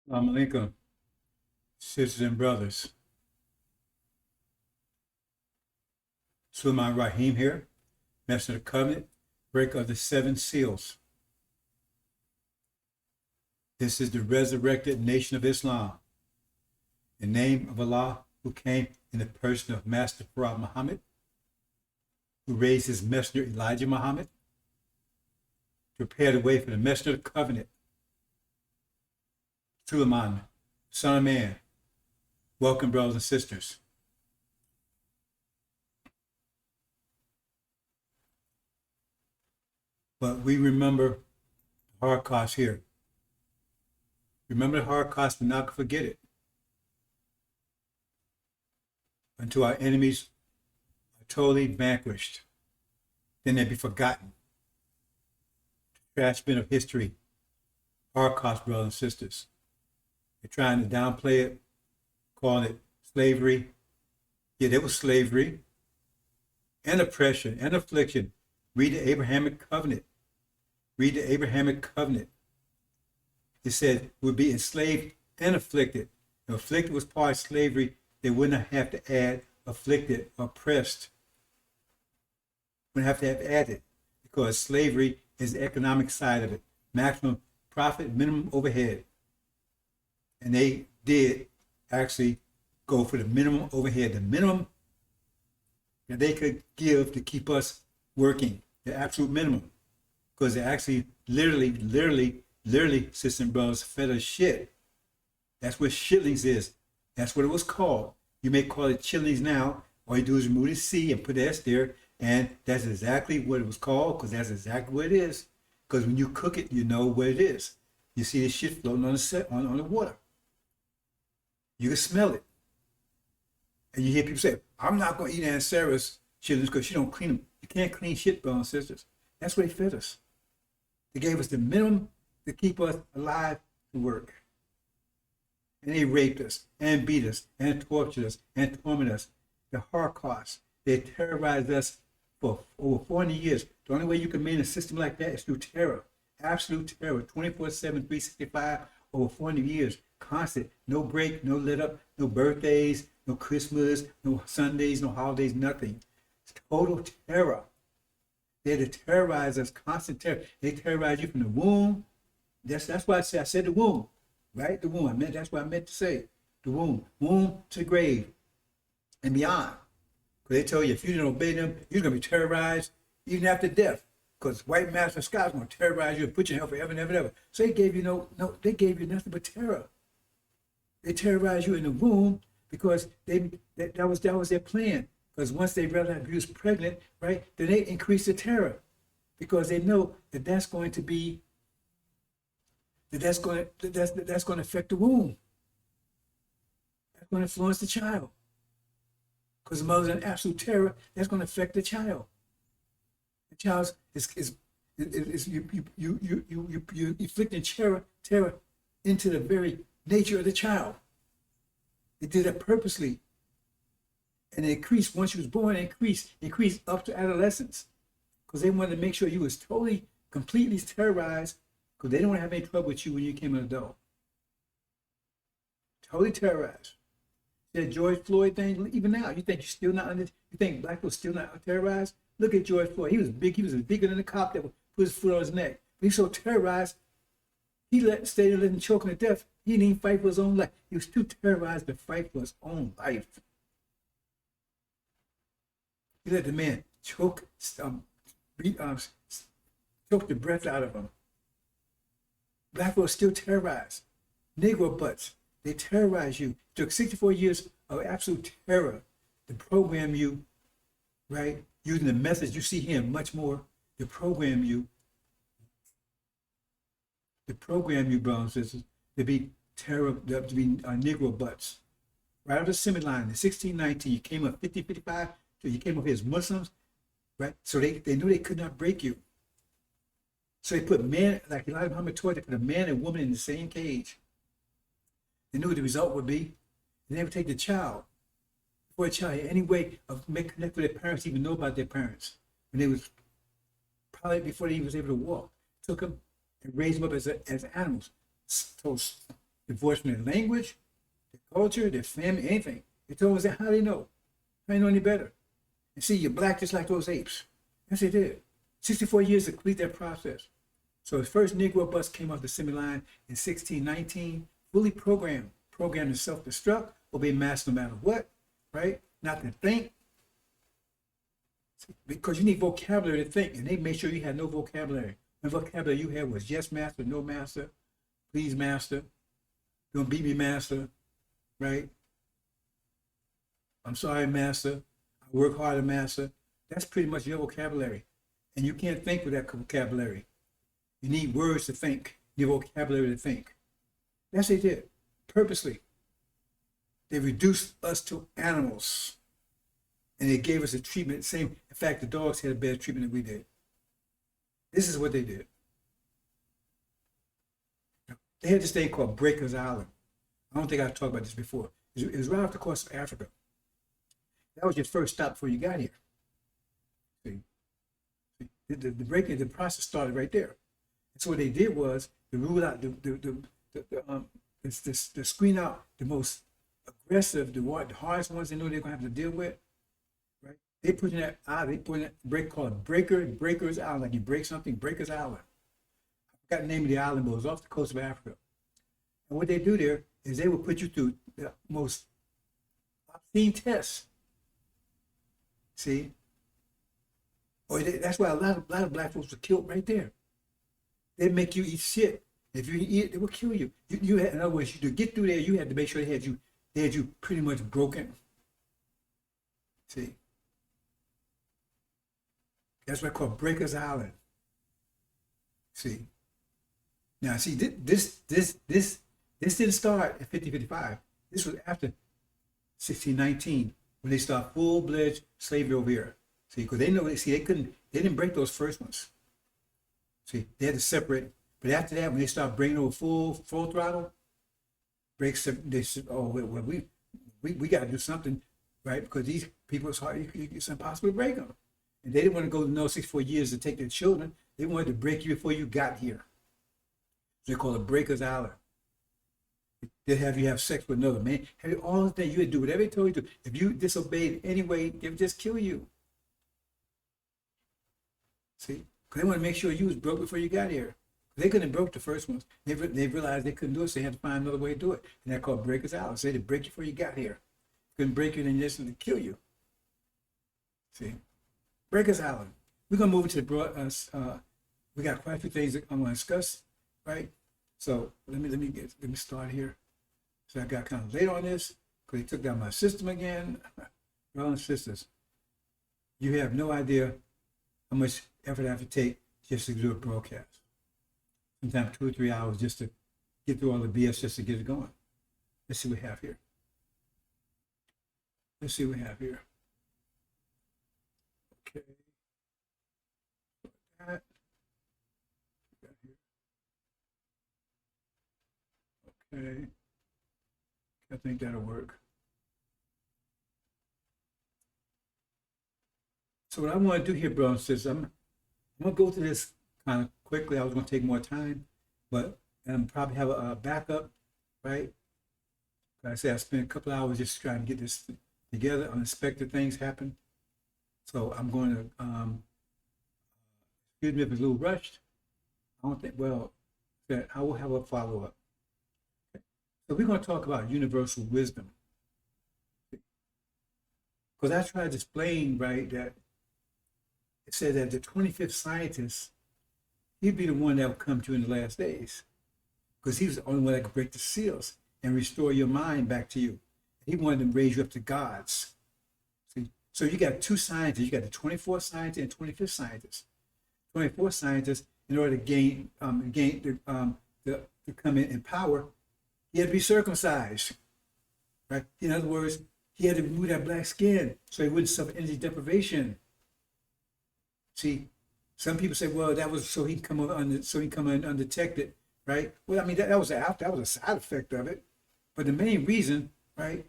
Assalamu alaikum, sisters and brothers. Sulaiman Rahim here, Master of the Covenant, breaker of the seven seals. This is the resurrected nation of Islam. In the name of Allah, who came in the person of Master Prophet Muhammad, who raised his messenger Elijah Muhammad, to prepare the way for the messenger of the covenant. Sulaiman, son of man, welcome, brothers and sisters. But we remember the Holocaust here. Remember the Holocaust, but not forget it. Until our enemies are totally vanquished, then they'll be forgotten. The trash bin of history, Holocaust, brothers and sisters. They're trying to downplay it, calling it slavery. Yeah, there was slavery and oppression and affliction. Read the Abrahamic covenant. Read the Abrahamic covenant. It said we'd be enslaved and afflicted. If afflicted was part of slavery, they wouldn't have to add afflicted, oppressed. Wouldn't have to have added, because slavery is the economic side of it. Maximum profit, minimum overhead. And they did actually go for the minimum overhead, the minimum that they could give to keep us working, the absolute minimum. Because they actually literally, sisters and brothers, fed us shit. That's what shitlings is. That's what it was called. You may call it chillings now. All you do is remove the C and put S there, and that's exactly what it was called, because that's exactly what it is. Because when you cook it, you know what it is. You see the shit floating on the water. You can smell it. And you hear people say, I'm not going to eat Aunt Sarah's chitlins because she don't clean them. You can't clean shit, brothers and sisters. That's what they fed us. They gave us the minimum to keep us alive to work. And they raped us and beat us and tortured us and tormented us. The Holocaust, they terrorized us for over 400 years. The only way you can maintain a system like that is through terror. Absolute terror, 24/7, 365, over 400 years. Constant, no break, no let up, no birthdays, no Christmas, no Sundays, no holidays, nothing. It's total terror. They had to terrorize us, constant terror. They terrorize you from the womb. That's why I said the womb, right? The womb. That's what I meant to say. The womb to the grave and beyond. Because they tell you if you didn't obey them, you're gonna be terrorized even after death. Because white master Scots gonna terrorize you and put you in hell forever and ever and ever. So they gave you they gave you nothing but terror. They terrorized you in the womb because that was their plan. Because once they realize you was pregnant, right, then they increase the terror, because they know that's going to affect the womb. That's going to influence the child. Because the mother's in absolute terror, that's going to affect the child. The child is you inflicting terror into the very nature of the child. They did that purposely. And it increased once you was born, increased up to adolescence. Because they wanted to make sure you was totally, completely terrorized, because they didn't want to have any trouble with you when you became an adult. Totally terrorized. That George Floyd thing, even now, you think you think black people still not terrorized? Look at George Floyd. He was bigger than the cop that would put his foot on his neck. But he's so terrorized, he stayed there letting choking to death. He didn't even fight for his own life. He was too terrorized to fight for his own life. He let the man choke the breath out of him. Black people are still terrorized. Negro butts, they terrorize you. It took 64 years of absolute terror to program you, right? Using the methods you see here much more to program you, brothers and sisters, to be Negro butts. Right over the assembly line in 1619, you came up 50, 55, so you came up here as Muslims, right? So they knew they could not break you. So they put man, like Elijah Muhammad taught, they put a man and woman in the same cage. They knew what the result would be. They never take the child. Before a child had any way of connect with their parents, even know about their parents. When they was probably before they was able to walk, took them and raised them up as animals. So divorced from their language, their culture, their family, anything. They told us that. How they know? How they know any better? And see, you're black just like those apes. Yes, they did. 64 years to complete that process. So the first Negro bus came off the assembly line in 1619, fully programmed to self-destruct, obey master no matter what, right? Not to think, because you need vocabulary to think, and they made sure you had no vocabulary. The vocabulary you had was yes, master, no, master, please, master, don't beat me, master, right? I'm sorry, master, I work harder, master. That's pretty much your vocabulary. And you can't think with that vocabulary. You need words to think, your vocabulary to think. That's what they did, purposely. They reduced us to animals. And they gave us a treatment, same, in fact, the dogs had a better treatment than we did. This is what they did. They had this thing called Breakers Island. I don't think I've talked about this before. It was right off the coast of Africa. That was your first stop before you got here. See? The process started right there. And so what they did was to rule out the screen out the most aggressive, the hardest ones they know they're gonna have to deal with. Right? They put in that island, they put in that break called Breakers Island. Like you break something, Breakers Island. I forgot the name of the island, but it was off the coast of Africa. And what they do there is they will put you through the most obscene tests. See? That's why a lot of black folks were killed right there. They make you eat shit. If you eat it, they will kill you. You had, in other words, to get through there, you had to make sure they had you pretty much broken. See? That's what I call Breakers Island. See? Now, see, this didn't start at 50-55. This was after 1619 when they started full-fledged slavery over here. See, because they didn't break those first ones. See, they had to separate. But after that, when they start bringing over full throttle, they said, oh, well, we got to do something, right? Because these people, it's impossible to break them. And they didn't want to go another 64 years to take their children. They wanted to break you before you got here. So they call it Breakers Island. They have you have sex with another man. All the things you would do, whatever they told you to. If you disobeyed anyway, they would just kill you. See? Because they want to make sure you was broke before you got here. They couldn't have broke the first ones. They realized they couldn't do it, so they had to find another way to do it. And they're called Breakers Island. So they break you before you got here. Couldn't break you, then just to kill you. See? Breakers Island. We're going to move into the we got quite a few things that I'm going to discuss, right? So let me start here. So I got kind of late on this because they took down my system again. Brothers and sisters, you have no idea how much effort I have to take just to do a broadcast. Sometimes 2 or 3 hours just to get through all the BS just to get it going. Let's see what we have here. Let's see what we have here. Okay. That. Okay. I think that'll work. So what I want to do here, brothers and sisters, I'm going to go through this kind of quickly. I was going to take more time, but probably have a backup, right? Like I said, I spent a couple of hours just trying to get this together. Unexpected things happen. So I'm going to, excuse me if it's a little rushed. I don't think, well, I will have a follow-up. So we're going to talk about universal wisdom. Because I tried to explain, right, that it said that the 25th scientist, he'd be the one that would come to you in the last days. Because he was the only one that could break the seals and restore your mind back to you. He wanted to raise you up to gods. See? So you got two scientists. You got the 24th scientist and 25th scientist. 24th scientist, in order to to come in power, he had to be circumcised, right? In other words, he had to remove that black skin so he wouldn't suffer energy deprivation. See, some people say, well, that was so he'd come in undetected, right? Well, I mean, that was a side effect of it. But the main reason, right?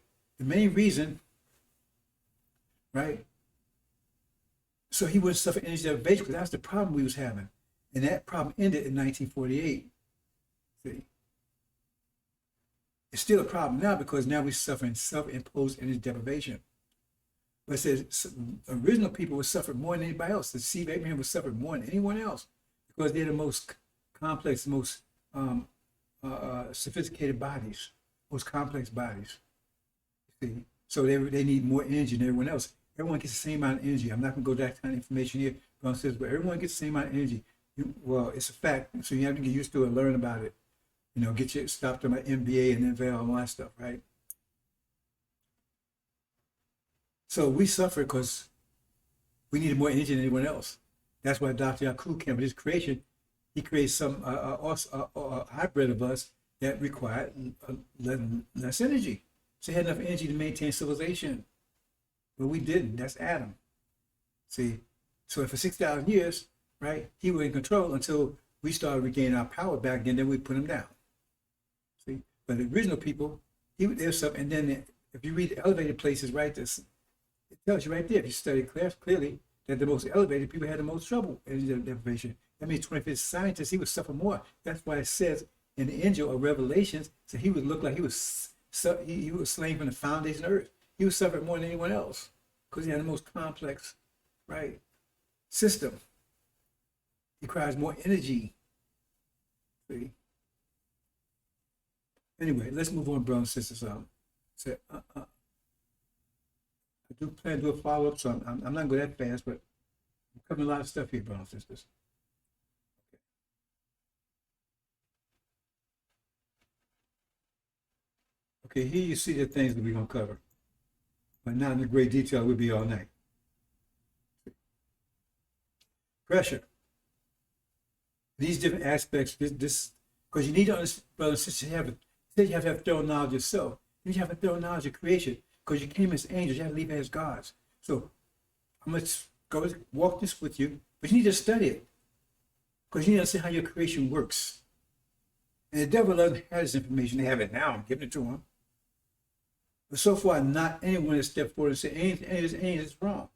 Right? So he wouldn't suffer energy deprivation because that's the problem we was having. And that problem ended in 1948. See? It's still a problem now because now we're suffering self-imposed energy deprivation. But it says original people would suffer more than anybody else. The seed of Abraham would suffer more than anyone else because they're the most complex, most sophisticated bodies, most complex bodies. See? So they need more energy than everyone else. Everyone gets the same amount of energy. I'm not going to go to that kind of information here, but everyone gets the same amount of energy. Well, it's a fact. So you have to get used to it and learn about it. Get your stopped on my MBA and NFL and all that stuff, right? So we suffer because we needed more energy than anyone else. That's why Dr. Yakub came with his creation. He created some hybrid of us that required less energy. So he had enough energy to maintain civilization. But we didn't. That's Adam. See? So for 6,000 years, right, he was in control until we started regaining our power back, and then we put him down. See? But the original people, there's something, and then if you read the elevated places, right, it tells you right there, if you study clearly, that the most elevated people had the most trouble in the deprivation. That means 25th scientists, he would suffer more. That's why it says in the angel of Revelations, so he would look like he was slain from the foundation of the earth. He would suffer more than anyone else because he had the most complex, right, system. He requires more energy. See? Anyway, let's move on, brothers and sisters. I do plan to do a follow-up, so I'm not going that fast, but I'm covering a lot of stuff here, brothers and sisters. Okay, here you see the things that we're going to cover, but not in great detail. We'll be all night. Pressure. These different aspects, this because you need to understand, brothers and sisters, you have to have thorough knowledge of yourself. You have to have thorough knowledge of creation because you came as angels, you have to leave as gods. So I'm going to go walk this with you, but you need to study it because you need to understand how your creation works. And the devil doesn't have this information. They have it now. I'm giving it to him. But so far, not anyone has stepped forward and said anything is wrong.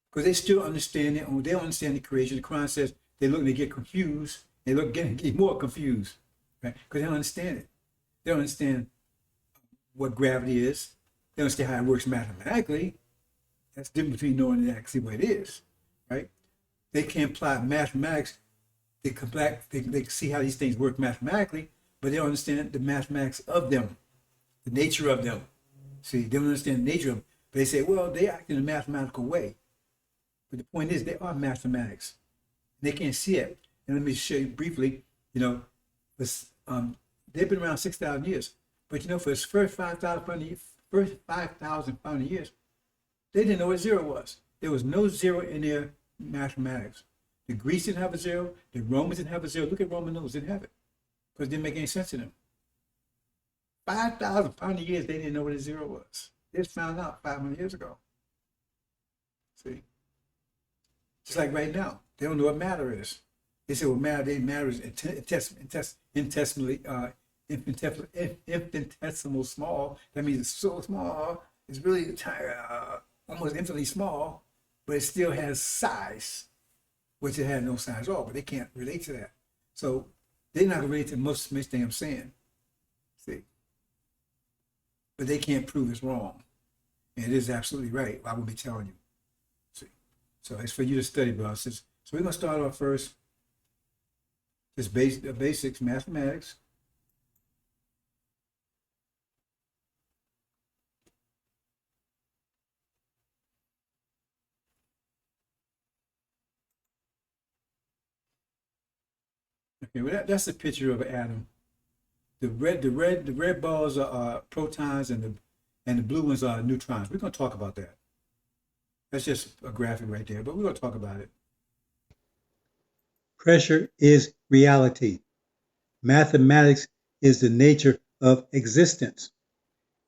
Because they still understand it. They don't understand the creation. The Quran says they look and they get confused. They look get more confused, right? Because they don't understand it. They don't understand what gravity is. They don't understand how it works mathematically. That's different between knowing actually what it is, right? They can't apply mathematics. They see how these things work mathematically, but they don't understand the mathematics of them, the nature of them. See, they don't understand the nature of them. But they say, well, they act in a mathematical way. But the point is, they are mathematics. They can't see it. And let me show you briefly, they've been around 6,000 years. But for its first 5,000 years, they didn't know what zero was. There was no zero in their mathematics. The Greeks didn't have a zero. The Romans didn't have a zero. Look at Roman numerals, didn't have it. Because it didn't make any sense to them. 5,000 years, they didn't know what a zero was. They just found out 500 years ago. See? Just like right now, they don't know what matter is. They say, well, matter is infinitesimal small. That means it's so small, it's really almost infinitely small, but it still has size, which it had no size at all, but they can't relate to that. So they're not going to relate to most thing I'm saying. See? But they can't prove it's wrong. And it is absolutely right. I will be telling you. See? So it's for you to study, brothers. So we're going to start off first, just basics, mathematics. Okay, well that's a picture of Adam. The red balls are protons, and the blue ones are neutrons. We're going to talk about that. That's just a graphic right there, but we're going to talk about it. Pressure is reality. Mathematics is the nature of existence.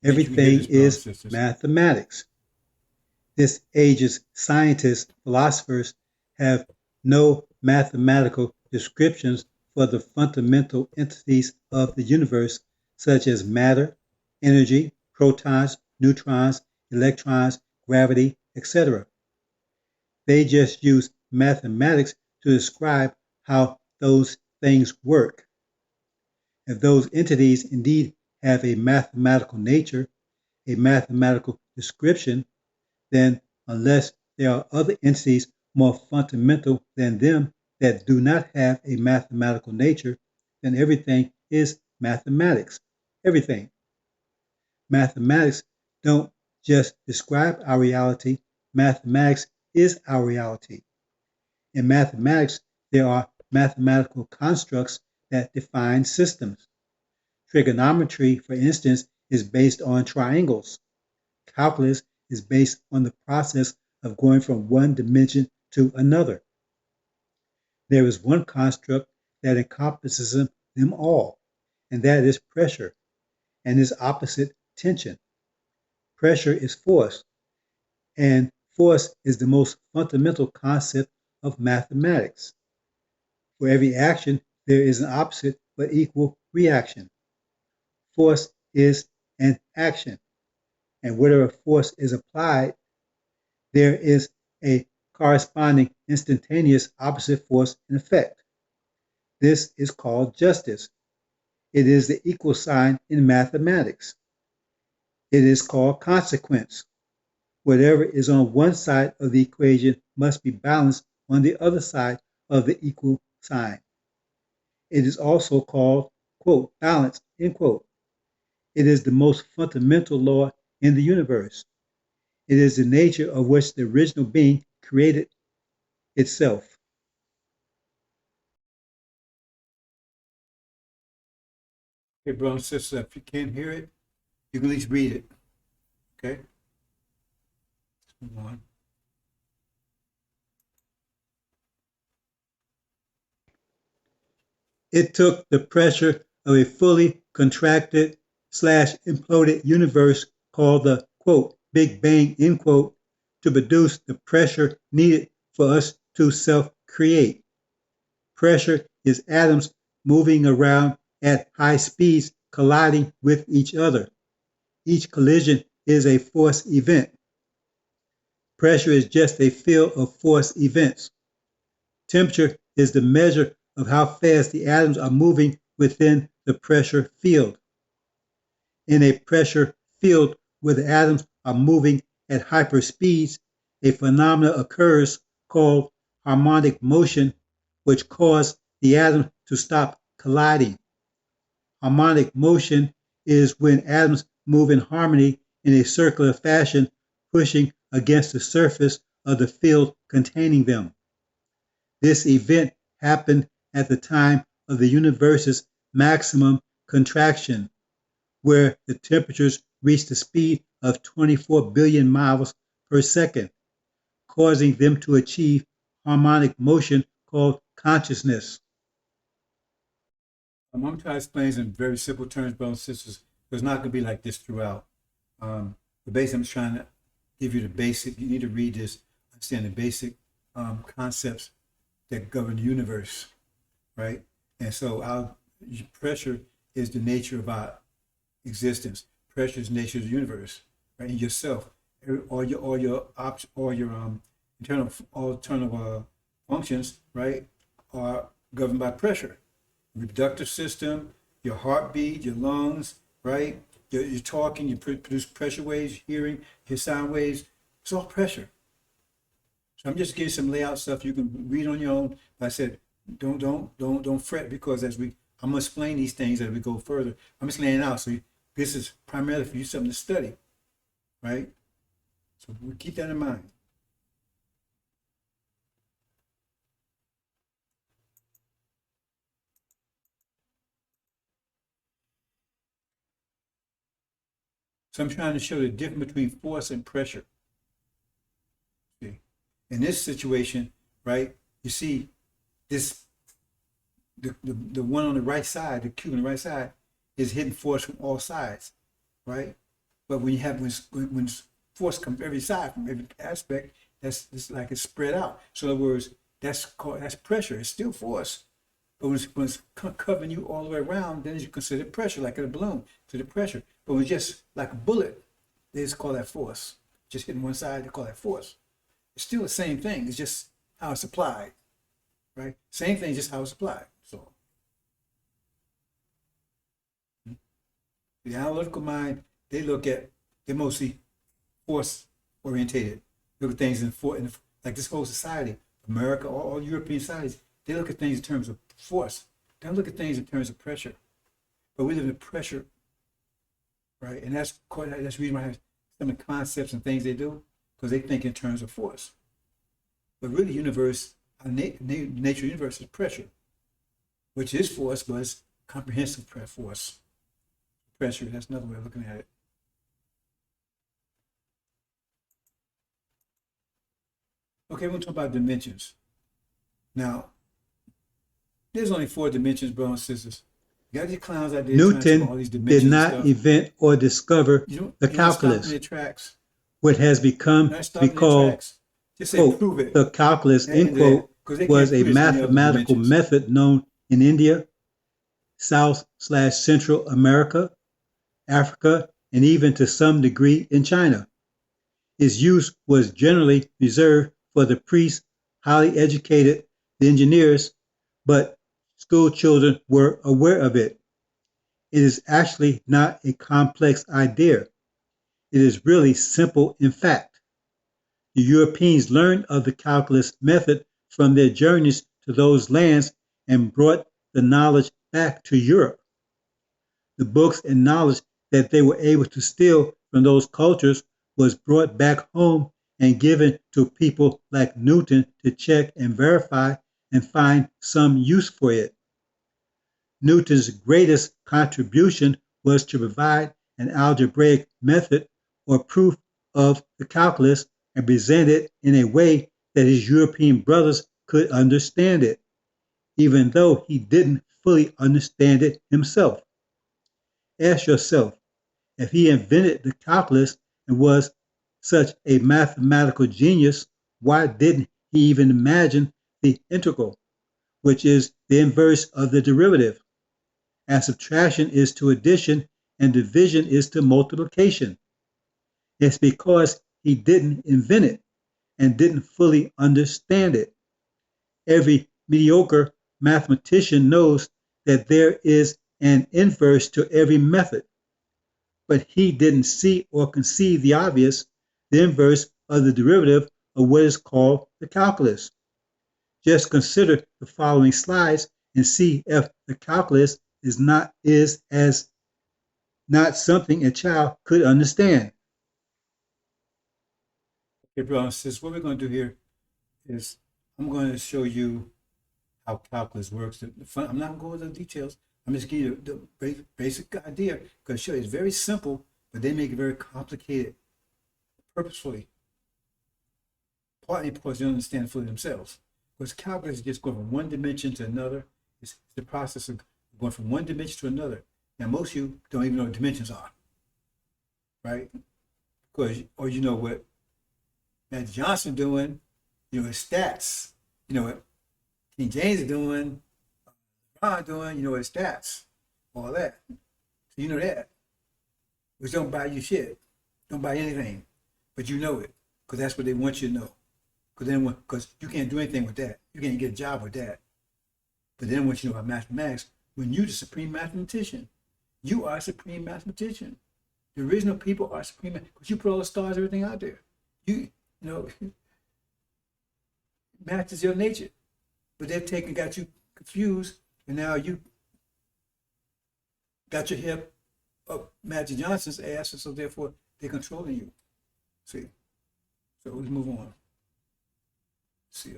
Everything is mathematics. This age's scientists, philosophers have no mathematical descriptions for the fundamental entities of the universe, such as matter, energy, protons, neutrons, electrons, gravity, etc. They just use mathematics to describe how those things work. If those entities indeed have a mathematical nature, a mathematical description, then unless there are other entities more fundamental than them that do not have a mathematical nature, then everything is mathematics. Everything. Mathematics don't just describe our reality, mathematics is our reality. In mathematics, there are mathematical constructs that define systems. Trigonometry, for instance, is based on triangles. Calculus is based on the process of going from one dimension to another. There is one construct that encompasses them all, and that is pressure, and its opposite, tension. Pressure is force, and force is the most fundamental concept of mathematics. For every action, there is an opposite but equal reaction. Force is an action, and whatever force is applied, there is a corresponding instantaneous opposite force in effect. This is called justice. It is the equal sign in mathematics. It is called consequence. Whatever is on one side of the equation must be balanced on the other side of the equal sign. It is also called, quote, balance, end quote. It is the most fundamental law in the universe. It is the nature of which the original being created itself. Okay, brothers and sisters, if you can't hear it, you can at least read it. Okay? Let's move on. It took the pressure of a fully contracted / imploded universe called the, quote, Big Bang, end quote, to produce the pressure needed for us to self-create. Pressure is atoms moving around at high speeds colliding with each other. Each collision is a force event. Pressure is just a field of force events. Temperature is the measure of how fast the atoms are moving within the pressure field. In a pressure field where the atoms are moving at hyperspeeds, a phenomenon occurs called harmonic motion, which causes the atoms to stop colliding. Harmonic motion is when atoms move in harmony in a circular fashion, pushing against the surface of the field containing them. This event happened at the time of the universe's maximum contraction, where the temperatures reached the speed of 24 billion miles per second, causing them to achieve harmonic motion called consciousness. I'm going to try to explain this in very simple terms, brothers and sisters. It's not going to be like this throughout. The basic, I'm just trying to give you the basic. You need to read this, understand the basic concepts that govern the universe, right? And so our pressure is the nature of our existence. Pressure is the nature of the universe, right? In yourself, all your internal functions, right, are governed by pressure. Reproductive system, your heartbeat, your lungs, right? You're talking, you produce pressure waves, hearing, your sound waves. It's all pressure. So I'm just giving some layout stuff you can read on your own. But I said, don't fret, because I'm gonna explain these things as we go further. I'm just laying out. So this is primarily for you something to study, right? So we keep that in mind. So I'm trying to show the difference between force and pressure. See, in this situation, right? You see, this the one on the right side, the cube on the right side, is hitting force from all sides, right? But when you have when force comes from every side, from every aspect, it's like it's spread out. So in other words, that's pressure. It's still force, but when it's covering you all the way around, then you consider pressure, like in a balloon, to the pressure. But when it's just like a bullet, they just call that force. Just hitting one side, they call that force. It's still the same thing. It's just how it's applied, right? Same thing, just how it's applied. So The analytical mind, they're mostly force orientated. Look at things like this whole society, America, all European societies, they look at things in terms of force. They don't look at things in terms of pressure. But we live in pressure, right? And that's the reason why I have some of the concepts and things they do, because they think in terms of force. But really, nature universe is pressure, which is force, but it's comprehensive force. Pressure, that's another way of looking at it. Okay, we're going to talk about dimensions. Now, there's only 4 dimensions, brothers and sisters. You got these clowns out there trying to all these Newton dimensions did not and stuff. invent or discover the Stop in calculus, their tracks. what has become Not to stop be in their called, tracks. Just say quote, prove it. the calculus, And end quote, because they was can't a prove there's any other mathematical dimensions. method known in India, South/Central America, Africa, and even to some degree in China. Its use was generally reserved for the priests, highly educated, the engineers, but school children were aware of it. It is actually not a complex idea. It is really simple in fact. The Europeans learned of the calculus method from their journeys to those lands and brought the knowledge back to Europe. The books and knowledge that they were able to steal from those cultures was brought back home and given to people like Newton to check and verify and find some use for it. Newton's greatest contribution was to provide an algebraic method or proof of the calculus and present it in a way that his European brothers could understand it, even though he didn't fully understand it himself. Ask yourself, if he invented the calculus and was such a mathematical genius, why didn't he even imagine the integral, which is the inverse of the derivative, as subtraction is to addition and division is to multiplication? It's because he didn't invent it and didn't fully understand it. Every mediocre mathematician knows that there is an inverse to every method, but he didn't see or conceive the obvious, the inverse of the derivative of what is called the calculus. Just consider the following slides and see if the calculus is not something a child could understand. Okay, brothers and sisters, what we're going to do here is I'm going to show you how calculus works. I'm not going to go into the details. I'm just giving you the basic idea, because show you it's very simple, but they make it very complicated purposefully. Partly because they don't understand it fully themselves. Because calculus is just going from one dimension to another. It's the process of going from one dimension to another. Now, most of you don't even know what dimensions are, right? Because, or you know what Matt Johnson doing, you know his stats. You know what King James is doing, LeBron doing, you know his stats, all that. So you know that. Which don't buy you shit, don't buy anything, but you know it, because that's what they want you to know. Because you can't do anything with that. You can't get a job with that. But then once you know about mathematics, when you're the supreme mathematician, you are a supreme mathematician. The original people are supreme, because you put all the stars, everything out there. You know, math is your nature. But they've got you confused, and now you got your hip up Magic Johnson's ass, and so therefore they're controlling you. See? So let's move on. See.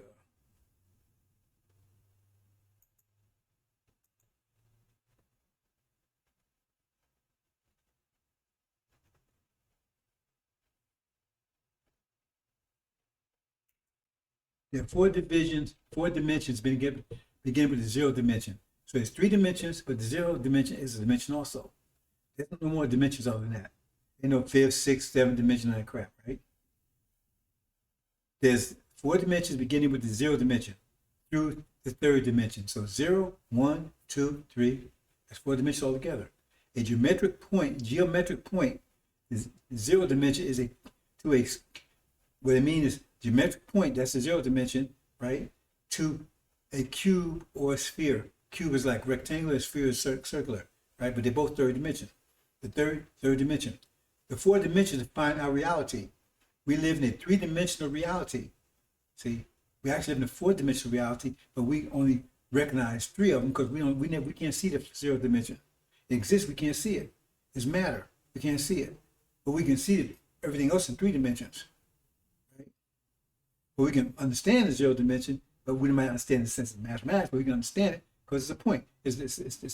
There are 4 dimensions begin with the 0 dimension. So there's 3 dimensions, but the 0 dimension is a dimension also. There's no more dimensions other than that. Ain't no 5th, 6th, 7th dimension of that crap, right? There's 4 dimensions beginning with the 0 dimension through the 3rd dimension. So 0, 1, 2, 3, that's 4 dimensions altogether. A geometric point is 0 dimension is what it means is geometric point, that's the 0 dimension, right? To a cube or a sphere. Cube is like rectangular, sphere is circular, right? But they're both 3rd dimension. the third dimension. The four dimensions define our reality. We live in a three-dimensional reality. See, we actually live in a four-dimensional reality, but we only recognize three of them because we can't see the zero dimension. It exists, we can't see it. It's matter, we can't see it, but we can see everything else in three dimensions. Right? But we can understand the zero dimension, but we might not understand the sense of mathematics, but we can understand it because it's a point. It's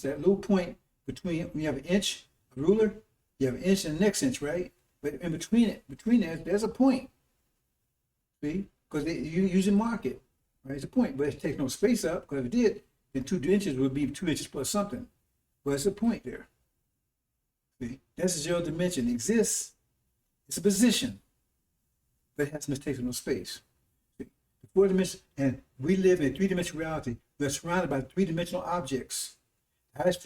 that little point between, when you have an inch, a ruler, you have an inch and the next inch, right? But in between there's a point. See? Because you usually mark it, right? It's a point, but it takes no space up, because if it did, then 2 inches would be 2 inches plus something. Well, it's a point there. See? That's a zero dimension. It exists. It's a position, but it has no takes no space. See? The 4 dimensions, and we live in a 3-dimensional reality. We're surrounded by 3-dimensional objects. The highest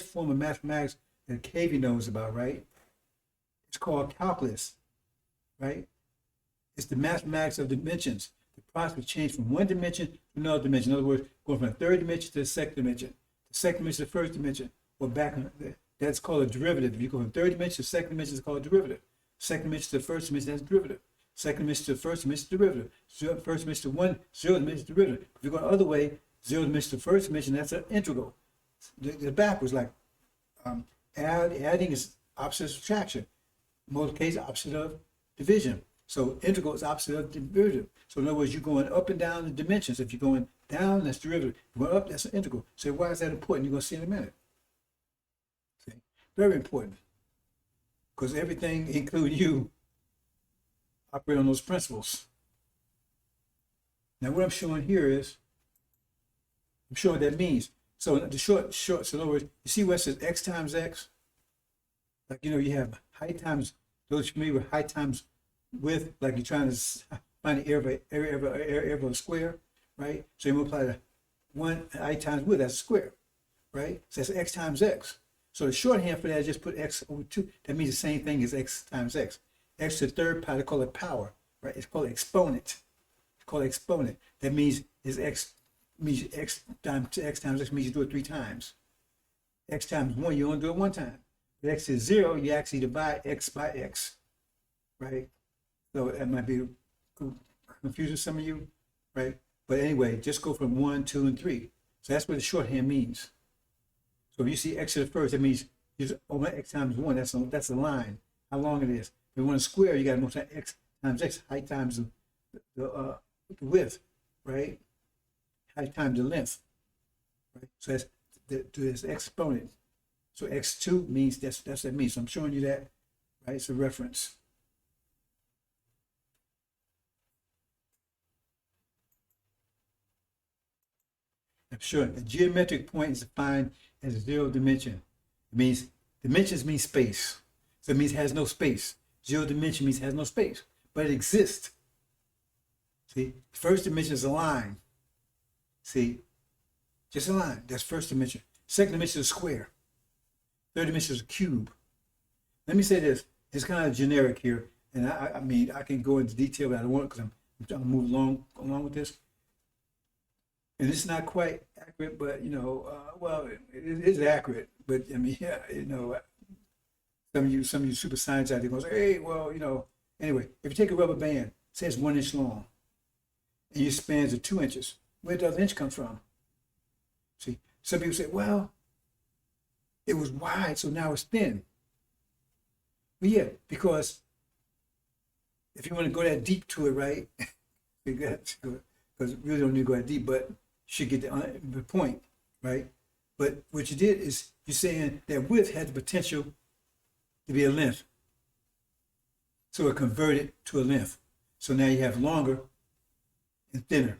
form of mathematics that Cavey knows about, right? It's called calculus, right? It's the mathematics of dimensions. The process of change from one dimension to another dimension. In other words, going from the third dimension to the second dimension, the second dimension to the first dimension, or back. That's called a derivative. If you go from third dimension to the second dimension, it's called a derivative. Second dimension to the first dimension, that's a derivative. Second dimension to the first dimension, derivative. First dimension to zero dimension, derivative. If you go the other way, zero dimension to first dimension, that's an integral. The backwards, like adding is opposite of subtraction. Multiplication opposite of division. So integral is opposite of derivative. So in other words, you're going up and down the dimensions. If you're going down, that's derivative. If you're going up, that's an integral. So why is that important? You're going to see in a minute. See? Very important. Because everything, including you, operate on those principles. Now what I'm showing here is, I'm showing what that means. So the short, so in other words, you see where it says x times x? Like, you have height times, those familiar with height times width, like you're trying to find the area of a square, right? So you multiply the one height times width, that's a square, right? So that's x times x. So the shorthand for that is just put x over 2. That means the same thing as x times x. X to the third power, they call it power, right? It's called exponent. It's called exponent. That means x times x means you do it 3 times. X times 1, you only do it 1 time. If x is 0, you actually divide x by x, right? So that might be confusing some of you, right? But anyway, just go from 1, 2, and 3. So that's what the shorthand means. So if you see x to the first, that means you just x times 1. That's a line. How long it is. If you want a square, you got to multiply x times x, height times the width, right? Height times the length, right? So that's exponent. So x2 means that's what that means. So I'm showing you that, right? It's a reference. I'm sure a geometric point is defined as a zero dimension. It means dimensions mean space. So it means it has no space. Zero dimension means it has no space, but it exists. See, first dimension is a line. See, just a line. That's first dimension. Second dimension is a square. Third dimension is a cube. Let me say this. It's kind of generic here, and I mean I can go into detail, but I don't want because I'm trying to move along with this. And it's not quite accurate, but well, it is accurate. But I mean, yeah, some of you super science out there goes, hey, well, anyway, if you take a rubber band, say it's 1 inch long, and your spans are 2 inches, where does the inch come from? See, some people say, well, it was wide, so now it's thin. But yeah, because if you want to go that deep to it, right? Because you really don't need to go that deep, but you should get the point, right? But what you did is you're saying that width had the potential to be a length. So it converted to a length. So now you have longer and thinner.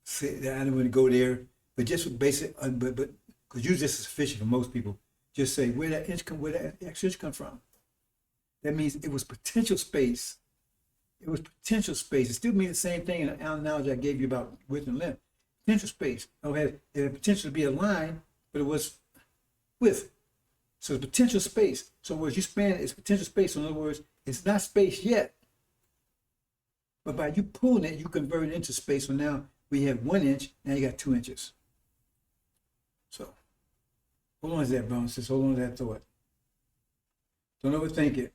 See, I don't want to go there, but just for basic, but because usually this is sufficient for most people. Just say where that extra inch come from. That means it was potential space. It was potential space. It still means the same thing in the analogy I gave you about width and length. Potential space. It had potential to be a line, but it was width. So it's potential space. So where you span it, it's potential space. So in other words, it's not space yet. But by you pulling it, you convert it into space. So now we have 1 inch, now you got 2 inches. So Hold on to that, brothers and sisters. Hold on to that thought. Don't overthink it.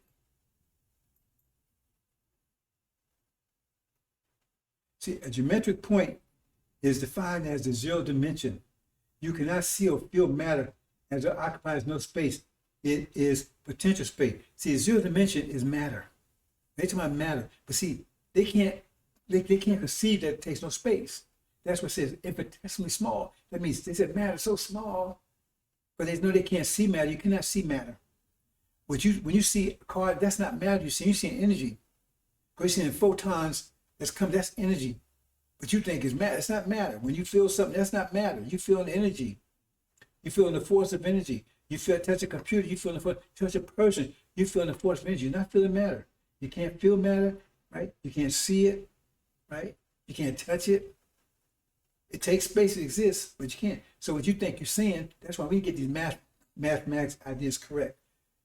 See, a geometric point is defined as the zero dimension. You cannot see or feel matter as it occupies no space. It is potential space. See, zero dimension is matter. They talk about matter, but see, they can't conceive that it takes no space. That's what it says infinitesimally small. That means they said matter is so small, but they know they can't see matter. You cannot see matter. When you see a card, that's not matter. You're seeing energy. Because you're seeing photons that's energy. But you think it's matter. It's not matter. When you feel something, that's not matter. You feel an energy. You feel the force of energy. You feel touch a computer. You feel the force, touch a person. You feel the force of energy. You're not feeling matter. You can't feel matter, right? You can't see it, right? You can't touch it. It takes space to exist, but you can't. So what you think you're seeing, that's why we get these mathematics ideas correct.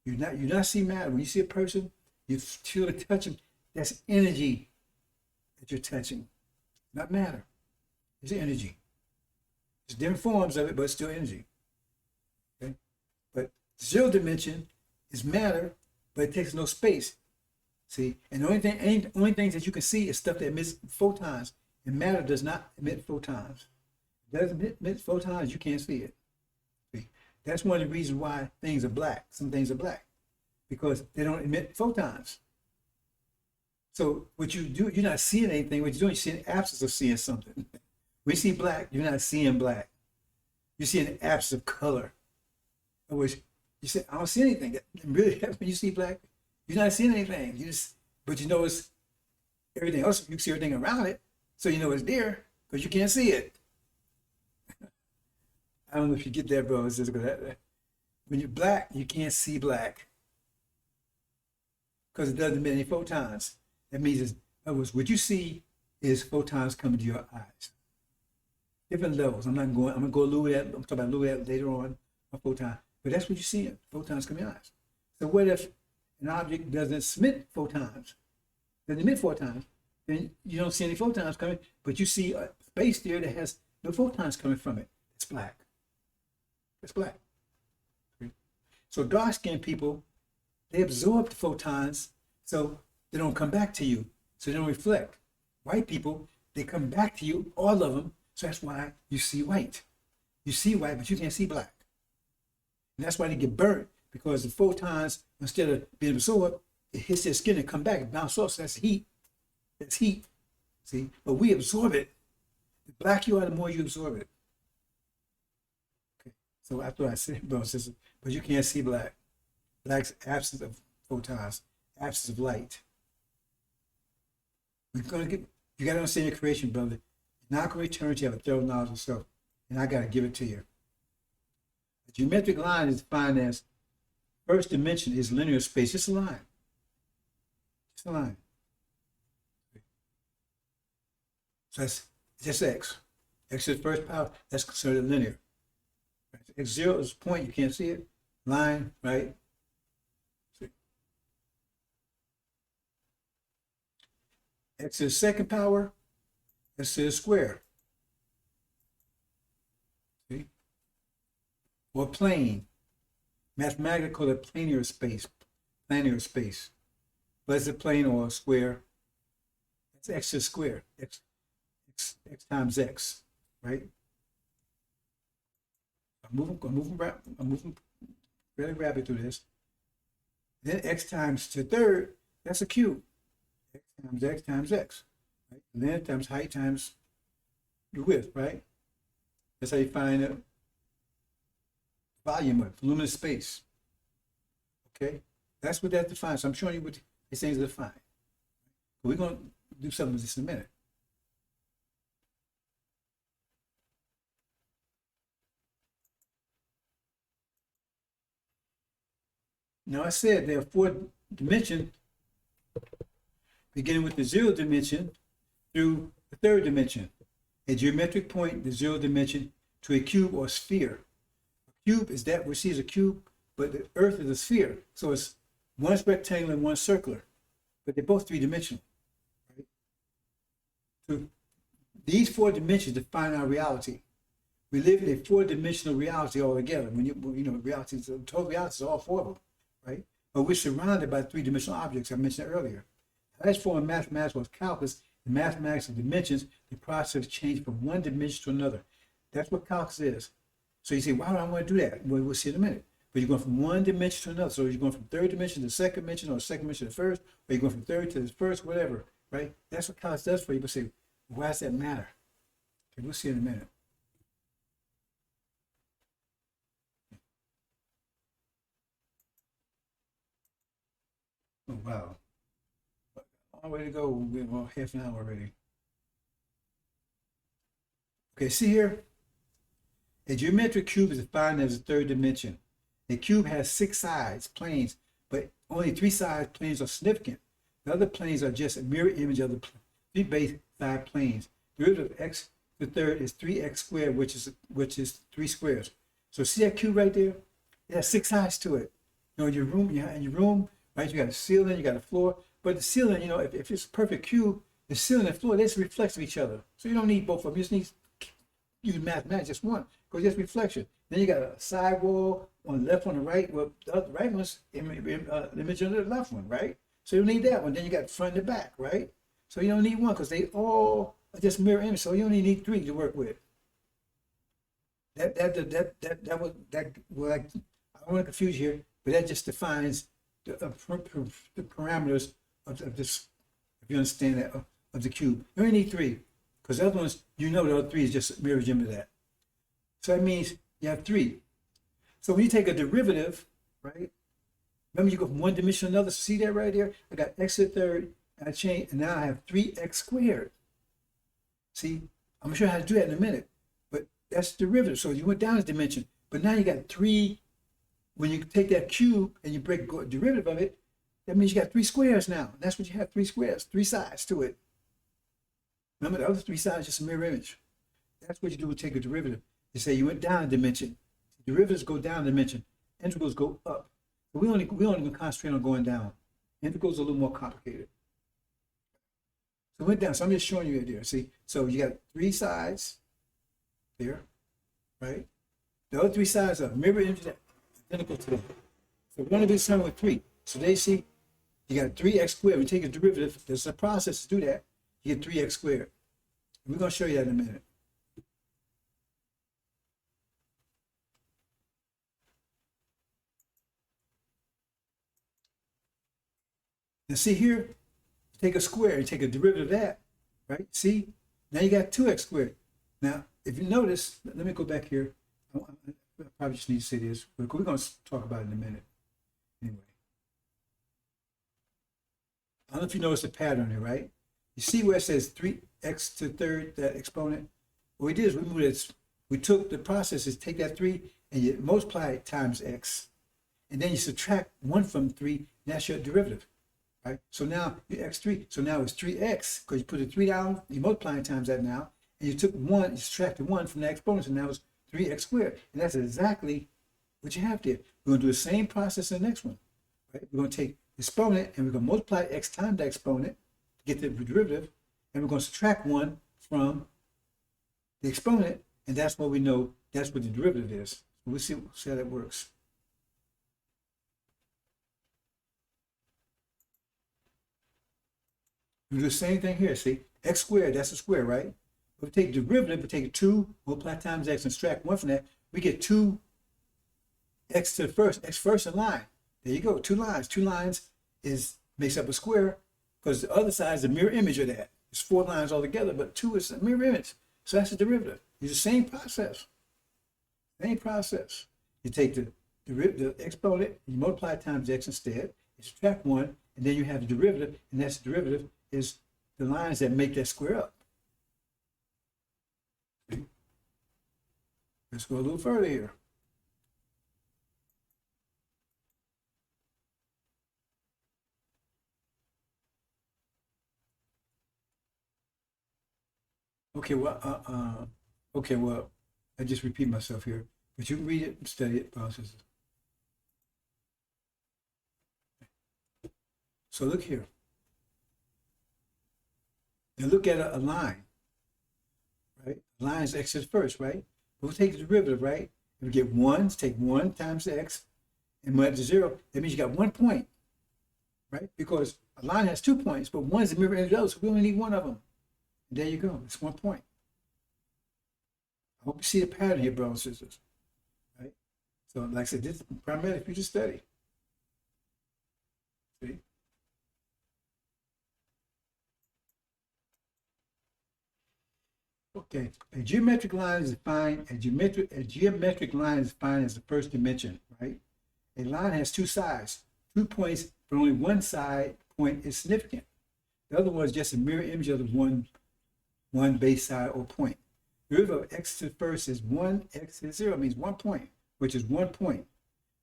You're not seeing matter. When you see a person, you feel to touch them. That's energy that you're touching, not matter. It's energy. There's different forms of it, but it's still energy. Okay, but zero dimension is matter, but it takes no space. See, and the only things that you can see is stuff that emits photons, and matter does not emit photons. It doesn't emit photons, you can't see it. See, that's one of the reasons why things are black. Some things are black because they don't emit photons. So what you do, you're not seeing anything. What you're doing, you're seeing the absence of seeing something. When you see black, you're not seeing black. You're seeing the absence of color. In which you say, I don't see anything. Really, when you see black, you're not seeing anything. But you know it's everything else. You see everything around it, so you know it's there, because you can't see it. I don't know if you get that, bro. It's just when you're black, you can't see black because it doesn't emit any photons. That means, in other words, what you see is photons coming to your eyes. Different levels. I'm gonna go a little bit. I'm talking about a little bit later on photon, but that's what you're seeing. Photons come to your eyes. So what if an object doesn't emit photons, then you don't see any photons coming, but you see a space there that has no photons coming from it. It's black. It's black. So dark-skinned people, they absorb the photons, so they don't come back to you, so they don't reflect. White people, they come back to you, all of them, so that's why you see white. You see white, but you can't see black. And that's why they get burnt, because the photons, instead of being absorbed, it hits their skin and come back and bounce off. So that's heat. That's heat. See? But we absorb it. The blacker you are, the more you absorb it. Okay. So after I said, but you can't see black. Black's absence of photons, absence of light. You gotta understand your creation, brother. You're not gonna return to have a thorough knowledge of self. And I gotta give it to you. A geometric line is defined as first dimension is linear space. Just a line. Just a line. So that's just x. X is first power. That's considered linear. X0 is a point. You can't see it. Line, right? See. X is second power. X is square. See? Or plane. Mathematically called a planar space. Planar space. But it's a plane or a square. It's x is square. X times x, right? I'm moving really rapid through this. Then x times to third, that's a cube. X times x, right? Length times height times the width, right? That's how you find the volume of luminous space. Okay, that's what that defines. So I'm showing you what these things define. But we're going to do something with this in a minute. Now I said there are four dimensions, beginning with the zero dimension through the third dimension. A geometric point, the zero dimension, to a cube or sphere. A cube is that we see as a cube, but the Earth is a sphere. So it's one's rectangular and one's circular, but they're both three-dimensional. Right? So these four dimensions define our reality. We live in a four-dimensional reality altogether. When you know, reality, total reality is all four of them, right? But we're surrounded by three-dimensional objects I mentioned earlier. The highest form of mathematics was calculus. The mathematics of dimensions, the process changed from one dimension to another. That's what calculus is. So you say, why would I want to do that? Well, we'll see in a minute. But you're going from one dimension to another. So you're going from third dimension to second dimension, or second dimension to first, or you're going from third to the first, whatever, right? That's what calculus does for you. But say, why does that matter? Okay, we'll see in a minute. Oh, wow. Long way to go. We're about half an hour already. Okay, see here? A geometric cube is defined as a third dimension. A cube has 6 sides, planes, but only 3 sides, planes are significant. The other planes are just a mirror image of the 3 base side planes. The derivative of x to the third is 3x squared, which is 3 squares. So see that cube right there? It has 6 sides to it. You know, in your room, right? You got a ceiling, you got a floor, but the ceiling, you know, if it's a perfect cube, the ceiling and floor, they just reflect of each other. So you don't need both of them. You just need use mathematics, just one, because it's reflection. Then you got a side wall on the left, on the right. Well, the right one's image of the left one, right? So you don't need that one. Then you got front and back, right? So you don't need one because they all are just mirror image. So you only need 3 to work with. Well, I don't want to confuse you here, but that just defines the parameters of this, if you understand that, of the cube. You only need 3, because the other ones, you know, the other 3 is just mirror image of that. So that means you have 3. So when you take a derivative, right? Remember, you go from one dimension to another. See that right there? I got x to the third, and I change, and now I have 3x squared. See, I'm gonna show you how to do that in a minute. But that's derivative. So you went down a dimension, but now you got 3. When you take that cube and you break a derivative of it, that means you got 3 squares now. That's what you have, 3 squares, 3 sides to it. Remember, the other 3 sides just a mirror image. That's what you do with take a derivative. You say you went down a dimension. Derivatives go down a dimension. Integrals go up. But we only can concentrate on going down. Integrals are a little more complicated. So it went down. So I'm just showing you it there. See, so you got 3 sides there, right? The other 3 sides are mirror images identical to them. So we're going to do something with 3. So they see you got 3x squared. When you take a derivative, there's a process to do that. You get 3x squared. We're going to show you that in a minute. Now see here, you take a square, you take a derivative of that, right? See, now you got 2x squared. Now, if you notice, let me go back here. I probably just need to say this. We're going to talk about it in a minute. Anyway. I don't know if you notice the pattern here, right? You see where it says 3x to the third, that exponent? What we did is we moved it. We took the process is take that 3 and you multiply it times x. And then you subtract 1 from 3, and that's your derivative. Right? So now you x3, so now it's 3x, because you put a 3 down, you multiply it times that now, and you took 1, you subtracted 1 from the exponent, so now it's 3x squared. And that's exactly what you have there. We're going to do the same process in the next one. Right? We're going to take the exponent, and we're going to multiply x times the exponent to get the derivative, and we're going to subtract 1 from the exponent, and that's what we know, that's what the derivative is. So we'll see how that works. We do the same thing here. See, x squared, that's a square, right? If we take derivative, we take 2, multiply times x, and subtract 1 from that, we get 2 x to the first, x first in line. There you go, 2 lines. 2 lines makes up a square, because the other side is a mirror image of that. It's 4 lines altogether, but 2 is a mirror image. So that's a derivative. It's the same process. Same process. You take the exponent, you multiply times x instead, you subtract 1, and then you have the derivative, and that's the derivative is the lines that make that square up. See? Let's go a little further here. Okay, well, I just repeat myself here, but you can read it and study it, process it. So look here. Now look at a line, right? A line is x is first, right? We'll take the derivative, right? If we get 1, take 1 times x and multiply to 0, that means you got 1 point, right? Because a line has 2 points, but 1 is the mirror image of the other, so we only need 1 of them. And there you go. It's 1 point. I hope you see the pattern here, brothers and sisters, right? So, like I said, this is primarily future study. See? Okay, a geometric line is defined. A geometric line is defined as the first dimension, right? A line has 2 sides, 2 points, but only one side point is significant. The other one is just a mirror image of the one base side or point. The derivative of x to the first is 1, x to the 0 means 1 point, which is 1 point.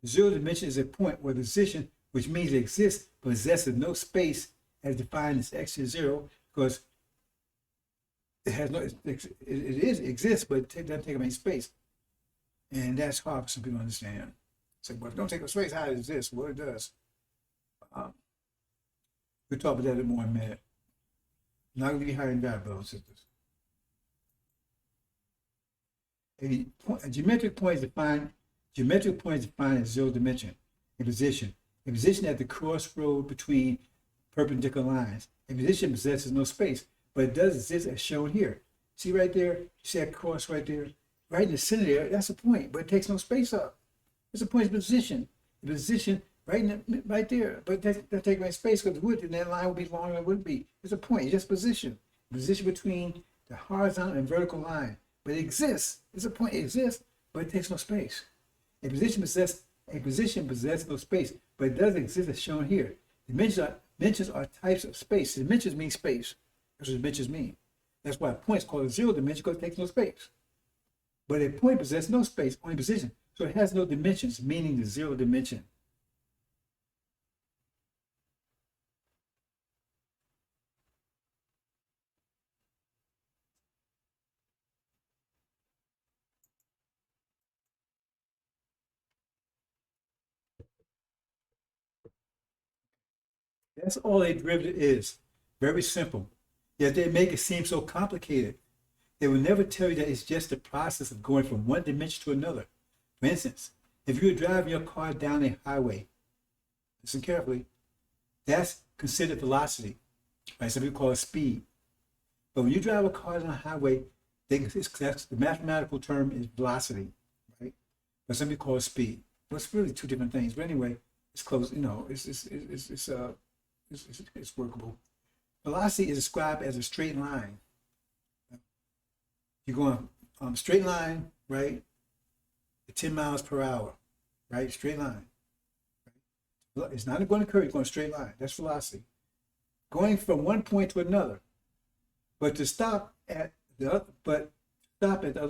The 0 dimension is a point or position, which means it exists, but possesses no space as defined as x to the 0, because it has no, it exists, but it doesn't take up any space. And that's hard for some people to understand. So, but if it don't take up space, how it exists, what it does. We'll talk about that a little more in a minute. Not going to be higher than that, brothers and sisters. A geometric point is defined as 0 dimension, a position at the crossroad between perpendicular lines. A position possesses no space, but it does exist as shown here. See right there? You see that cross right there? Right in the center there, that's a point, but it takes no space up. It's a point of position. The position right there, but that takes my space, because that line would be longer than it would be. It's a point, it's just position. Position between the horizontal and vertical line. But it exists. It's a point, it exists, but it takes no space. A position possesses no space, but it does exist as shown here. Dimensions are types of space. Dimensions mean space. That's what dimensions mean. That's why a point is called a 0 dimension, because it takes no space. But a point possesses no space, only position. So it has no dimensions, meaning the 0 dimension. That's all a derivative is. Very simple. Yet they make it seem so complicated. They will never tell you that it's just the process of going from one dimension to another. For instance, if you're driving your car down a highway, listen carefully, that's considered velocity. Right? Some people call it speed. But when you drive a car down a highway, the mathematical term is velocity, right? But some people call it speed. Well, it's really two different things. But anyway, it's close. You know, it's workable. Velocity is described as a straight line. You're going straight line, right? At 10 miles per hour, right? Straight line. Right? It's not going to curve, you're going straight line. That's velocity. Going from one point to another. But to stop at the other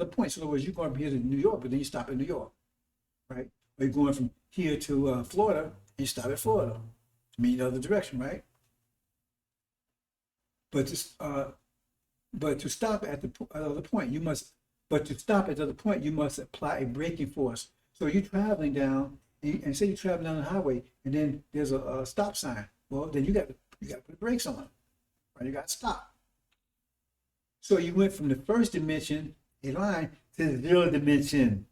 point. So in other words, you're going from here to New York, but then you stop in New York, right? Or you're going from here to Florida, and you stop at Florida. To mean the other direction, right? But to stop at the other point, you must apply a braking force. So you're traveling down, and say you're traveling down the highway, and then there's a stop sign. Well, then you got to put the brakes on, right? You got to stop. So you went from the first dimension, a line, to the 0 dimension.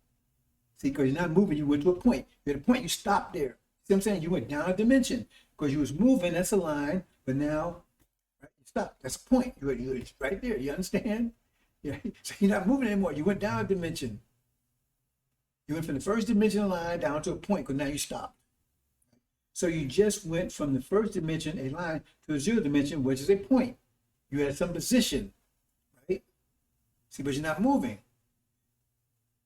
See, because you're not moving, you went to a point. You're at a point, you stopped there. See what I'm saying? You went down a dimension because you was moving. That's a line, but now right, you stop. That's a point. You're right there. You understand? Yeah. So you're not moving anymore. You went down a dimension. You went from the first dimension line down to a point because now you stopped. So you just went from the first dimension, a line, to a 0 dimension, which is a point. You had some position, right? See, but you're not moving.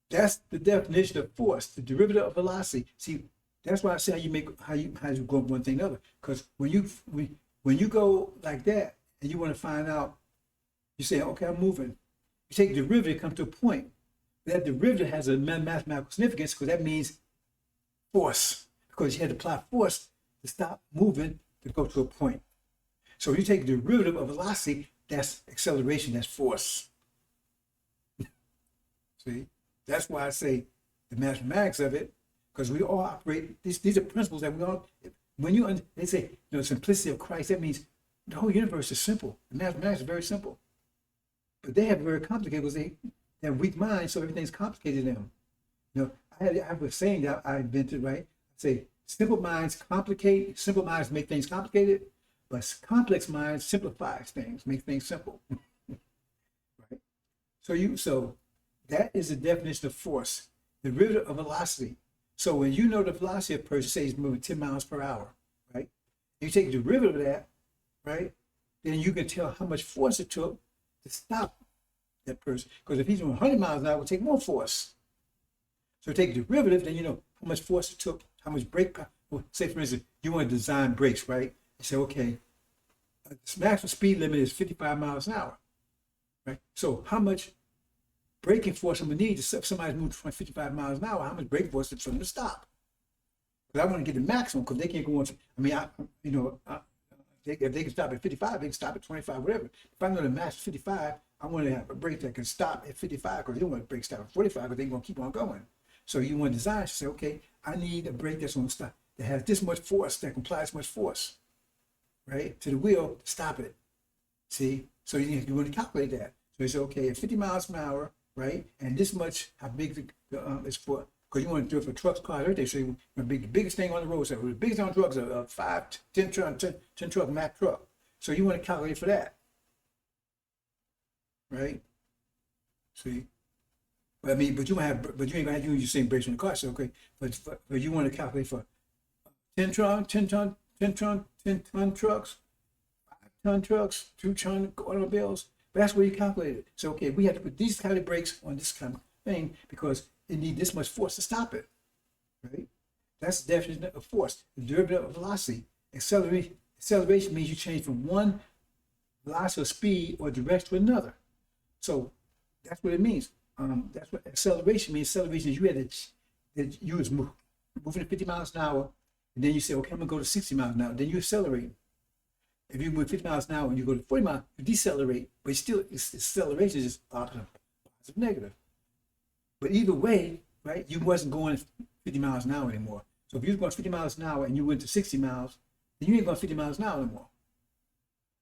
That's the definition of force, the derivative of velocity. See, that's why I say how you go from one thing to another. Because when you go like that and you want to find out, you say, okay, I'm moving. You take the derivative, come to a point. That derivative has a mathematical significance because that means force. Because you had to apply force to stop moving to go to a point. So you take the derivative of velocity, that's acceleration, that's force. See, that's why I say the mathematics of it, because we all operate, these are principles that we all, they say, simplicity of Christ, that means the whole universe is simple. The mathematics is very simple. But they have it very complicated because They have weak minds, so everything's complicated to them. You know, I have a saying that I invented, right? I say, simple minds complicate, simple minds make things complicated, but complex minds simplifies things, make things simple. Right? So that is the definition of force, the derivative of velocity. So when you know the velocity of a person, say he's moving 10 miles per hour, right? You take the derivative of that, right? Then you can tell how much force it took to stop that person. Because if he's doing 100 miles an hour, it will take more force. So take the derivative, then you know how much force it took, how much brake power. Well, say for instance, you want to design brakes, right? You say, okay, the maximum speed limit is 55 miles an hour, right? So how much braking force I'm gonna need to if somebody's moving 55 miles an hour, how much braking force is for them to stop? Because I want to get the maximum, because they can't go on. If they can stop at 55, they can stop at 25, whatever. If I'm going to max 55, I want to have a brake that can stop at 55, because they don't want to brake stop at 45, because they're going to keep on going. So you want to design to say, okay, I need a brake that's going to stop, that has this much force, that can apply this much force, right, to the wheel to stop it. See? So you want to calculate that. So you say, okay, at 50 miles an hour, right, and this much, how big is for, because you want to do it for trucks, cars, everything. So you want the biggest thing on the road. So the biggest on trucks are 5, 10 truck, Mack truck. So you want to calculate for that, right? See, but you ain't gonna have to use your same brakes on the car. So okay, but you want to calculate for 10 ton trucks, 5-ton trucks, 2-ton automobiles. But that's where you calculate it. So okay, we have to put these kind of brakes on this kind of thing because it needs this much force to stop it, right? That's the definition of force, the derivative of velocity. Acceleration means you change from one velocity or speed or direction to another. So that's what it means. That's what acceleration means. Acceleration is you was moving at 50 miles an hour, and then you say, okay, I'm gonna go to 60 miles an hour. Then you accelerate. If you move 50 miles an hour and you go to 40 miles, you decelerate, but still, acceleration is just positive, negative. But either way, right, you wasn't going 50 miles an hour anymore. So if you was going 50 miles an hour and you went to 60 miles, then you ain't going 50 miles an hour anymore.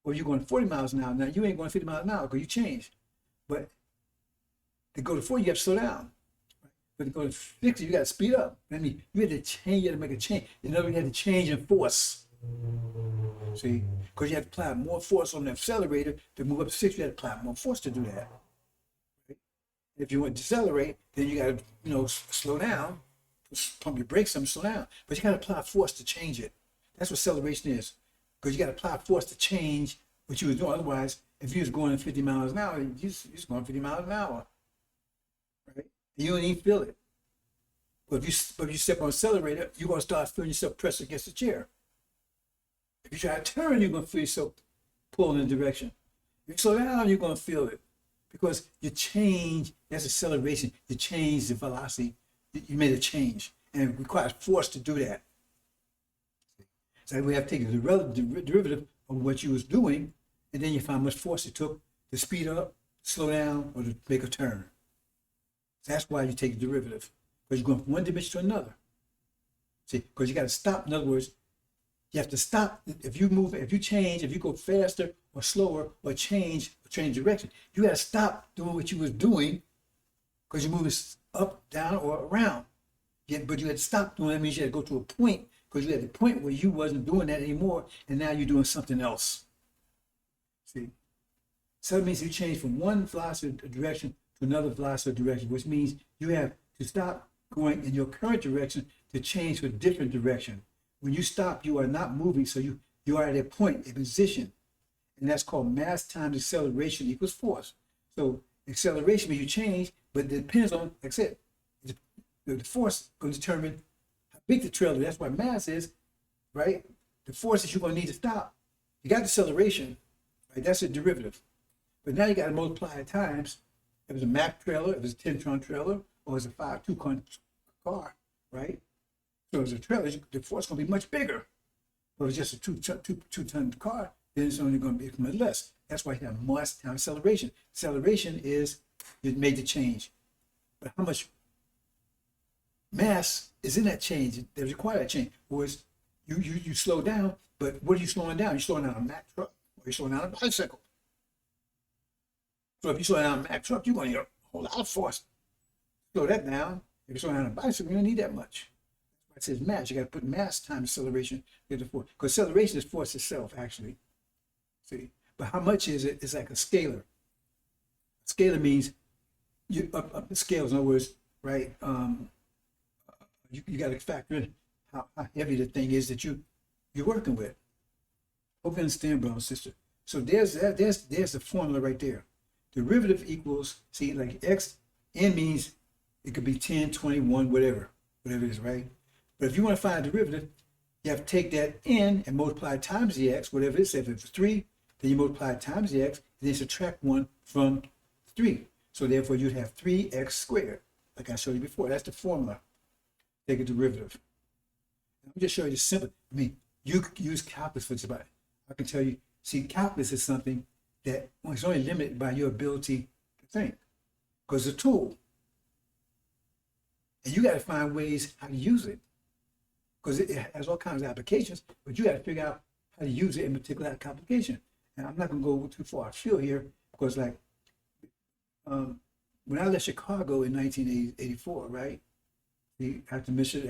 Or you're going 40 miles an hour, now you ain't going 50 miles an hour because you changed. But to go to 40, you have to slow down. But to go to 60, you got to speed up. I mean, you had to change, you had to make a change. In other words, you had to change in force. See, because you had to apply more force on the accelerator to move up to 60, you had to apply more force to do that. Right? If you want to decelerate, then you got to, slow down, pump your brakes, slow down. But you got to apply force to change it. That's what acceleration is. Because you got to apply force to change what you was doing. Otherwise, if you was going 50 miles an hour, you just going 50 miles an hour, right? And you don't even feel it. But if you step on accelerator, you're going to start feeling yourself pressed against the chair. If you try to turn, you're going to feel yourself pulled in a direction. If you slow down, you're going to feel it. Because you change, that's acceleration. You change the velocity. You made a change. And it requires force to do that. So we have to take the relative derivative of what you was doing, and then you find how much force it took to speed up, slow down, or to make a turn. So that's why you take the derivative. Because you're going from one dimension to another. See, because you got to stop. In other words, you have to stop. If you change, if you go faster or slower or change direction, you got to stop doing what you was doing because you're moving up, down, or around. But you had to stop doing that. Means you had to go to a point because you had the point where you wasn't doing that anymore, and now you're doing something else. See, so it means you change from one velocity direction to another velocity direction, which means you have to stop going in your current direction to change to a different direction. When you stop, you are not moving, so you are at a point, a position, and that's called mass times acceleration equals force. So acceleration means you change, but it depends on, like I said, the force going to determine how big the trail is. That's what mass is, right? The force that you're going to need to stop. You got the acceleration, right? That's a derivative. But now you got to multiply it times. If it's a Mack trailer, if it's a 10-ton trailer, or it's a 2-ton car, right? So as a trailer, the force is going to be much bigger. But if it's just a 2-ton car, then it's only going to be much less. That's why you have mass times acceleration. Acceleration is it made the change. But how much mass is in that change that requires that change? Whereas you slow down, but what are you slowing down? You're slowing down a Mack truck, or you're slowing down a bicycle. So if you slow down a Mack truck, you're going to need a whole lot of force. Slow that down. If you slow down a bicycle, you don't need that much. It says mass. You got to put mass times acceleration to the force. Because acceleration is force itself, actually. See, but how much is it? It's like a scalar. Scalar means you up the scales. In other words, right? You got to factor in how heavy the thing is that you're working with. Hope you understand, brother and sister. So there's the formula right there. Derivative equals, see, like x, n means it could be 10, 21, whatever it is, right? But if you want to find a derivative, you have to take that n and multiply it times the x, whatever it is. If it's 3, then you multiply it times the x, and then subtract 1 from 3. So therefore, you'd have 3x squared, like I showed you before. That's the formula. Take a derivative. Let me just show you the simple. I mean, you could use calculus for just about it. I can tell you, see, calculus is something that is only limited by your ability to think, because it's a tool. And you got to find ways how to use it, because it has all kinds of applications, but you got to figure out how to use it in particular application. And I'm not going to go too far afield here, because like when I left Chicago in 1984, right? After Mission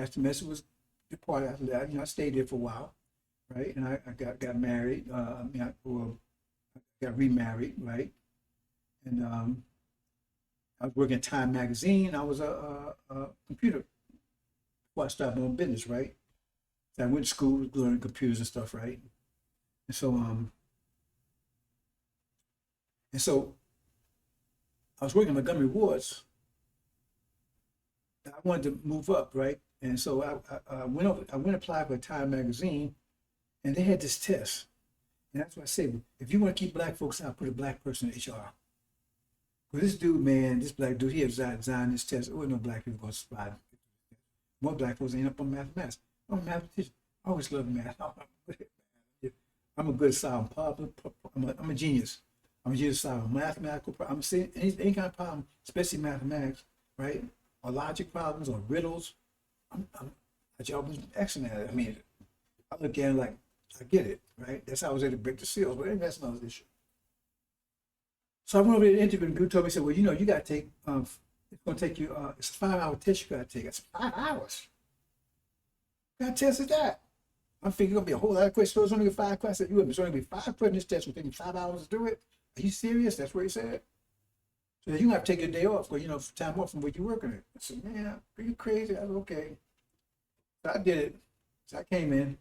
was departed after that, I stayed there for a while, right? And I got married. I got remarried, right? And I was working at Time Magazine. I was a computer before I started my own business, right? So I went to school, learning computers and stuff, right? And so I was working at Montgomery Wards. I wanted to move up, right? And so I went to apply for Time Magazine, and they had this test. And that's why I say, if you want to keep black folks out, put a black person in HR. Well, this dude, man, this black dude, he had designed this test. There wasn't no black people going to survive. More black folks end up on mathematics. I'm a mathematician. I always loved math. I'm a good solving problem. I'm a genius. I'm a genius solving mathematical problem. I'm saying any kind of problem, especially mathematics, right? Or logic problems or riddles. My job was excellent at it. I mean, I look at it like, I get it, right? That's how I was able to break the seals, but that's another issue. So I went over to the interview, and the dude told me, he said, well, you got to take, it's going to take you, it's a 5-hour test you got to take. It's 5 hours. What kind of test is that? I'm thinking it's going to be a whole lot of questions. So it's only 5 questions. It's only going to be 5 questions. This test will take me 5 hours to do it. Are you serious? That's what he said. So you have to take your day off, or, time off from what you're working at. I said, man, are you crazy? I said, okay. So I did it. So I came in.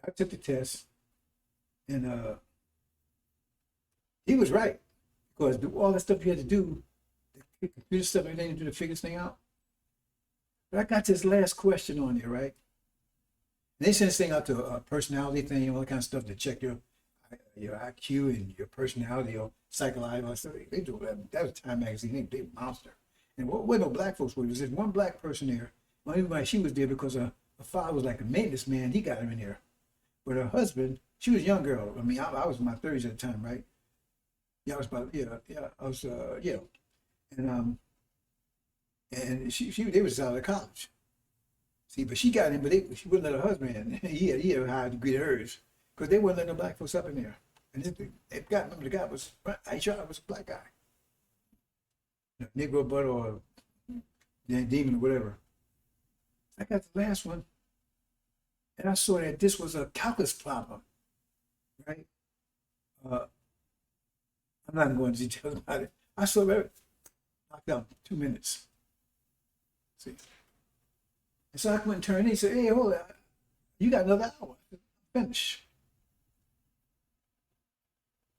I took the test. And he was right. Because all the stuff you had to do, the computer stuff, everything to do to figure this thing out. But I got this last question on there, right? And they sent this thing out to a personality thing, all that kind of stuff to check your IQ and your personality or psychological stuff. They do that. That was Time Magazine. They monster. And what no black folks were. There was one black person there. Well, everybody, she was there because her father was like a maintenance man. He got her in there. But her husband, she was a young girl. I mean, I was in my 30s at the time, right? Yeah, I was about, I was, and they was out of college. See, but she got in, but she wouldn't let her husband in. He had a higher degree than hers, because they wouldn't let no black folks up in there. And remember, the guy was, HR was a black guy, Negro butt or demon or whatever. I got the last one, and I saw that this was a calculus problem, right? I'm not going into details about it. I saw that knocked out 2 minutes. See? And so I went and turned in. He said, hey, hold on. You got another hour. Finish.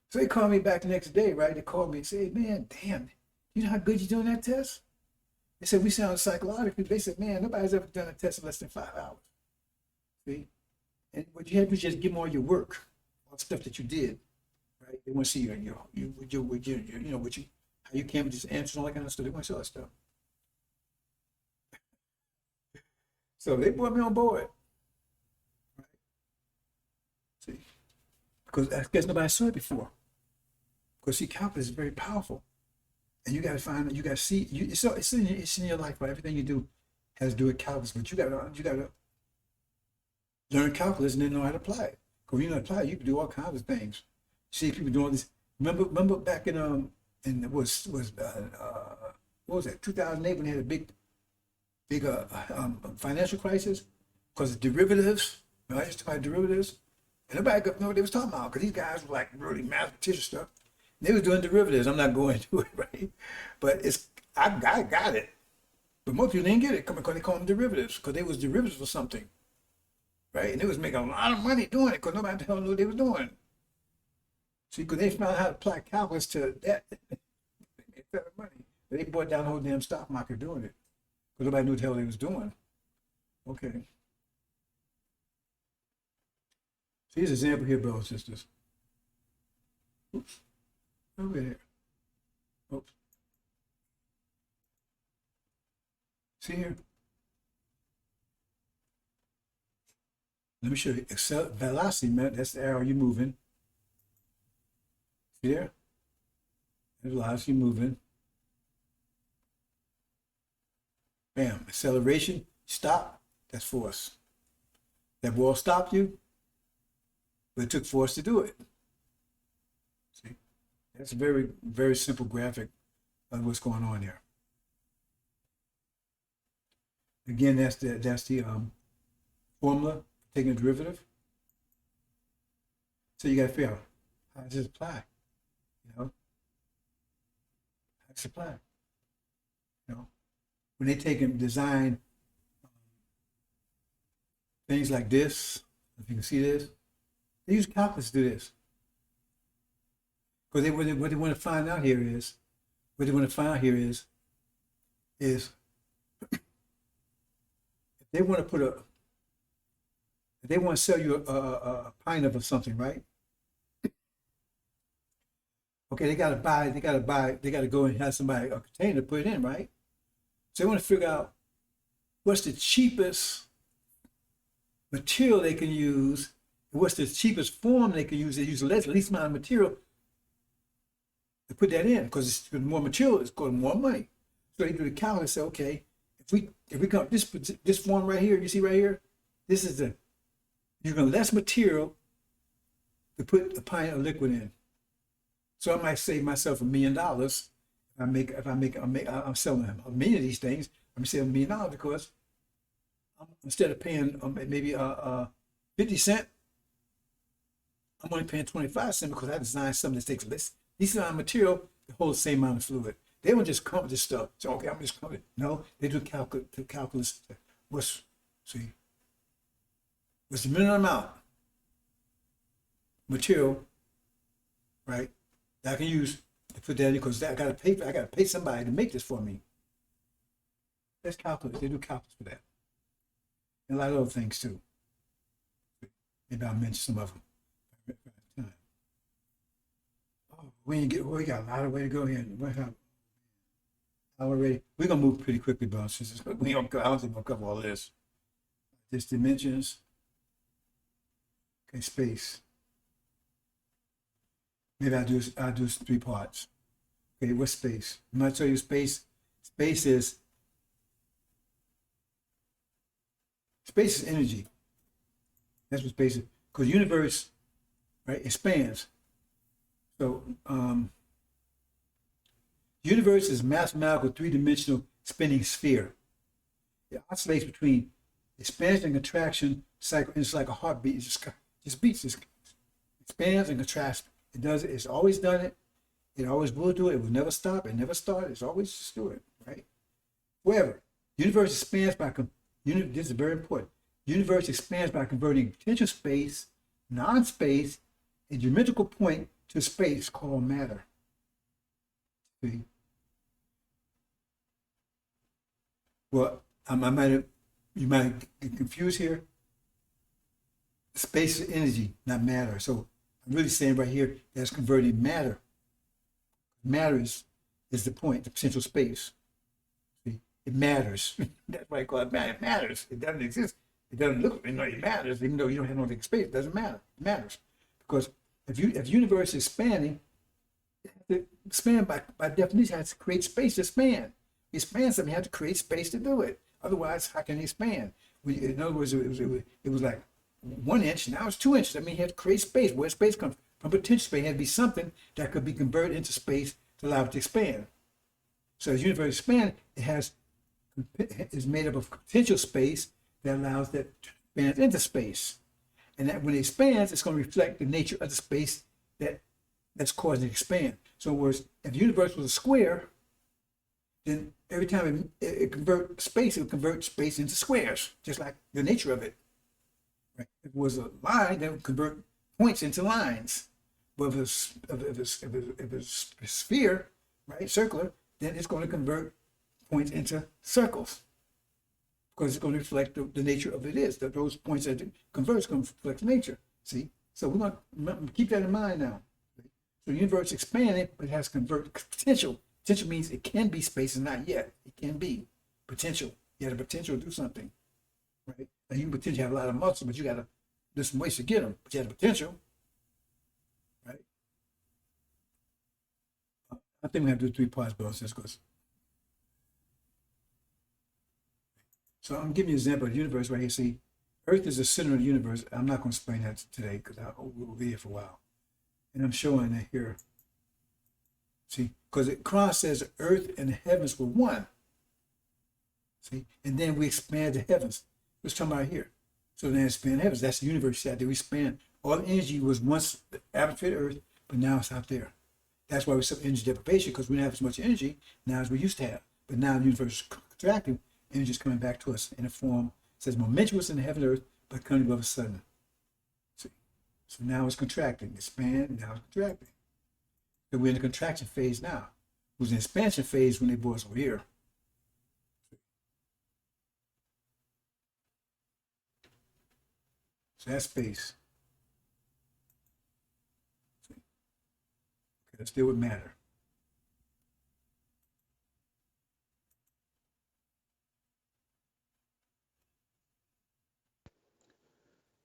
So they called me back the next day, right? They called me and said, man, damn, you know how good you're doing that test? They said, we sound psychologically. They said, man, nobody's ever done a test in less than 5 hours. See? And what you had was just give them all your work, all the stuff that you did. Right? They want to see how you came with these answers and all that kind of stuff. They want to see all that stuff. So they brought me on board. Right? See, because I guess nobody saw it before. Because see, calculus is very powerful, and you got to find, you got to see. It's in your life. Right? Everything you do has to do with calculus, but you got to learn calculus and then know how to apply it. Because when you know how to apply it, you can do all kinds of things. See people doing this. Remember back in and it was what was that, 2008, when they had a big financial crisis because of derivatives. You know, I just talk about derivatives, and nobody could know what they was talking about because these guys were like really mathematician stuff. They was doing derivatives. I'm not going to it, right? But I got it. But most people didn't get it because they call them derivatives because they was derivatives for something, right? And they was making a lot of money doing it because nobody the hell knew what they was doing. See, because they found out how to apply calculus to that, they made better money. But they brought down the whole damn stock market doing it because nobody knew what the hell they was doing. Okay. So here's an example here, brothers and sisters. Oops. Over there. Oops. See here? Let me show you. Velocity, man. That's the arrow you're moving. See there? There's velocity moving. Bam. Acceleration. Stop. That's force. That ball stopped you, but it took force to do it. See? That's a very, very simple graphic of what's going on here. Again, that's the formula for taking a derivative. So you got to figure out how does this apply? You know, how does it apply? You know, when they take and design things like this, if you can see this, they use calculus to do this. Because what they want to find out here is, if they want to if they want to sell you a pint of something, right? Okay, they got to go and have somebody, a container to put it in, right? So they want to figure out what's the cheapest material they can use, and what's the cheapest form they can use. They use the least amount of material to put that in, because the more material, it's going more money. So they do the calculus and say, okay, if we come this form right here, you see right here, this is you're going to less material to put a pint of liquid in. So I might save myself $1 million. I'm selling $1 million of these things. I'm saving $1 million because instead of paying maybe 50 cents, I'm only paying 25 cents because I designed something that takes less decent amount of material to hold the same amount of fluid. They don't just come with this stuff. So okay, I'm just coming. No, they do calculus. What's the minimum amount material, right, that I can use to put that in, because I gotta pay somebody to make this for me. That's calculus. They do calculus for that. And a lot of other things too. Maybe I'll mention some of them. Oh, we got a lot of way to go here. We're gonna move pretty quickly, brothers and sisters. I don't think we'll cover all of this. Just dimensions. Okay, space. Maybe I'll do 3 parts. Okay, what's space? I'm gonna tell you space. Space is energy. That's what space is. Because the universe, right, expands. So universe is mathematical 3-dimensional spinning sphere. It oscillates between expansion and contraction cycle. It's like a heartbeat. It just beats. It expands and contracts. It does it. It's always done it. It always will do it. It will never stop. It never start. It's always just do it, right? However, universe expands by this is very important. Universe expands by converting potential space, non-space, a geometrical point to space called matter. See? Well, you might get confused here. Space is energy, not matter. So I'm really saying right here that's converting matter. Matter is the point, the potential space. See? It matters. That's why I call it matter. It matters. It doesn't exist. It doesn't look, it matters, even though you don't have no space. It doesn't matter. It matters. Because if the universe is expanding, you have to expand by definition, it has to create space to expand. You expand something, you have to create space to do it. Otherwise, how can it expand? In other words, it was like 1 inch, now it's 2 inches. I mean, you have to create space. Where space comes from potential space, it had to be something that could be converted into space to allow it to expand. So as the universe expands, is made up of potential space that allows that to expand into space. And that when it expands, it's going to reflect the nature of the space that's causing it to expand. So whereas if the universe was a square, then every time it converts space, it would convert space into squares, just like the nature of it. Right? If it was a line, that would convert points into lines. But if it's a sphere, right, circular, then it's going to convert points into circles, because it's going to reflect the nature of it is that those points that it converts going to reflect nature. See, so we're going to keep that in mind now. So the universe expanding, but it has convert potential. Potential means it can be space and not yet. It can be potential. You have the potential to do something, right? And you can potentially have a lot of muscle, but you got to do some ways to get them. But you have the potential, right? I think we have to do 3 parts, but because. So I'm giving you an example of the universe right here. See, Earth is the center of the universe. I'm not going to explain that today because we'll be here for a while. And I'm showing that here. See, because Christ says the earth and the heavens were one. See, and then we expand the heavens. Let's talk about here. So then expand the heavens. That's the universe that we expand. All the energy was once the atmosphere of the earth, but now it's out there. That's why we suffer energy deprivation, because we don't have as much energy now as we used to have. But now the universe is contracting. Energy is coming back to us in a form. It says momentum was in the heaven and earth, but coming above a sudden. See, so now it's contracting, expand, now it's contracting. So we're in the contraction phase now. It was an expansion phase when they brought us over here. So that's space. See? Okay, let's deal with matter.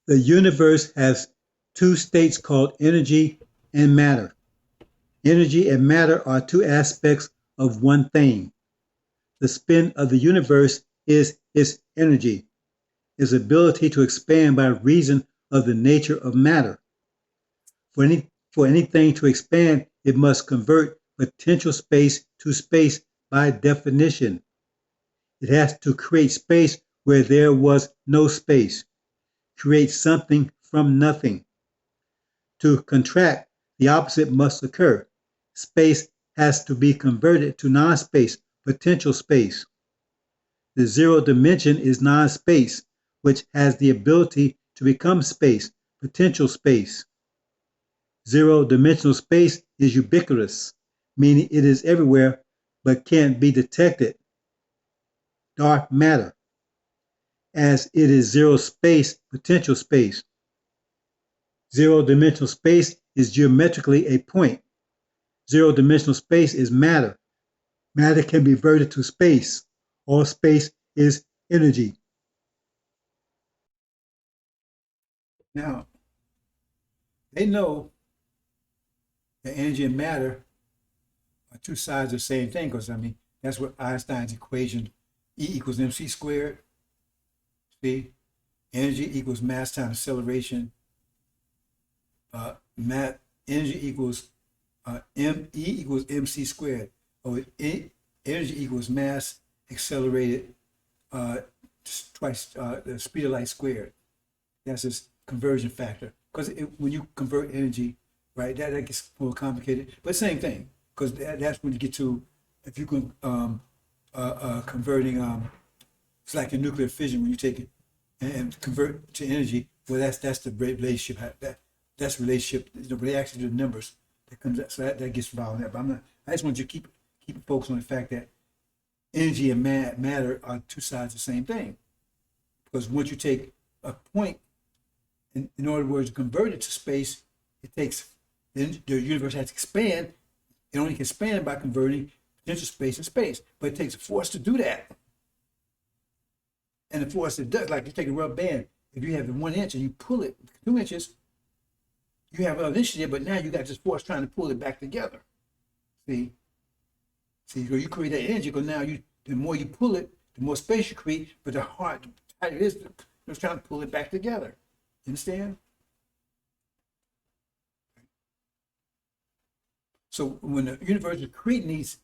The universe has 2 states called energy and matter. Energy and matter are 2 aspects of one thing. The spin of the universe is its energy, its ability to expand by reason of the nature of matter. For anything to expand, it must convert potential space to space by definition. It has to create space where there was no space, create something from nothing. To contract, the opposite must occur. Space has to be converted to non-space, potential space. The 0 dimension is non-space, which has the ability to become space, potential space. 0-dimensional space is ubiquitous, meaning it is everywhere but can't be detected. Dark matter, as it is 0 space, potential space. 0-dimensional space is geometrically a point. 0-dimensional space is matter. Matter can be converted to space. All space is energy. Now, they know that energy and matter are 2 sides of the same thing, because, I mean, that's what Einstein's equation, E equals mc squared. See? Energy equals mass times acceleration. Energy equals E equals mc squared. Energy equals mass accelerated twice the speed of light squared. That's this conversion factor. Because when you convert energy, right, that gets more complicated. But same thing, because that's when you get to, if you can converting, it's like a nuclear fission when you take it and convert to energy. Well, that's the relationship. That's relationship. The reaction to the numbers that comes out. So that gets involved in that. But I just want you to keep focused on the fact that energy and matter are 2 sides of the same thing. Because once you take a point, in order to convert it to space, it takes, then the universe has to expand. It only can expand by converting potential space and space. But it takes a force to do that. And the force it does, like you take a rubber band, if you have 1 inch and you pull it 2 inches, you have an inch there, but now you got this force trying to pull it back together. See, so you create that energy, because now the more you pull it, the more space you create, but the tighter it is, it's trying to pull it back together. You understand? So when the universe is creating these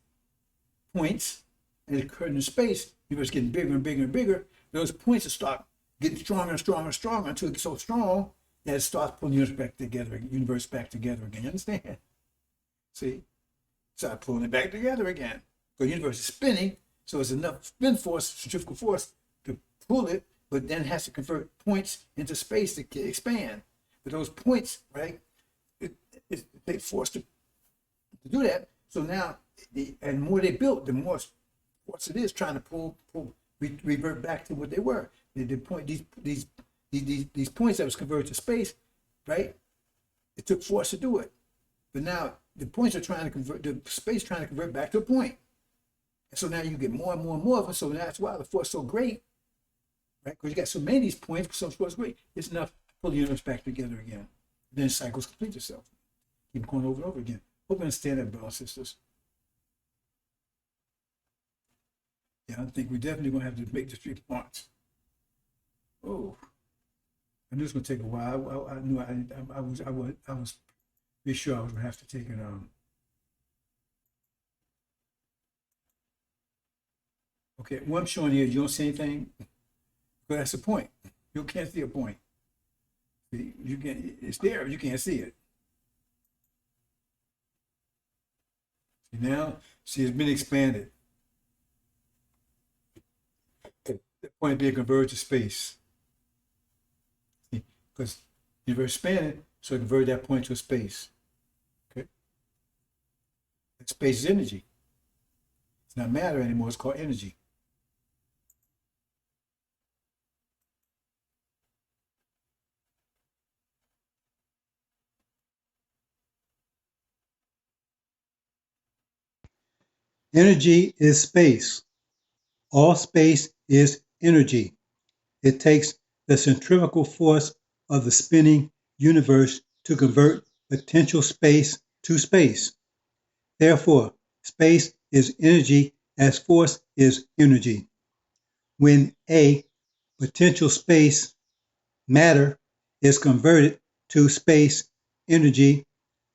points and it's occurring in space, the universe getting bigger and bigger and bigger, those points will start getting stronger and stronger and stronger until it gets so strong that it starts pulling the universe back together again. You understand? See? Start pulling it back together again. The universe is spinning, so it's enough spin force, centrifugal force, to pull it, but then it has to convert points into space to expand. But those points, right, they forced to do that. So now, and the more they built, the more force it is trying to revert back to what they were. The point, these points that was converted to space, right? It took force to do it. But now the points are trying to convert, the space trying to convert back to a point. And so now you get more and more and more of them. So that's why the force is so great, right? Because you got so many of these points, so force is great. It's enough to pull the universe back together again. Then cycles complete itself. Keep going over and over again. Hope you understand that, brothers and sisters. Yeah, I think we're definitely going to have to make the 3 parts. Oh, I knew it was going to take a while. I knew I was pretty sure I was going to have to take it. Okay, what I'm showing you, you don't see anything, but that's the point. You can't see a point. You can, it's there, you can't see it. See now, see, it's been expanded. The point being converted to space. Because the universe expanded, so it converted that point to a space. Okay? That space is energy. It's not matter anymore, it's called energy. Energy is space. All space is energy. It takes the centrifugal force of the spinning universe to convert potential space to space. Therefore, space is energy as force is energy. When a potential space, matter, is converted to space energy,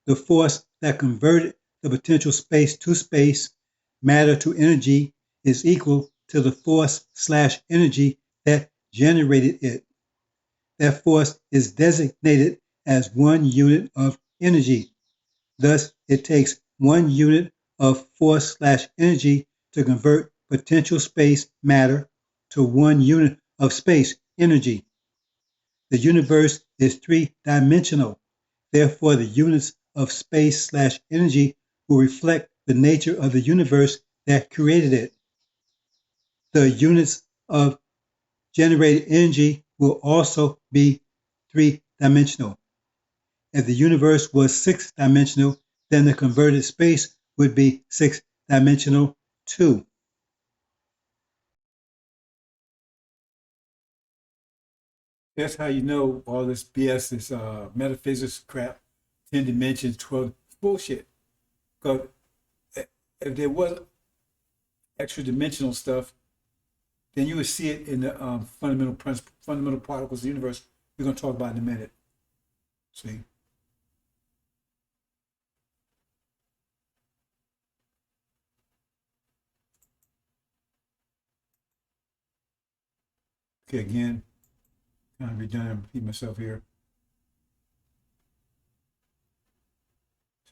the force that converted the potential space to space, matter to energy, is equal to the force/energy that generated it. That force is designated as 1 unit of energy. Thus, it takes 1 unit of force/energy to convert potential space matter to 1 unit of space energy. The universe is 3-dimensional. Therefore, the units of space/energy will reflect the nature of the universe that created it. The units of generated energy will also be 3-dimensional. If the universe was 6-dimensional, then the converted space would be 6-dimensional too. That's how you know all this BS, this metaphysics crap, 10 dimensions, 12, bullshit. Because if there was extra dimensional stuff, then you would see it in the fundamental particles of the universe we're going to talk about in a minute. See? Okay, again, kind of redundant, repeat myself here.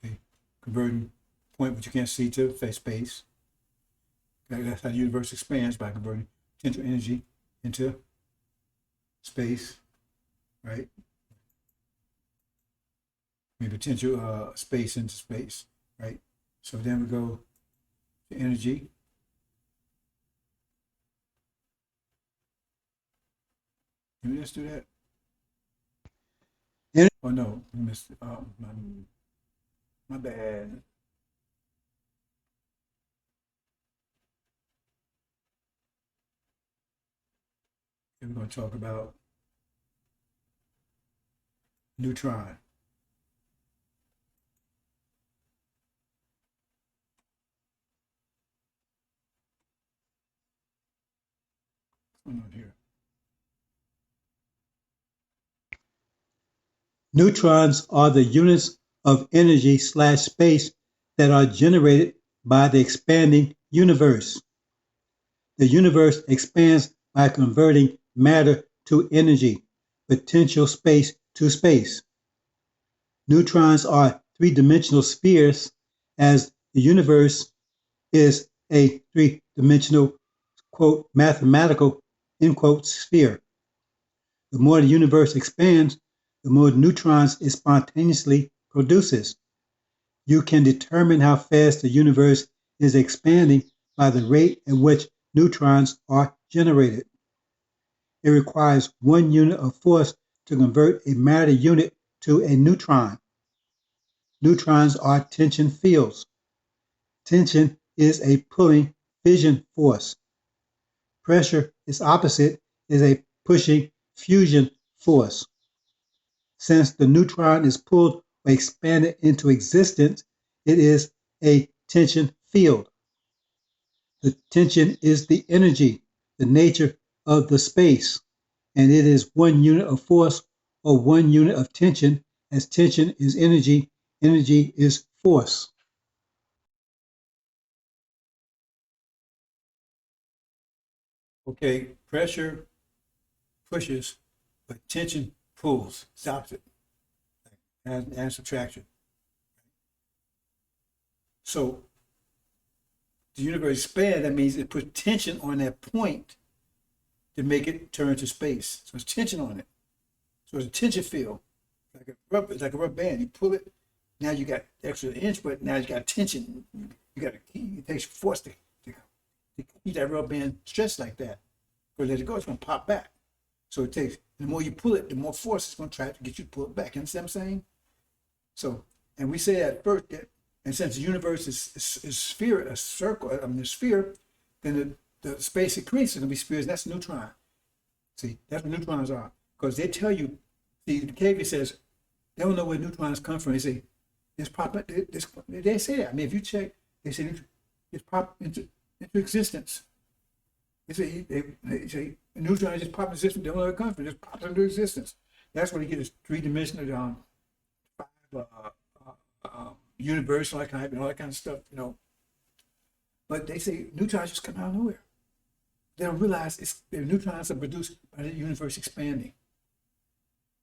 See? Converting point which you can't see to space. That's how the universe expands, by converting potential energy into space, right? I mean, potential space into space, right? So then we go to energy. Did we just do that? Oh no, we missed it. Oh, my bad. We're going to talk about neutron. What's going on here? Neutrons are the units of energy/space that are generated by the expanding universe. The universe expands by converting matter to energy, potential space to space. Neutrons are three-dimensional spheres, as the universe is a three-dimensional, quote, mathematical, end quote, sphere. The more the universe expands, the more neutrons it spontaneously produces. You can determine how fast the universe is expanding by the rate at which neutrons are generated. It requires 1 unit of force to convert a matter unit to a neutron. Neutrons are tension fields. Tension is a pulling fission force. Pressure is opposite, is a pushing fusion force. Since the neutron is pulled or expanded into existence, it is a tension field. The tension is the energy, the nature of the space, and it is 1 unit of force or 1 unit of tension, as tension is energy, energy is force. Okay, pressure pushes, but tension pulls, stops it, and subtraction. So the universe expands, that means it puts tension on that point to make it turn to space. So it's tension on it. So it's a tension field, it's like a rubber band. You pull it, now you got extra inch, but now you got tension. You got it takes force to keep that rubber band stretched like that. Because as it goes, it's going to pop back. So it takes, the more you pull it, the more force it's going to try to get you to pull it back. You understand what I'm saying? So, and we say that first, that, and since the universe is sphere, a circle, a sphere, then the space it creates is going to be spheres. That's neutron. See, that's what neutrons are. Because they tell you, see, the KV says, they don't know where neutrons come from. They say, it's pop, they say that. I mean, if you check, they say it's pop into existence. They say neutrons just pop into existence. They don't know where it comes from. It just pops into existence. That's what you get, is three-dimensional universe, all that kind of stuff, you know. But they say neutrons just come out of nowhere. They don't realize the neutrons are produced by the universe expanding.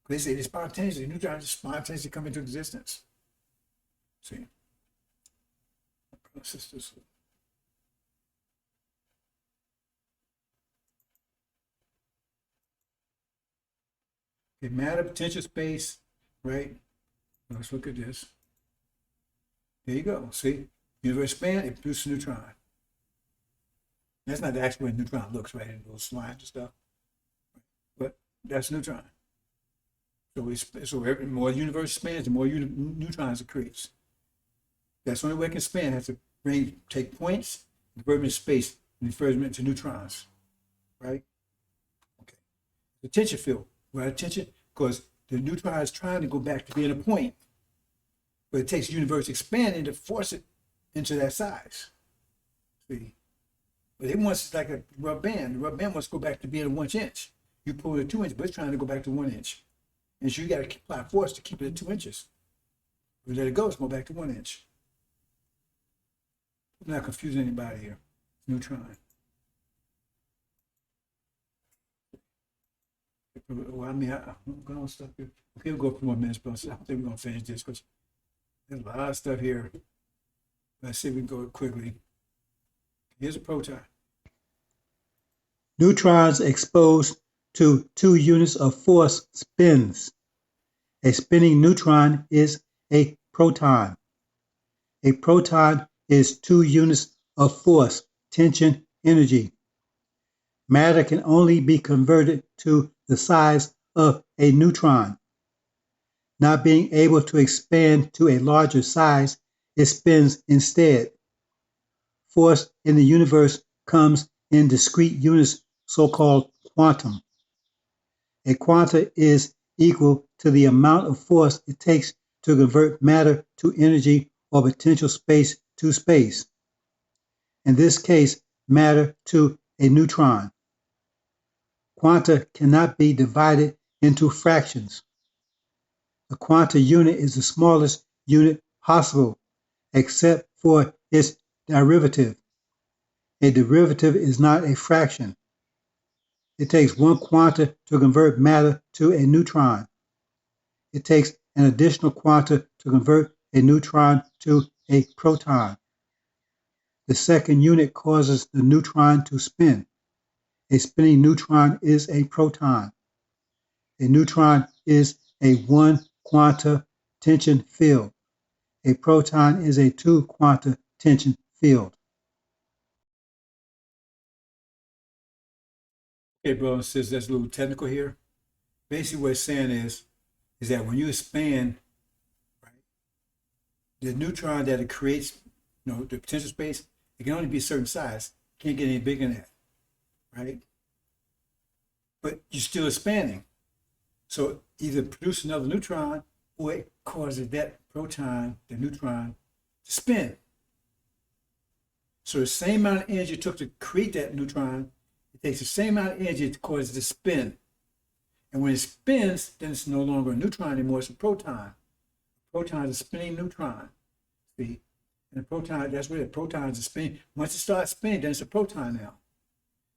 They say they spontaneously, neutrons just spontaneously come into existence. See? Sisters. Okay, matter, potential space, right? Let's look at this. There you go. See? Universe expand, it produces a neutron. That's not actually what a neutron looks, right? In those lines and stuff. But that's a neutron. So the more the universe expands, the more neutrons it creates. That's the only way it can expand. It has to take points, convert them into space, and convert them into neutrons. Right? Okay. The tension field. Why tension? Because the neutron is trying to go back to being a point. But it takes the universe expanding to force it into that size. See? But it wants, it's like a rubber band. The rubber band wants to go back to being a 1 inch. You pull it at 2 inches, but it's trying to go back to 1 inch. And so you got to apply force to keep it at 2 inches. If you let it go, it's going back to 1 inch. I'm not confusing anybody here. Neutron. Well, I mean, I'm going to stop here. Okay, we'll go a few more minutes, but I don't think we're going to finish this because there's a lot of stuff here. Let's see if we can go quickly. Here's a proton. Neutrons exposed to 2 units of force spins. A spinning neutron is a proton. A proton is 2 units of force, tension, energy. Matter can only be converted to the size of a neutron. Not being able to expand to a larger size, it spins instead. Force in the universe comes in discrete units, so-called quantum. A quanta is equal to the amount of force it takes to convert matter to energy or potential space to space. In this case, matter to a neutron. Quanta cannot be divided into fractions. The quanta unit is the smallest unit possible, except for its derivative. A derivative is not a fraction. It takes one quanta to convert matter to a neutron. It takes an additional quanta to convert a neutron to a proton. The second unit causes the neutron to spin. A spinning neutron is a proton. A neutron is a 1 quanta tension field. A proton is a 2 quanta tension field. Okay, brother and sisters, that's a little technical here. Basically, what it's saying is that when you expand, right, the neutron that it creates, the potential space, it can only be a certain size. It can't get any bigger than that, right? But you're still expanding. So either produce another neutron or it causes that proton, the neutron, to spin. So the same amount of energy it took to create that neutron, it takes the same amount of energy to cause it to spin. And when it spins, then it's no longer a neutron anymore, it's a proton. A proton is a spinning neutron. See? And a proton, that's where the proton is spinning. Once it starts spinning, then it's a proton now.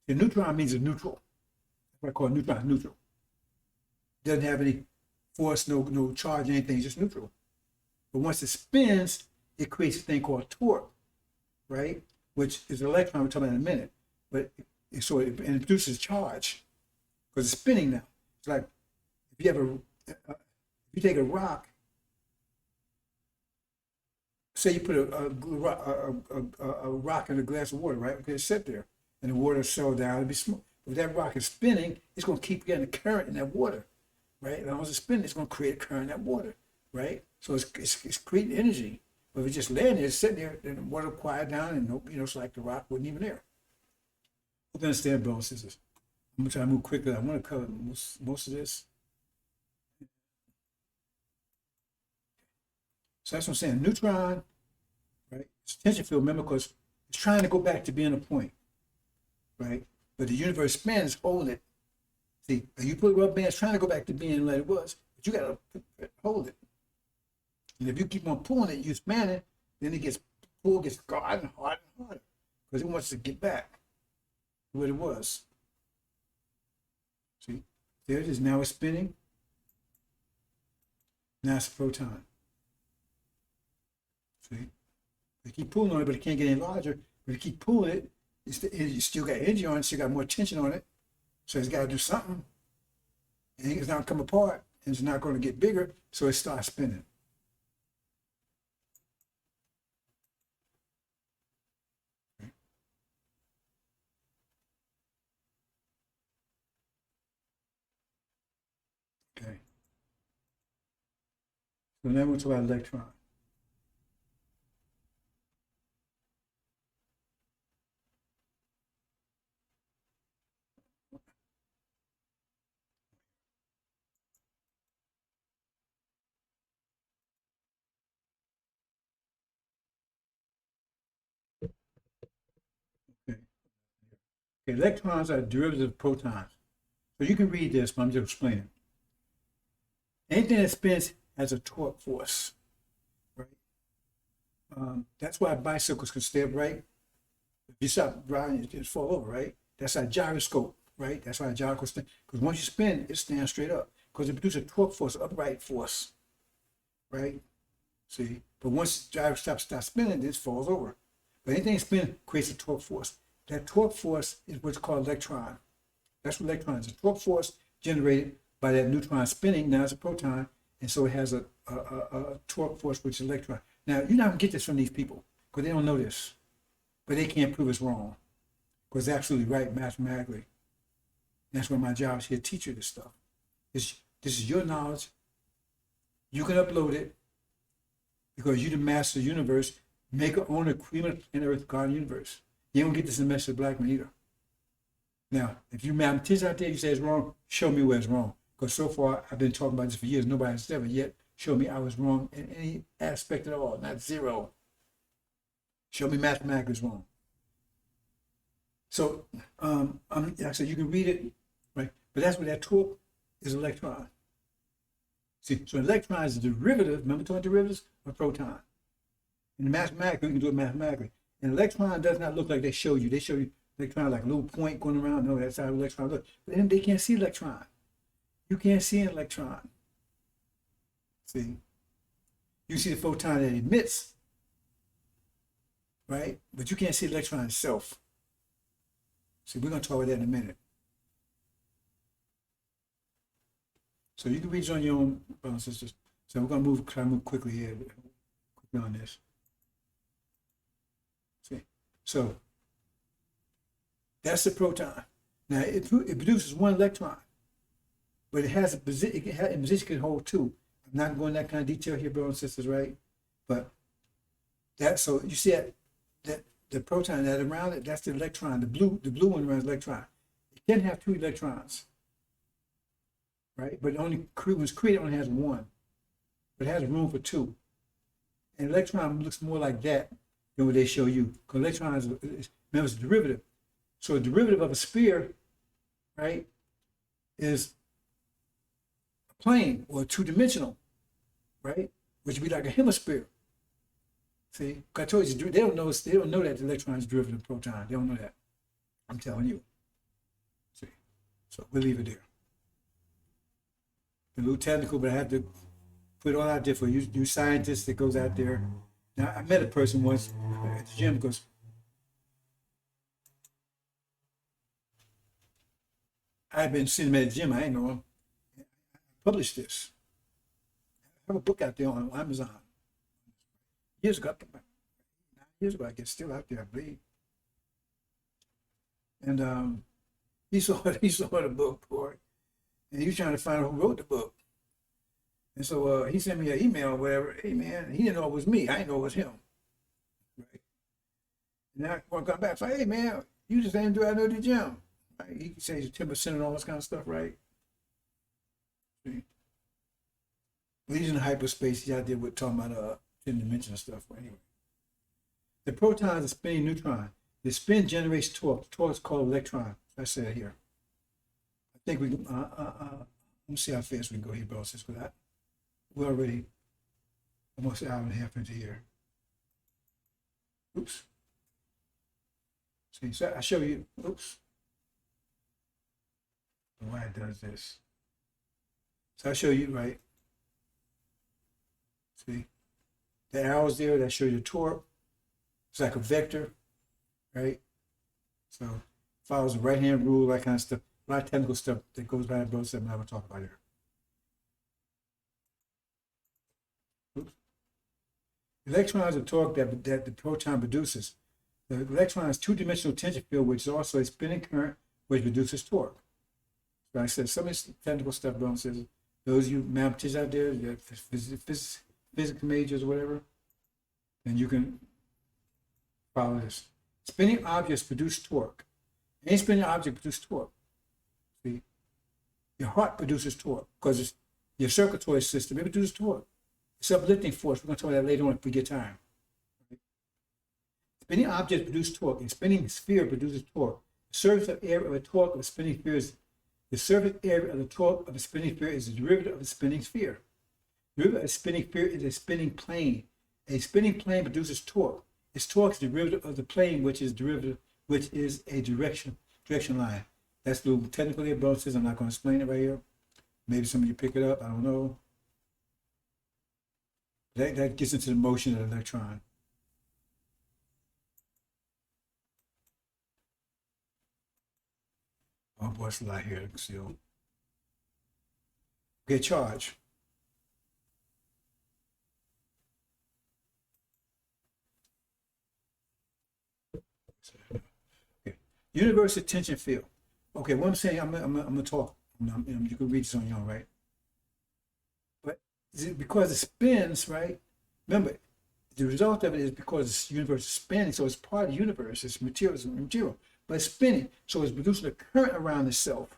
The neutron means a neutral. That's what I call a neutron, neutral. It doesn't have any force, no charge, anything, it's just neutral. But once it spins, it creates a thing called torque, right? Which is an electron, we'll talk about in a minute. But it produces charge because it's spinning now. It's like if you take a rock, say you put a rock in a glass of water, right? Okay, it's sit there, and the water settle down. It'll be smooth. If that rock is spinning, it's going to keep getting a current in that water, right? As long as it's spinning, it's going to create a current in that water, right? So it's creating energy. But if it's just laying there, it's sitting there, then the water will quiet down, and it's like the rock wasn't even there. Hope you understand, brothers and sisters. I'm gonna try to move quickly. I want to cover most of this. So that's what I'm saying. Neutron, right? It's a tension field, remember, because it's trying to go back to being a point, right? But the universe span is holding it. See, you put rubber band, it's trying to go back to being like it was, but you gotta hold it. And if you keep on pulling it, you span it, then it gets pulled, gets harder and harder and harder, because it wants to get back to what it was. See, there it is. Now it's spinning. Now it's a proton. See, they keep pulling on it, but it can't get any larger. But you keep pulling it, you still got energy on it, still got more tension on it. So it's got to do something. And it's not going to come apart, and it's not going to get bigger, so it starts spinning. Okay. So now we'll talk about electron. Okay. Okay. Electrons are derivatives of protons. So you can read this, but I'm just explaining. Anything that spins has a torque force, right? That's why bicycles can stay upright. If you stop riding, it just fall over, right? That's our gyroscope, right? That's why a gyroscope stands. Because once you spin, it stands straight up. Because it produces a torque force, upright force, right? See? But once the gyroscope stops spinning, it falls over. But anything spinning creates a torque force. That torque force is what's called electron. That's what electron is. A torque force generated by that neutron spinning. Now it's a proton, and so it has a torque force, which is electron. Now, you're not going to get this from these people because they don't know this, but they can't prove it's wrong because it's absolutely right mathematically. And that's why my job is here to teach you this stuff. This is your knowledge. You can upload it because you're the master of the universe, maker, owner, creator, and earth, God, universe. You don't get this in the message of black man either. Now, if you mathematicians out there, you say it's wrong, show me where it's wrong. Because so far, I've been talking about this for years. Nobody has ever yet showed me I was wrong in any aspect at all, not zero. Show me mathematically it's wrong. So, like I said, you can read it, right? But that's what that torque is, electron. See, so electron is a derivative, remember talking derivatives, of proton. And mathematically, we can do it mathematically. An electron does not look like they show you. They show you electron like a little point going around. No, that's how an electron looks. But then they can't see electron. You can't see an electron. See? You see the photon that it emits, right? But you can't see the electron itself. See, we're going to talk about that in a minute. So you can read it on your own, brothers and sisters. So we're going to try to move quickly here, quickly on this. See, so that's the proton. Now it produces one electron, but it has a position. In position can hold two. I'm not going that kind of detail here, brothers and sisters, right? But that, so you see that the proton that around it, that's the electron. The blue one around the electron. It can have two electrons, right? But when it's created, it only has one. But it has room for two. And electron looks more like that than what they show you. Because electron is, remember, it's a derivative. So a derivative of a sphere, right, is a plane or two-dimensional, right? Which would be like a hemisphere. See, I told you they don't know that the electron is derivative of proton. They don't know that. I'm telling you. See, so we'll leave it there. A little technical, but I had to put it all out there for you scientists that goes out there. Now I met a person once at the gym because I've been sitting at the gym. I ain't know him. I published this. I have a book out there on Amazon. Years ago, 9 years ago, I guess, still out there, I believe. And he saw the book, boy, and he was trying to find out who wrote the book. And so he sent me an email or whatever. Hey man, he didn't know it was me. I didn't know it was him. Right? And I want to come back. Say, hey man, you just ain't do I know the gym. Right? He says 10% and all this kind of stuff, right? See? But he's in hyperspace. He's out there with talking about 10 dimensional stuff. But anyway, the proton is a spinning neutron. The spin generates torque. The torque is called electron. I said here. I think we can. Let me see how fast we can go here, bro. Since we're already almost an hour and a half into here. Oops. See, so I show you. Oops. Why it does this? So I show you, right? See, the arrows there that show you the torque. It's like a vector, right? So follows the right-hand rule, that kind of stuff. A lot of technical stuff that goes by both sides. I'm not going to talk about here. Oops. Electrons are torque that the proton produces. The electron has two-dimensional tension field, which is also a spinning current, which produces torque. So I said some of this technical stuff, Bill says, those of you mathematicians out there, physics majors or whatever, then you can follow this. Spinning objects produce torque. Any spinning object produces torque. See, your heart produces torque because it's your circulatory system. It produces torque. It's uplifting force. We're going to talk about that later on if we get time. Right? Spinning objects produce torque. A spinning sphere produces torque. The surface area of a torque of a spinning sphere is the surface area of the torque of a spinning sphere is the derivative of a spinning sphere. The derivative of a spinning sphere is a spinning plane. A spinning plane produces torque. Its torque is the derivative of the plane, which is a direction line. That's a little technical there, bro. Says I'm not going to explain it right here. Maybe some of you pick it up. I don't know. That gets into the motion of the electron. Oh boy, it's a lot here still. Okay, charge. Okay. Universal tension field. Okay, what I'm saying, I'm gonna talk. You can read this on your own, right? But because it spins, right? Remember, the result of it is because the universe is spinning, so it's part of the universe. It's material, but it's spinning, so it's producing a current around itself.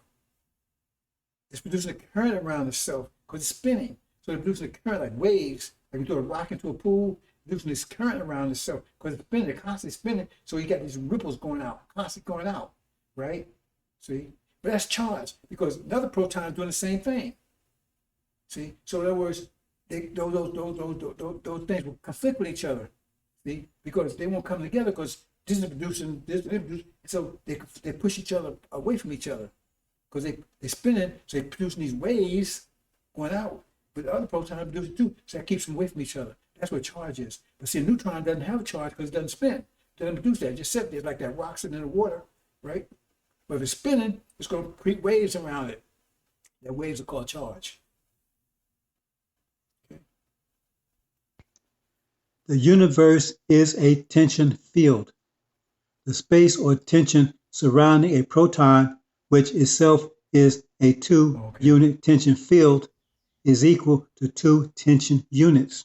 It's producing a current around itself because it's spinning. So it's producing a current like waves, like you throw a rock into a pool, producing this current around itself because it's spinning, it's constantly spinning. So you got these ripples going out, constantly going out, right? See, but that's charged because another proton is doing the same thing. See, so in other words, those things will conflict with each other. See, because they won't come together because this is producing this, so they push each other away from each other because they spinning, so they producing these waves going out. But the other protons are producing too, so that keeps them away from each other. That's what charge is. But see, a neutron doesn't have a charge because it doesn't spin. It doesn't produce that. It just sits there like that rock sitting in the water, right? But if it's spinning, it's going to create waves around it. That waves are called charge. Okay. The universe is a tension field. The space or tension surrounding a proton, which itself is a 2-unit tension field, is equal to 2 tension units.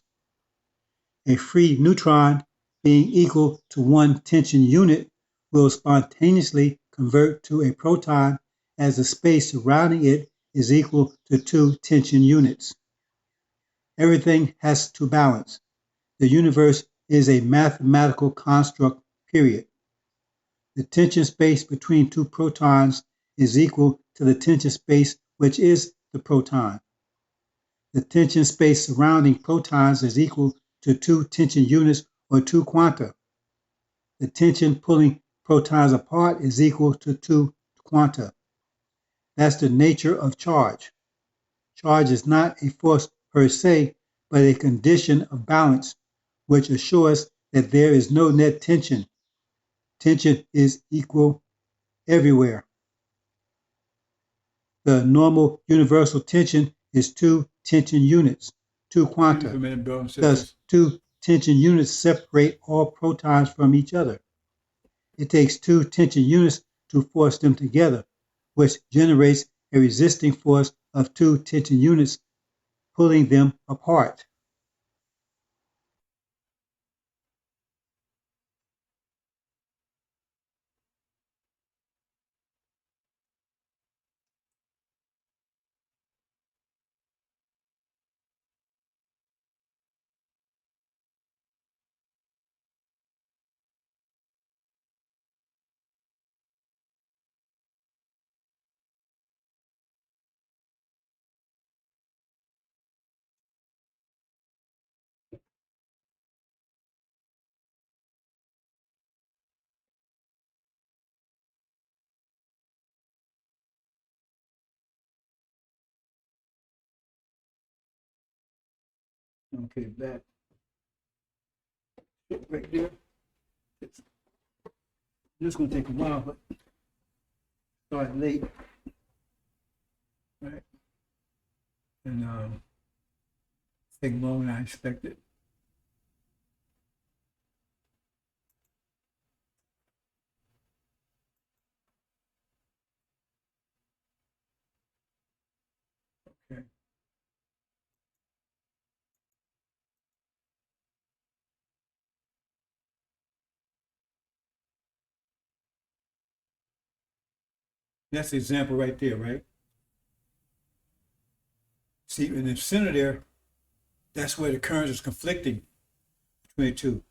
A free neutron, being equal to 1 tension unit, will spontaneously convert to a proton as the space surrounding it is equal to 2 tension units. Everything has to balance. The universe is a mathematical construct, period. The tension space between 2 protons is equal to the tension space which is the proton. The tension space surrounding protons is equal to 2 tension units or 2 quanta. The tension pulling protons apart is equal to 2 quanta. That's the nature of charge. Charge is not a force per se, but a condition of balance, which assures that there is no net tension. Tension is equal everywhere. The normal universal tension is 2 tension units, 2 quanta. Thus, 2 tension units separate all protons from each other. It takes 2 tension units to force them together, which generates a resisting force of 2 tension units pulling them apart. Okay, that right there. It's just going to take a while, but started late, right? And taking longer than I expected. Okay. That's the example right there, right? See, in the center there, that's where the currents is conflicting between the two,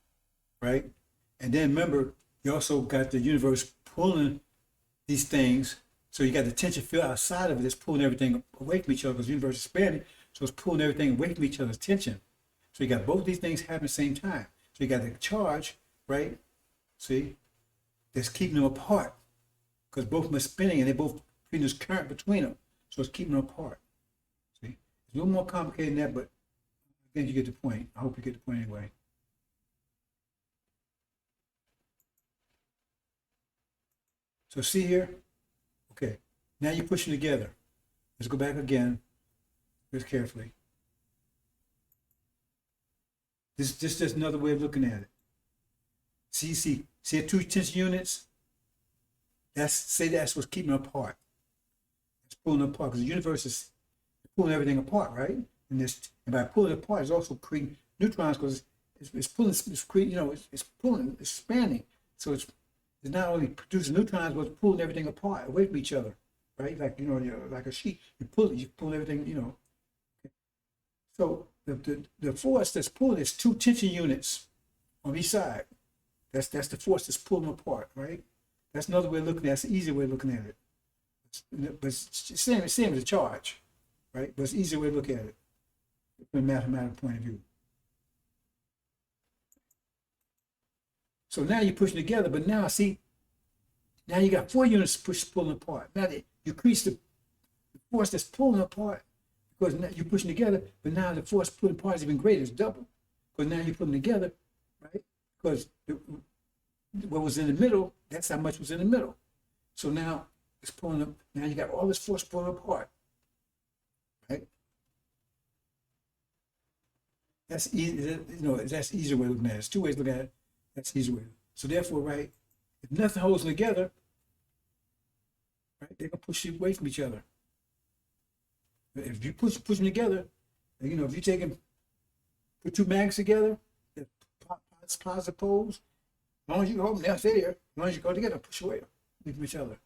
right? And then remember, you also got the universe pulling these things. So you got the tension field outside of it that's pulling everything away from each other because the universe is expanding. So it's pulling everything away from each other's tension. So you got both these things happening at the same time. So you got the charge, right? See, that's keeping them apart because both of them are spinning and they both creating this current between them. So it's keeping them apart. See, it's a little more complicated than that, but I think you get the point. I hope you get the point anyway. So see here? Okay. Now you're pushing together. Let's go back again. Just carefully. This is just another way of looking at it. See 2 tension units? That's what's keeping them apart. It's pulling them apart because the universe is pulling everything apart, right? And by pulling it apart, it's also creating neutrons because it's pulling, it's creating, it's pulling, it's expanding. So it's not only producing neutrons, but it's pulling everything apart away from each other, right? Like like a sheet, you pull everything, So the force that's pulling is 2 tension units on each side. That's the force that's pulling them apart, right? That's another way of looking at it. It's an easier way of looking at it. But it's the same as a charge, right? But it's an easier way to look at it from a mathematical point of view. So now you're pushing together, but now see, now you got 4 units pulling apart. Now you increase the force that's pulling apart because now you're pushing together, but now the force pulling apart is even greater. It's double because now you're putting together, right? Because what was in the middle, that's how much was in the middle. So now it's pulling up. Now you got all this force pulling apart, right? That's easy. That's easier way of looking at it. There's two ways to look at it. That's easy way. So therefore, right, if nothing holds them together, right, they're gonna push you away from each other. But if you push them together, if you put two magnets together, positive poles, as long as you hold them, they'll stay there. As long as you go together, push away from each other.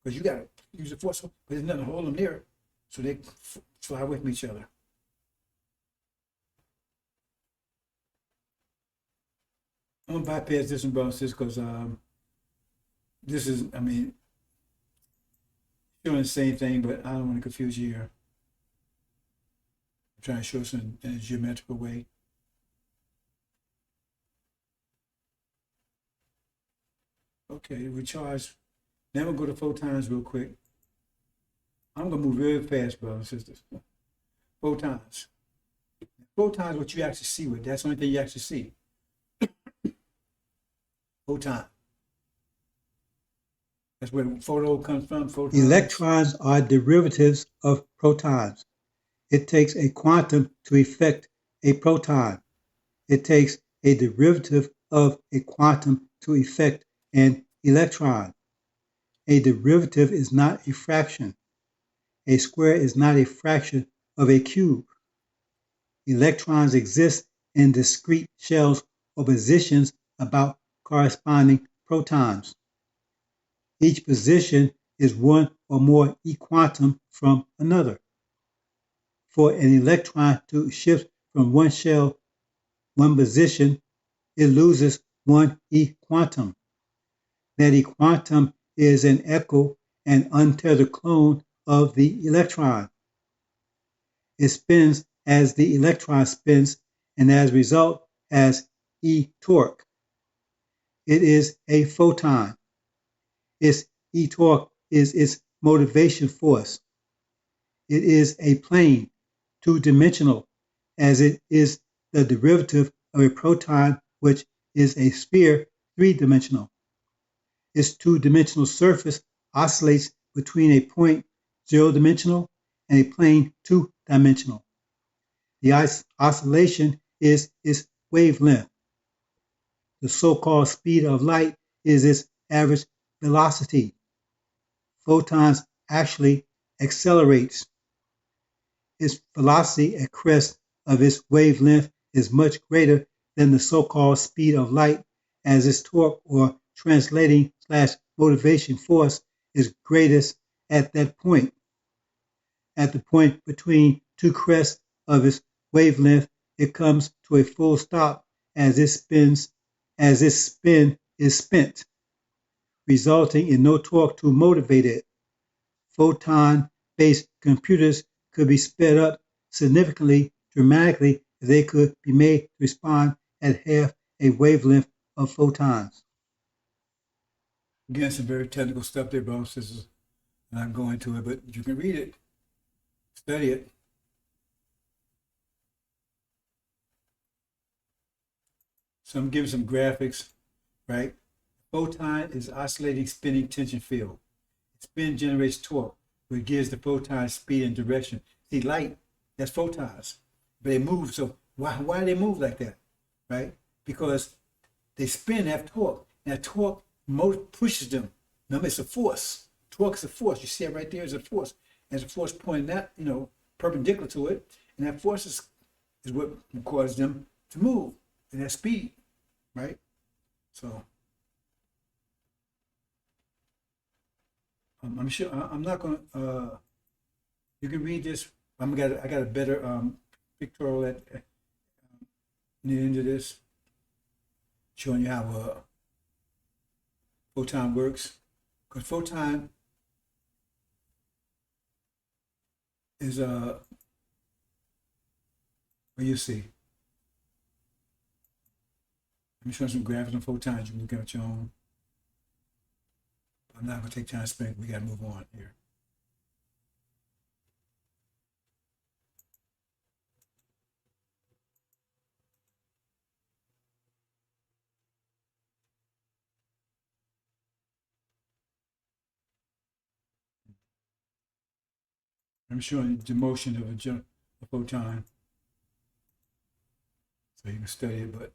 Because you got to use the force, but there's nothing to hold them there, so they fly away from each other. I'm going to bypass this one, brothers and sisters, because this is, showing the same thing, but I don't want to confuse you here. I'm trying to show us in a geometrical way. Okay, we charge. Now we'll go to photons real quick. I'm going to move really fast, brothers and sisters. Photons. Photons, what you actually see with. That's the only thing you actually see. Photon. That's where photo comes from. Photons. Electrons are derivatives of protons. It takes a quantum to effect a proton. It takes a derivative of a quantum to effect an electron. A derivative is not a fraction. A square is not a fraction of a cube. Electrons exist in discrete shells or positions about corresponding protons. Each position is one or more e-quantum from another. For an electron to shift from one shell, one position, it loses one e-quantum. That e-quantum is an echo and untethered clone of the electron. It spins as the electron spins, and as a result has e-torque. It is a photon. Its e-torque is its motivation force. It is a plane, two-dimensional, as it is the derivative of a proton, which is a sphere, three-dimensional. Its two-dimensional surface oscillates between a point, zero-dimensional, and a plane, two-dimensional. The oscillation is its wavelength. The so-called speed of light is its average velocity. Photons actually accelerates. Its velocity at crest of its wavelength is much greater than the so-called speed of light, as its torque or translating/motivation force is greatest at that point. At the point between two crests of its wavelength, it comes to a full stop as its spin is spent, resulting in no torque to motivate it. Photon-based computers could be sped up significantly, dramatically, if they could be made to respond at half a wavelength of photons. Again, some very technical stuff there, brothers and sisters. I'm not going into it, but you can read it, study it. So I'm giving some graphics, right? Photon is oscillating spinning tension field. Spin generates torque, which gives the photon speed and direction. See, light, that's photons, but they move. So why do they move like that, right? Because they spin, have torque. And that torque pushes them. Remember, it's a force. Torque is a force. You see it right there is a force. There's a force pointing that, perpendicular to it, and that force is what causes them to move at that speed, right? So I'm sure I'm not going to. You can read this. I got a better pictorial at the end of this, showing you how photon works. Because photon is what you see. I'm showing some graphics on photons. You can look at your own. I'm not going to take time to spend. We got to move on here. I'm showing the motion of a photon, so you can study it, but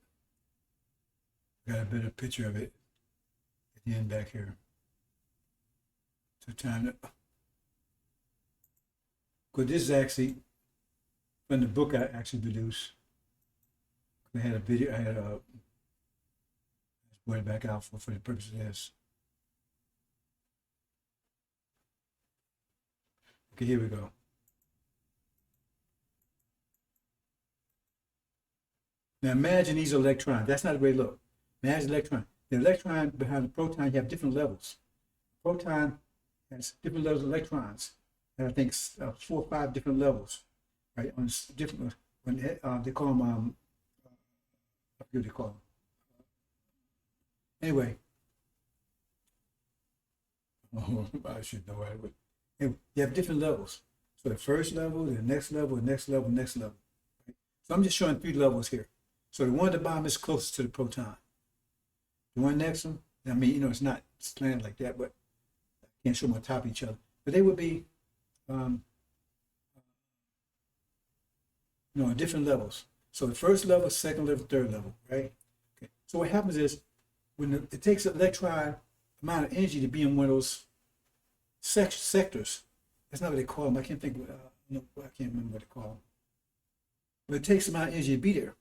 I got a better picture of it at the end back here. So time to, because this is actually from the book I actually produced. I had a video, I had a, brought it back out for the purpose of this. Okay, here we go. Now imagine these electrons. That's not the way it looks. Imagine the electron. The electron behind the proton, you have different levels. The proton has different levels of electrons. And I think 4 or 5 different levels, right? On different, when they call them, I forget what they call them. Anyway, I should know it. Anyway, you have different levels. So the first level, the next level, the next level, next level. Right? So I'm just showing 3 levels here. So the one at the bottom is closest to the proton. The one next one, I mean, you know, it's not slanted like that, but I can't show them on top of each other. But they would be, you know, on different levels. So the first level, second level, third level, right? Okay. So what happens is when it takes an electron amount of energy to be in one of those sectors. That's not what they call them. I can't think. I can't remember what they call them. But it takes amount of energy to be there.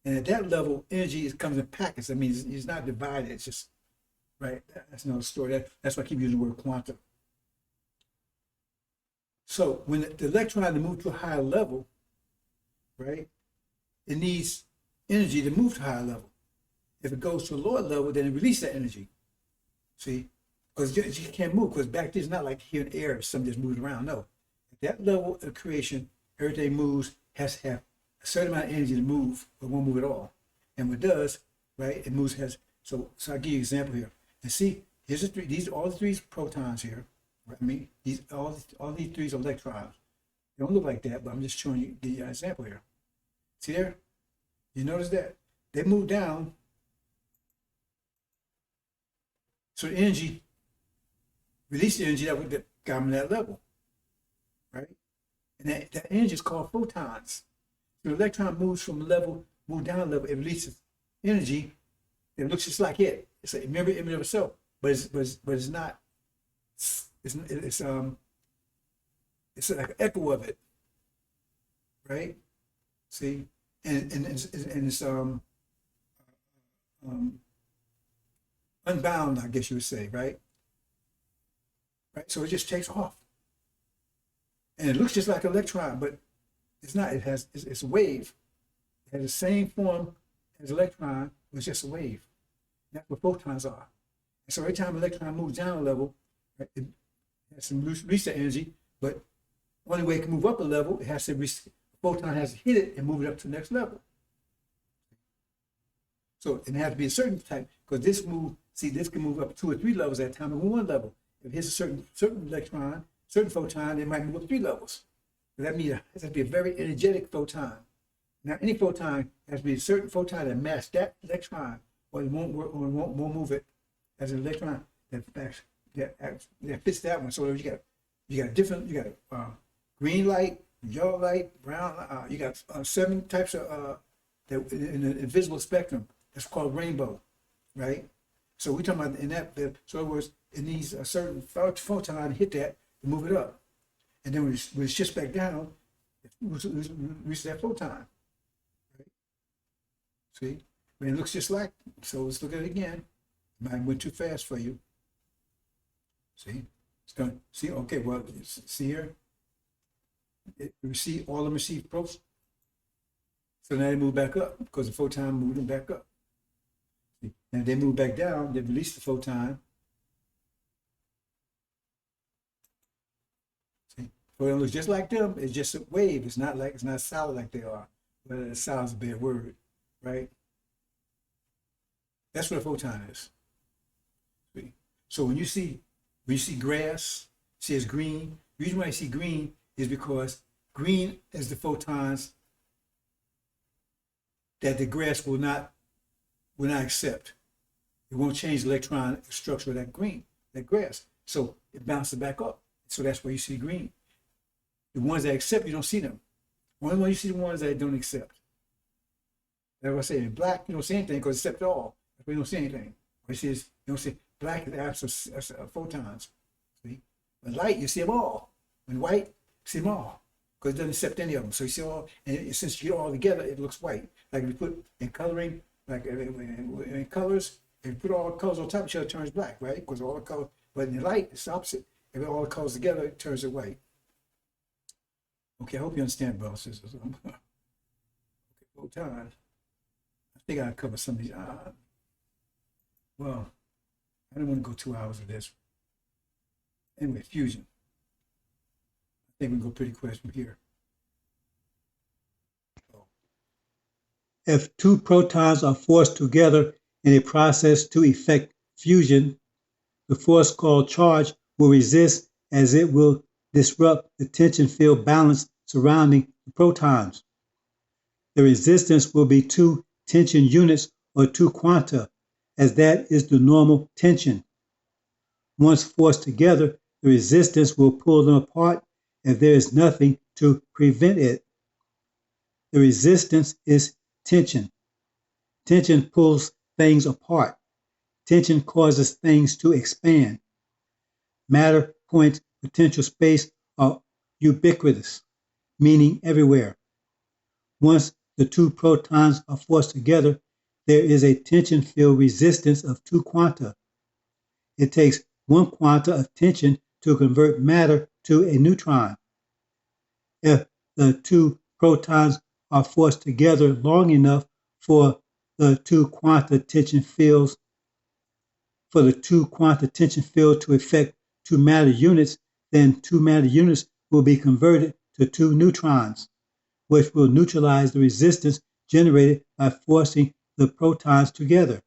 And at that level, energy comes in packets. I mean, it's not divided. It's just, right? That's another story. That's why I keep using the word quantum. So when the electron to move to a higher level, right, it needs energy to move to a higher level. If it goes to a lower level, then it releases that energy. See? Because you can't move, because back then it's not like here in air, something just moves around. No. At that level of creation, everything moves, has to have a certain amount of energy to move, but won't move at all. And what it does, right, it moves, so I'll give you an example here. And see, here's these are all the 3 protons here. Right? I mean, all these 3 are electrons. They don't look like that, but I'm just showing you, give you an example here. See there? You notice that? They move down. So the energy, release the energy that got them to that level, right? And that energy is called photons. So the electron moves from level, move down a level, it releases energy that looks just like it. It's a mirror image of itself, but it's not. It's like an echo of it, right? See, and it's unbound, I guess you would say, right? Right. So it just takes off, and it looks just like an electron, but it's not. It's a wave. It has the same form as an electron, but it's just a wave. That's what photons are. And so every time an electron moves down a level, right, it has to release that energy, but the only way it can move up a level, it has to the photon has to hit it and move it up to the next level. So it has to be a certain type, because this can move up 2 or 3 levels at a time in one level. If it hits a certain electron, certain photon, it might move up 3 levels. But that means it has to be a very energetic photon. Now, any photon has to be a certain photon that matches that electron, or it won't work, or it won't move it as an electron that fits that one. So you got green light, yellow light, brown. You got 7 types of that in the invisible spectrum. That's called rainbow, right? So we're talking about in that. So in other words, it needs a certain photon to hit that to move it up, and then when it shifts back down, it reaches that photon. Right? See, but it looks just like. So let's look at it again. Mine went too fast for you. See, it's going to see. Okay, well, see here. All of them receive protons. So now they move back up because the photon moved them back up. See? And if they move back down, they release the photon. See, photon looks just like them. It's just a wave. It's not solid like they are. But solid is a bad word, right? That's what a photon is. See? So when you see grass, see it's green. The reason why you see green is because green is the photons that the grass will not accept. It won't change the electron structure of that grass. So it bounces back up. So that's why you see green. The ones that accept, you don't see them. Only when you see the ones that don't accept. That's what I say. In black, you don't see anything because accept all. That's why you don't see anything. What you see is, you don't see black is the absence of photons. See? But light, you see them all. When white, you see them all. Because it doesn't accept any of them. So you see all, and since you get all together, it looks white. Like if you put in coloring, like in colors, if you put all the colors on top of each other, it turns black, right? Because all the colors, but in the light, it's opposite. If all the colors together, it turns it white. Okay, I hope you understand, brothers and sisters. Okay, photon. I think I covered some of these. Well, I don't want to go 2 hours of this. Anyway, fusion. I think we can go pretty quick from here. If two protons are forced together in a process to effect fusion, the force called charge will resist as it will disrupt the tension field balance surrounding the protons. The resistance will be 2 tension units or 2 quanta, as that is the normal tension. Once forced together, the resistance will pull them apart if there is nothing to prevent it. The resistance is tension. Tension pulls things apart. Tension causes things to expand. Matter, point, potential space are ubiquitous, meaning everywhere. Once the 2 protons are forced together, there is a tension field resistance of 2 quanta. It takes 1 quanta of tension to convert matter to a neutron. If the 2 protons are forced together long enough for the 2 quanta tension field to affect 2 matter units, then 2 matter units will be converted to 2 neutrons, which will neutralize the resistance generated by forcing the protons together.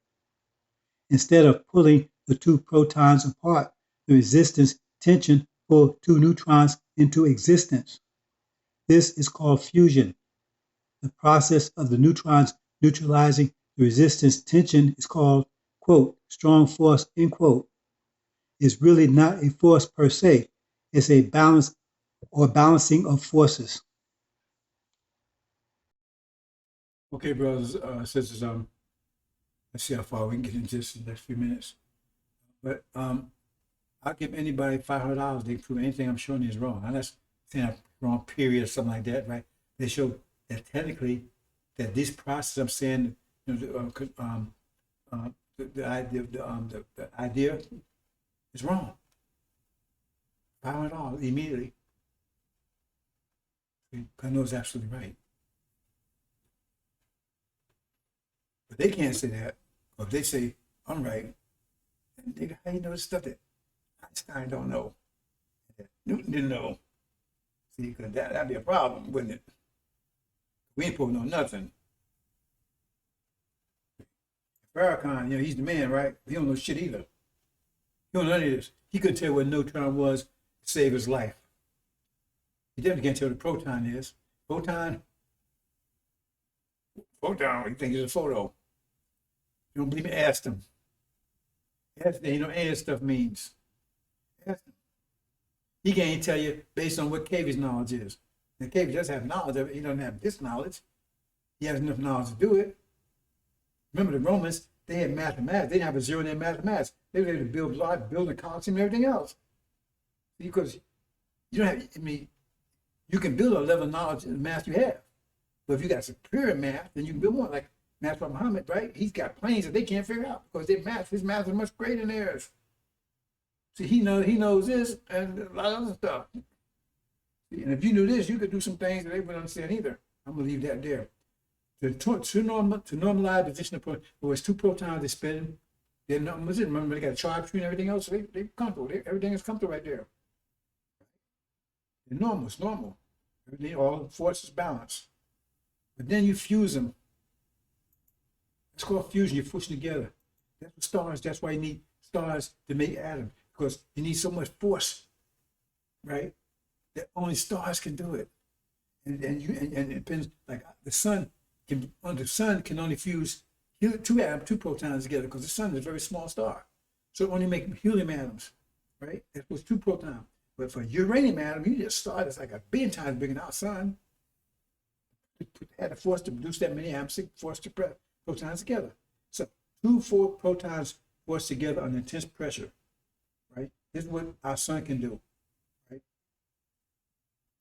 Instead of pulling the 2 protons apart, the resistance tension pulled 2 neutrons into existence. This is called fusion. The process of the neutrons neutralizing the resistance tension is called, quote, strong force, end quote. It's really not a force per se. It's a balance or balancing of forces. Okay, brothers, sisters, let's see how far we can get into this in the next few minutes. But I'll give anybody $500. They prove anything I'm showing you is wrong. Unless saying I'm wrong period or something like that, right? They show that technically that this process I'm saying, you know, the idea is wrong. $500 immediately. I know it's absolutely right. But they can't say that. Or if they say, I'm right, then how you know this stuff that Einstein don't know? That Newton didn't know. See, because that'd be a problem, wouldn't it? We ain't supposed to know nothing. Farrakhan, you know, he's the man, right? He don't know shit either. He don't know any of this. He couldn't tell what a neutron was to save his life. He definitely can't tell what a proton is. Photon, you think it's a photo. You don't believe me? Ask him. Ask him. You know any of this stuff means. Ask him. He can't tell you based on what Cavy's knowledge is. And Cavy does have knowledge of it. He doesn't have this knowledge. He has enough knowledge to do it. Remember the Romans, they had mathematics. They didn't have a zero in their mathematics. They were able to build a Colosseum and everything else. Because you don't have, I mean, you can build a level of knowledge in the math you have. But if you got superior math, then you can build more. Like Math by Muhammad, right? He's got planes that they can't figure out because his math is much greater than theirs. See, he knows this and a lot of other stuff. And if you knew this, you could do some things that they wouldn't understand either. I'm gonna leave that there. To normalize the position of it's 2 protons they spin. They're not, remember they got a charge between everything else, so they're comfortable. Everything is comfortable right there. They're normal, it's normal. Everything, all forces balance. But then you fuse them. It's called fusion, you push them together. That's what stars. That's why you need stars to make atoms, because you need so much force, right? That only stars can do it. And it depends. Like the sun can only fuse two protons together because the sun is a very small star, so it only make helium atoms, right? That was two protons. But for uranium atom, you just start it's like a billion times bigger than our sun. It had the force to produce that many atoms, force to press protons together. So 4 protons forced together under intense pressure, right? This is what our sun can do, right?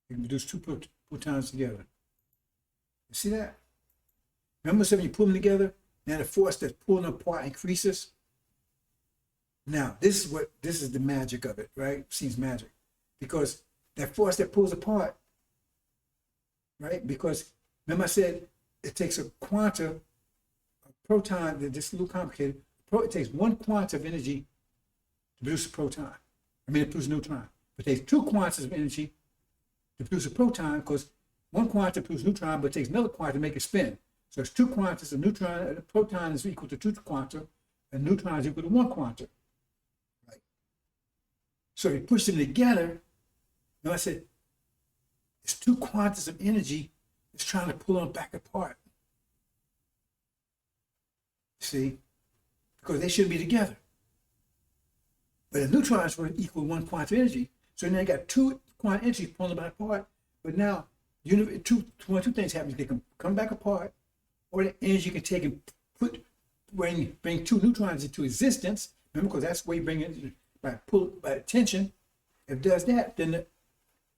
It can produce 2 protons together. You see that? Remember, so when you pull them together, now the force that's pulling them apart increases. Now, this is the magic of it, right? Seems magic. Because that force that pulls apart, right? Because remember I said it takes a quanta, a proton, this is a little complicated. It takes 1 quanta of energy to produce a proton. To produce a neutron. It takes 2 quantas of energy to produce a proton, because 1 quanta produces a neutron, but it takes another quanta to make it spin. So it's 2 quantas. A proton is equal to 2 quanta, and neutron is equal to 1 quanta. Right? So if you push them together, I said, it's 2 quantas of energy that's trying to pull them back apart. See? Because they shouldn't be together. But the neutrons were equal 1 quantum energy. So now you got 2 quantum energies pulling them back apart. But now, two things happen. They can come back apart, or the energy can take and bring 2 neutrons into existence. Remember, because that's where you bring it by tension. If it does that, then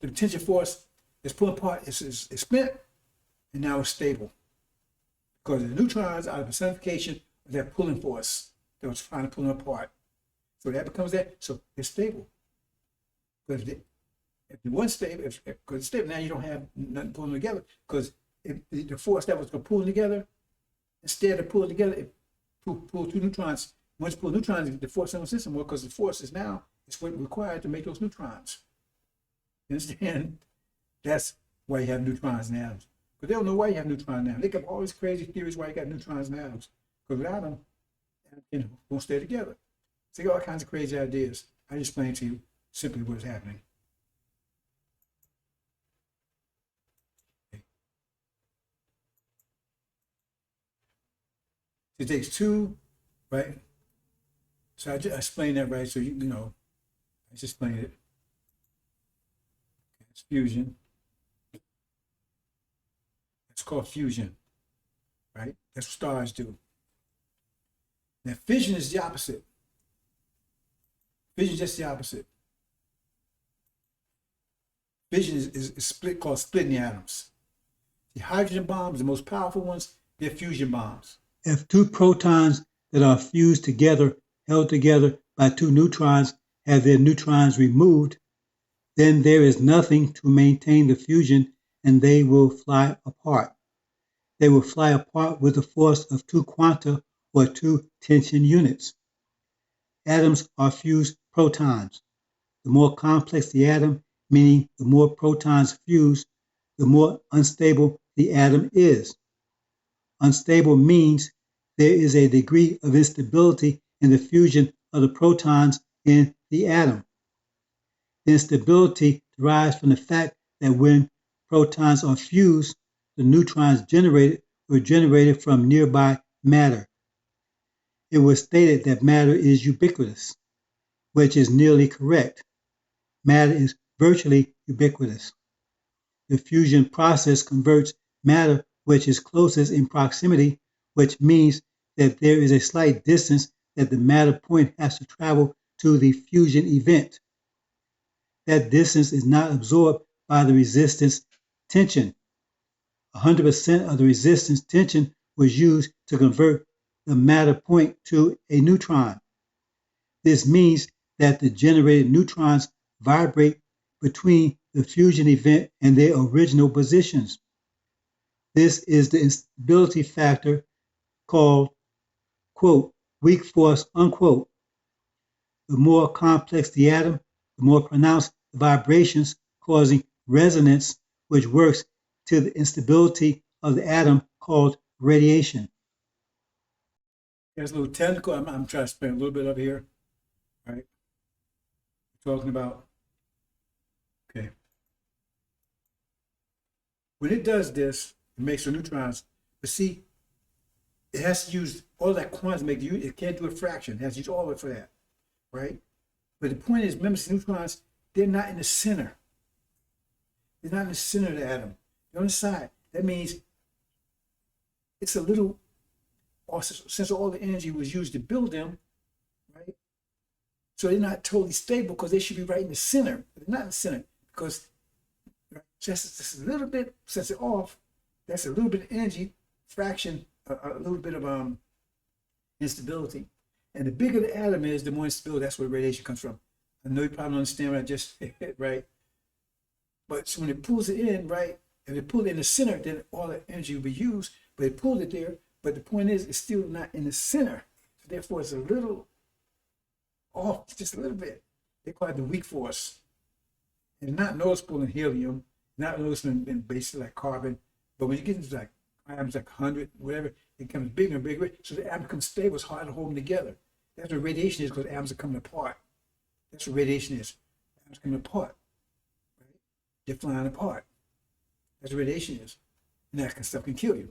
the tension force is pulling apart, is spent, and now it's stable. Because the neutrons are the personification of that pulling force that was trying to pull them apart. So that becomes that. So it's stable. But if it wasn't stable, because it's stable, now you don't have nothing pulling them together. Because if the force that was going to pull them together, instead of pulling together, it pulled 2 neutrons. Once you pull neutrons, the force doesn't exist anymore, because the force is now it's what required to make those neutrons. You understand? That's why you have neutrons and atoms. But they don't know why you have neutrons now. They got all these crazy theories why you got neutrons and atoms. Because without them, won't stay together. So you got all kinds of crazy ideas. I just explain to you simply what's happening. It takes 2, right? So I just explained that, right? So you know, I just explained it. It's fusion. It's called fusion, right? That's what stars do. Now, fission is the opposite. Fission is just the opposite. Fission is split, called splitting the atoms. The hydrogen bombs, the most powerful ones, they're fusion bombs. If 2 protons that are fused together, held together by 2 neutrons, have their neutrons removed, then there is nothing to maintain the fusion, and they will fly apart. They will fly apart with the force of 2 quanta, or 2 tension units. Atoms are fused protons. The more complex the atom, meaning the more protons fused, the more unstable the atom is. Unstable means there is a degree of instability in the fusion of the protons in the atom. The instability derives from the fact that when protons are fused, the neutrons generated were generated from nearby matter. It was stated that matter is ubiquitous, which is nearly correct. Matter is virtually ubiquitous. The fusion process converts matter which is closest in proximity, which means that there is a slight distance that the matter point has to travel to the fusion event. That distance is not absorbed by the resistance tension. 100% of the resistance tension was used to convert the matter point to a neutron. This means that the generated neutrons vibrate between the fusion event and their original positions. This is the instability factor called, quote, weak force, unquote. The more complex the atom, the more pronounced the vibrations, causing resonance, which works to the instability of the atom, called radiation. It's a little technical. I'm trying to spend a little bit up here, right? Talking about, okay. When it does this, it makes the neutrons, but see, it has to use all that quantity to make it can't do a fraction. It has to use all of it for that, right? But the point is, remember, neutrons, they're not in the center. They're not in the center of the atom. They're on the side. That means it's a little, since all the energy was used to build them, right? So they're not totally stable because they should be right in the center. But they're not in the center because just a little bit, since they're off, that's a little bit of energy, fraction, a little bit of instability. And the bigger the atom is, the more instability. That's where radiation comes from. I know you probably don't understand what I just said, right? But so when it pulls it in, right, if it pulled it in the center, then all the energy will be used. But it pulled it there. But the point is, it's still not in the center. So therefore, it's a little off, just a little bit. They call it the weak force. It's not noticeable in helium, not noticeable in bases like carbon. But when you get into like atoms like 100, whatever, it becomes bigger and bigger. So the atom becomes stable. It's hard to hold them together. That's what radiation is, because atoms are coming apart. That's what radiation is. Atoms coming apart. Right? They're flying apart. That's what radiation is. And that kind of stuff can kill you,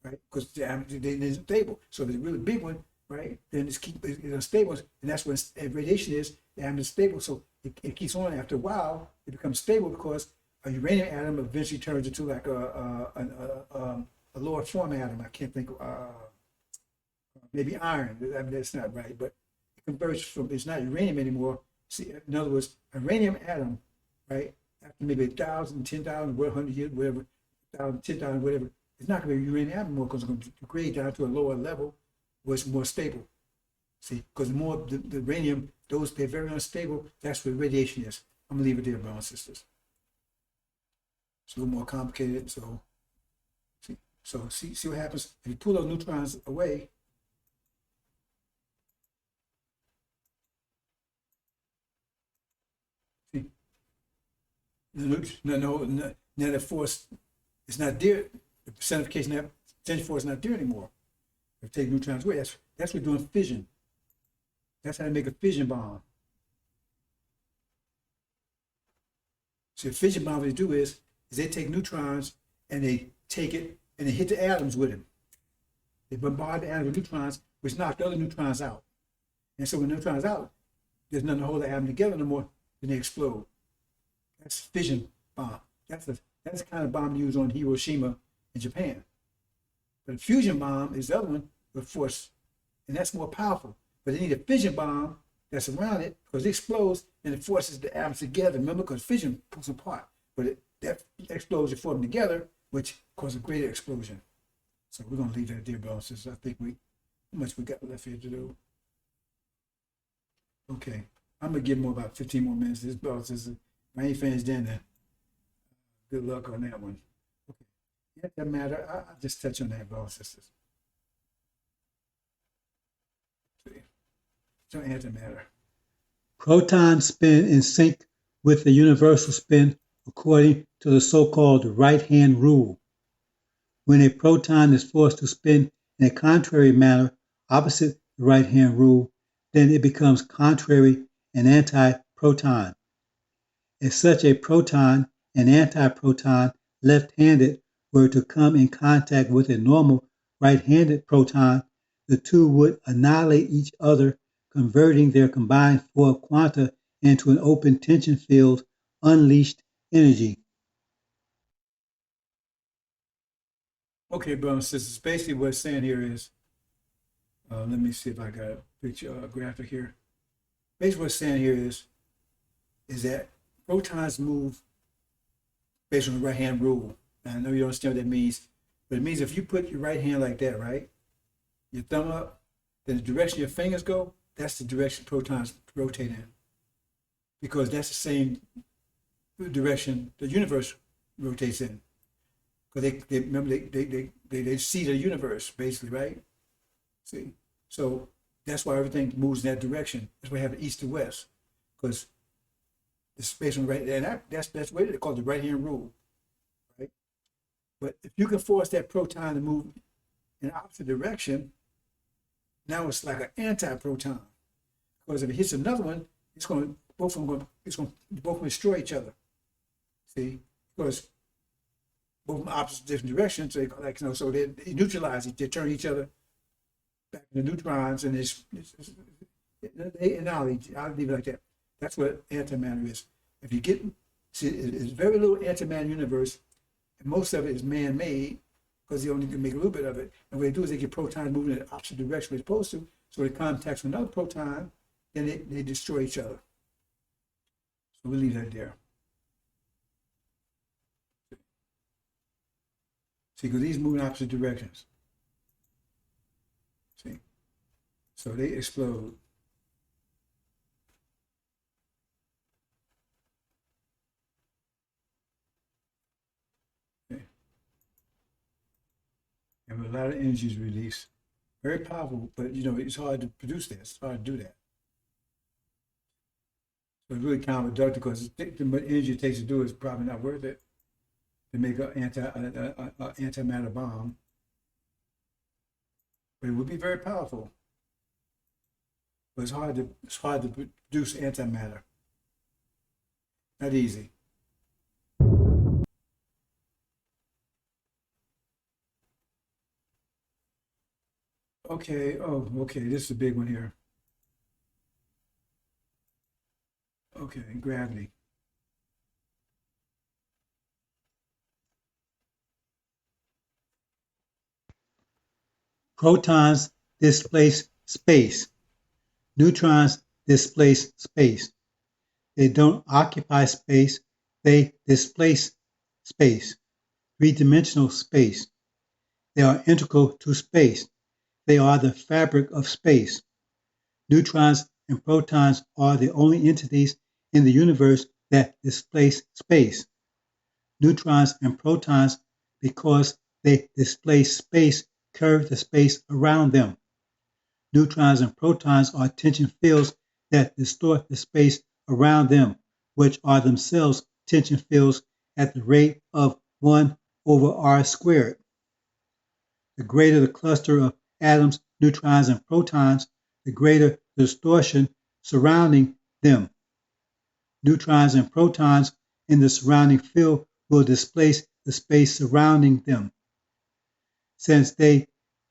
right? Because the atom is stable. So if it's a really big one, right, then it's unstable. And that's what radiation is. The atom is stable. So it keeps on. After a while, it becomes stable because a uranium atom eventually turns into like a lower form atom. I can't think. Maybe iron. I mean, that's not right, but it converts from, it's not uranium anymore. See, in other words, a uranium atom, right, after maybe 1,000, 10,000, 100 years, whatever, 1,000, 10,000, whatever, it's not going to be a uranium atom anymore because it's going to degrade down to a lower level where it's more stable. See, because the more the uranium, those they're very unstable. That's what radiation is. I'm gonna leave it there, brothers and sisters. It's a little more complicated. See what happens if you pull those neutrons away. See, now the force is not there. The percentification, potential force is not there anymore. If you take neutrons away, that's what we're doing fission. That's how they make a fission bomb. So a fission bomb, what they do is they take neutrons and they take it and they hit the atoms with them. They bombard the atoms with neutrons, which knock the other neutrons out. And so when neutrons out, there's nothing to hold the atom together no more, then they explode. That's fission bomb. That's the kind of bomb used on Hiroshima in Japan. But a fusion bomb is the other one with force, and that's more powerful. But they need a fission bomb that's around it because it explodes and it forces the atoms together. Remember, because fission pulls them apart, but that explosion forms them together, which causes a greater explosion. So we're gonna leave that there, brothers and sisters. I think how much we got left here to do. Okay, I'm gonna give more about 15 more minutes. This, brothers and sisters, if I ain't finished then, good luck on that one. Okay, yeah, that matter. I'll just touch on that, brothers and sisters. Don't antimatter. Protons spin in sync with the universal spin according to the so-called right-hand rule. When a proton is forced to spin in a contrary manner opposite the right-hand rule, then it becomes contrary and anti-proton. If such a proton and antiproton left-handed were to come in contact with a normal right-handed proton, the two would annihilate each other, converting their combined four quanta into an open tension field, unleashed energy. Okay, brothers and sisters, basically what it's saying here is, let me see if I got a picture, graphic here. Basically what it's saying here is that protons move based on the right-hand rule. Now, I know you don't understand what that means, but it means if you put your right hand like that, right, your thumb up, then the direction your fingers go, that's the direction protons rotate in, because that's the same direction the universe rotates in. Because they remember they see the universe basically, right? See, so that's why everything moves in that direction. That's why we have east to west, because the space on the right, and that's what they call the right hand rule, right? But if you can force that proton to move in the opposite direction, Now it's like an anti-proton, because if it hits another one, it's going to both of them going it's going to both destroy each other. See, because both of them opposite different directions. They like so they neutralize it. They turn each other back into neutrons, and I'll leave it like that. That's what antimatter is. If you get see, it's very little antimatter universe, and most of it is man-made because they only can make a little bit of it. And what they do is they get protons moving in the opposite direction they're supposed to. So they contact with another proton, then they destroy each other. So we'll leave that there. See, because these move in opposite directions. See, so they explode. Okay. And a lot of energy is released. Very powerful, but it's hard to produce that. It's hard to do that. So it's really counterproductive because the much energy it takes to do it is probably not worth it to make an antimatter bomb. But it would be very powerful. But it's hard to produce antimatter. Not easy. Okay, okay, this is a big one here. Okay, gravity. Protons displace space. Neutrons displace space. They don't occupy space, they displace space, three-dimensional space. They are integral to space. They are the fabric of space. Neutrons and protons are the only entities in the universe that displace space. Neutrons and protons, because they displace space, curve the space around them. Neutrons and protons are tension fields that distort the space around them, which are themselves tension fields at the rate of 1 over r squared. The greater the cluster of atoms, neutrons, and protons, the greater the distortion surrounding them. Neutrons and protons in the surrounding field will displace the space surrounding them. Since they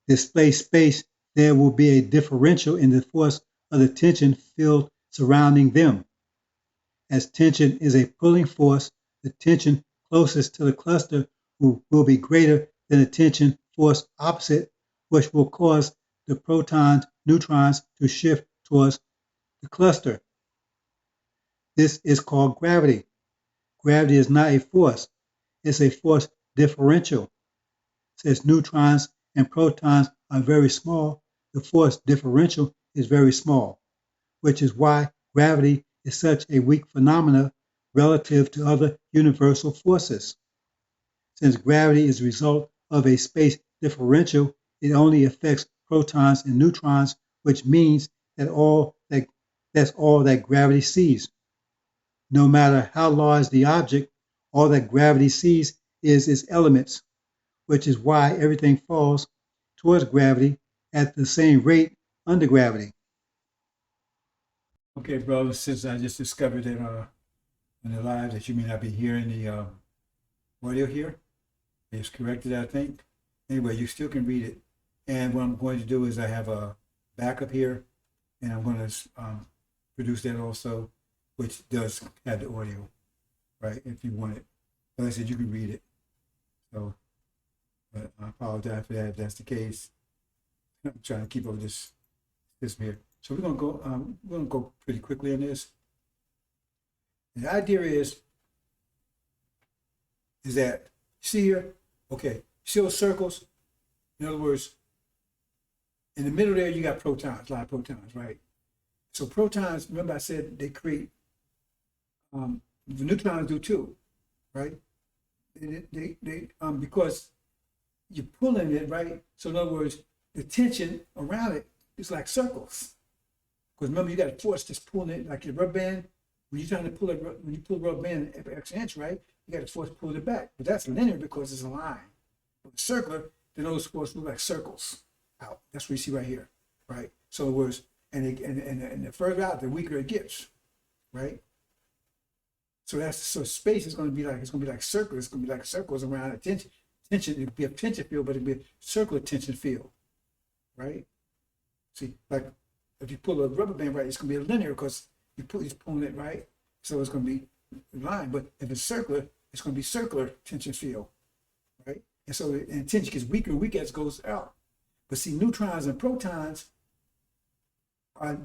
displace space, there will be a differential in the force of the tension field surrounding them. As tension is a pulling force, the tension closest to the cluster will be greater than the tension force opposite, which will cause the protons, neutrons to shift towards the cluster. This is called gravity. Gravity is not a force, it's a force differential. Since neutrons and protons are very small, the force differential is very small, which is why gravity is such a weak phenomenon relative to other universal forces. Since gravity is a result of a space differential, it only affects protons and neutrons, which means that's all that gravity sees. No matter how large the object, all that gravity sees is its elements, which is why everything falls towards gravity at the same rate under gravity. Okay, brother, since I just discovered that in the live that you may not be hearing the audio here, it's corrected, I think. Anyway, you still can read it. And what I'm going to do is I have a backup here, and I'm going to produce that also, which does have the audio, right, if you want it. But like I said, you can read it. So, but I apologize for that if that's the case. I'm trying to keep up this here. So we're gonna go pretty quickly on this. The idea is that see here, okay, see those circles? In other words, in the middle there you got protons, a lot of protons, right? So protons, remember I said they create the neutrons do too, right? They because you're pulling it, right? So in other words, the tension around it is like circles. Because remember, you got a force that's pulling it, like your rubber band. When you're trying to pull it, when you pull the rubber band every X inch, right? You got a force pulling it back. But that's linear because it's a line. With a circular, then those forces move like circles out. That's what you see right here, right? So it was, and the further out, the weaker it gets, right? So space is going to be like, it's going to be like circles. It's going to be like circles around a tension. It'll be a tension field, but it'll be a circular tension field, right? See, like if you pull a rubber band right, it's going to be a linear because you're pulling it right, so it's going to be line. But if it's circular, it's going to be circular tension field, right? And so and tension gets weaker and weaker as it goes out. But see, neutrons and protons are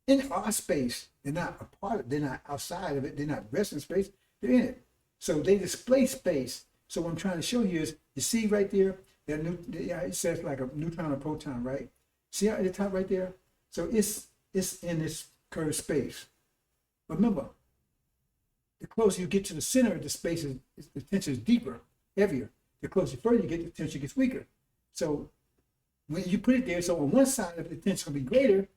in our space. They're not a part of it. They're not outside of it. They're not resting space. They're in it. So they displace space. So what I'm trying to show you is, you see right there, it says like a neutron or proton, right? See at the top right there? So it's in this curved space. Remember, the closer you get to the center of the space, the tension is deeper, heavier. The closer further you get, the tension gets weaker. So when you put it there, so on one side of the tension will be greater,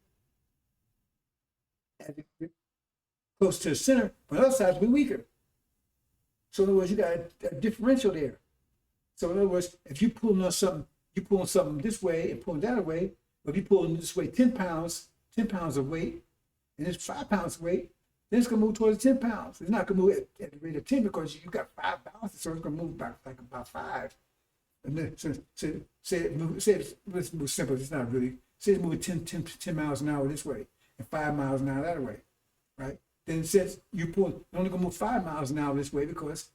as it gets close to the center, but on the other side will be weaker. So in other words, you got a differential there. So in other words, if you pulling on something, you pulling something this way and pulling that away, but if you pulling this way 10 pounds of weight, and it's 5 pounds of weight, then it's gonna move towards 10 pounds. It's not gonna move at the rate of 10 because you got 5 pounds, so it's gonna move back like about 5. And then let's move simple. It's not really. Say it's moving 10 miles an hour this way and 5 miles an hour that way, right? Then it says you're only gonna move 5 miles an hour this way because,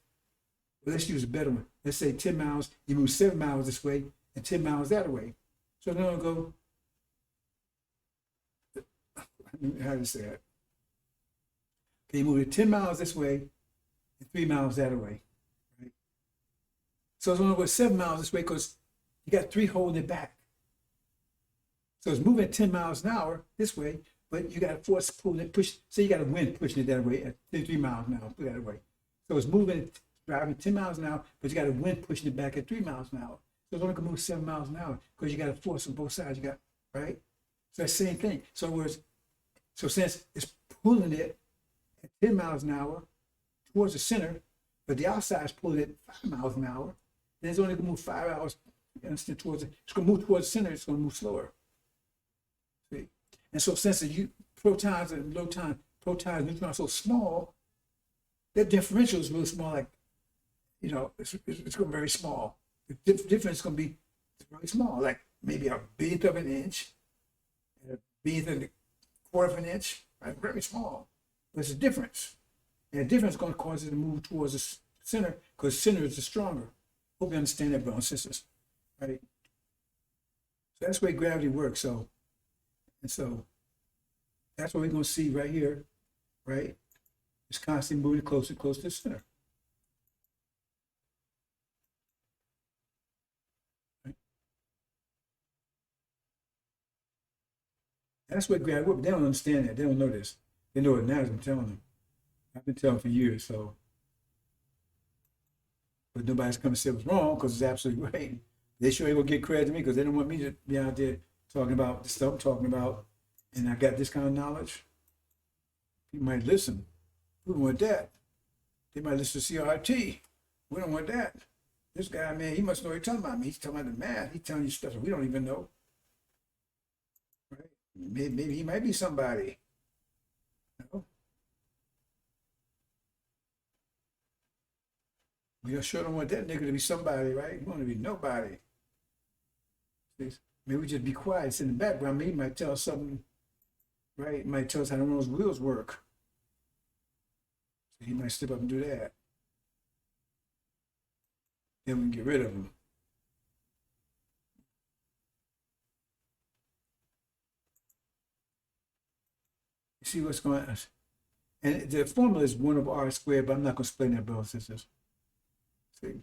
well, let's use a better one. Let's say 10 miles, you move 7 miles this way and 10 miles that way. So then I'll go, how do you say that? Okay, you move it 10 miles this way and 3 miles that way, right? So it's only go 7 miles this way because you got 3 holding it back. So it's moving at 10 miles an hour this way, but you got a force pulling it, say you got a wind pushing it that way at 3 miles an hour, put it that way. So it's moving, driving 10 miles an hour, but you got a wind pushing it back at 3 miles an hour. So it's only gonna move 7 miles an hour because you got a force on both sides, you got, right? So that's the same thing. So since it's pulling it at 10 miles an hour towards the center, but the outside is pulling it 5 miles an hour, then it's only gonna move 5 hours towards it. It's gonna move towards the center, it's gonna move slower. See? And so since protons and neutrons are so small, that differential is really small, like, it's going to be very small. The difference is going to be very small, like maybe a billionth of an inch, a billionth and a quarter of an inch, right? Very small. But it's a difference. And the difference is going to cause it to move towards the center because center is the stronger. Hope you understand that, brothers and sisters, right? So that's the way gravity works. So that's what we're going to see right here, right? It's constantly moving closer to the center. Right? That's what gravity works. They don't understand that. They don't know this. They know it now, as I'm telling them. I've been telling them for years, so. But nobody's come and say it was wrong because it's absolutely right. They sure ain't gonna get credit to me because they don't want me to be out there talking about the stuff I'm talking about, and I got this kind of knowledge. People might listen. We don't want that. They might listen to CRT. We don't want that. This guy, man, he must know what he's talking about. He's talking about the math. He's telling you stuff that we don't even know. Right? Maybe he might be somebody. We sure don't want that nigga to be somebody, right? We want to be nobody. Maybe we just be quiet, sit in the background. Maybe he might tell us something, right? He might tell us how those wheels work. So he might step up and do that. Then we can get rid of him. You see what's going on? And the formula is 1 over r squared, but I'm not going to explain that, brothers and sisters. See?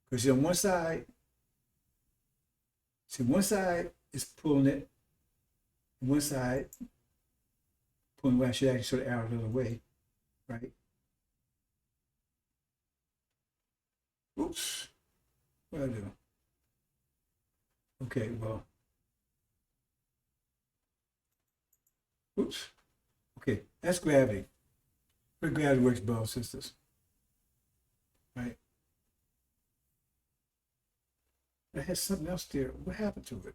Because on one side is pulling it, and one side pulling it. I should actually sort of arrow the other way, right? Oops. What did I do? Okay, well. Oops. Okay, that's gravity. Where gravity works, brothers and sisters. Right? It has something else there. What happened to it?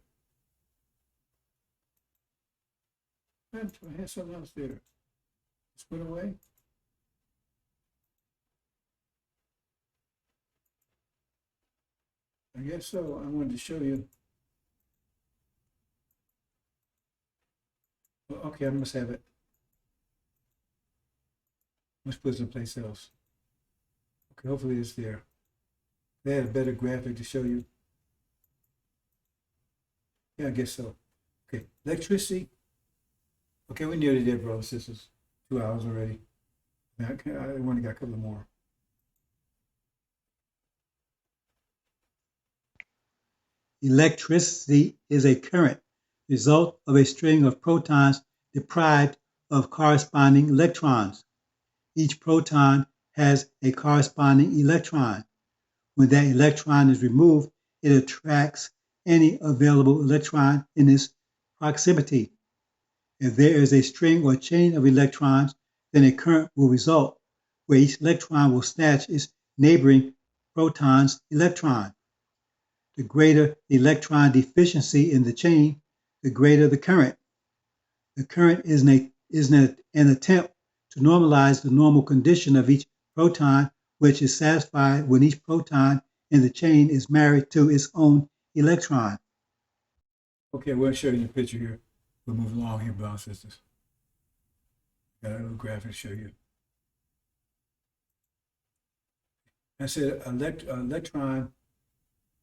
I had something else there. It's put away. I guess so. I wanted to show you. Well, okay, I must have it. Must put it someplace else. Okay, hopefully it's there. They had a better graphic to show you. Yeah, I guess so. Okay, electricity. Okay, we're nearly there, brothers and sisters. 2 hours already. I only got a couple more. Electricity is a current, result of a string of protons deprived of corresponding electrons. Each proton has a corresponding electron. When that electron is removed, it attracts any available electron in its proximity. If there is a string or chain of electrons, then a current will result, where each electron will snatch its neighboring proton's electron. The greater the electron deficiency in the chain, the greater the current. The current is an attempt to normalize the normal condition of each proton, which is satisfied when each proton in the chain is married to its own electron. Okay, we'll show you the picture here. We'll move along here, brothers and sisters. Got a little graphic to show you. I said electron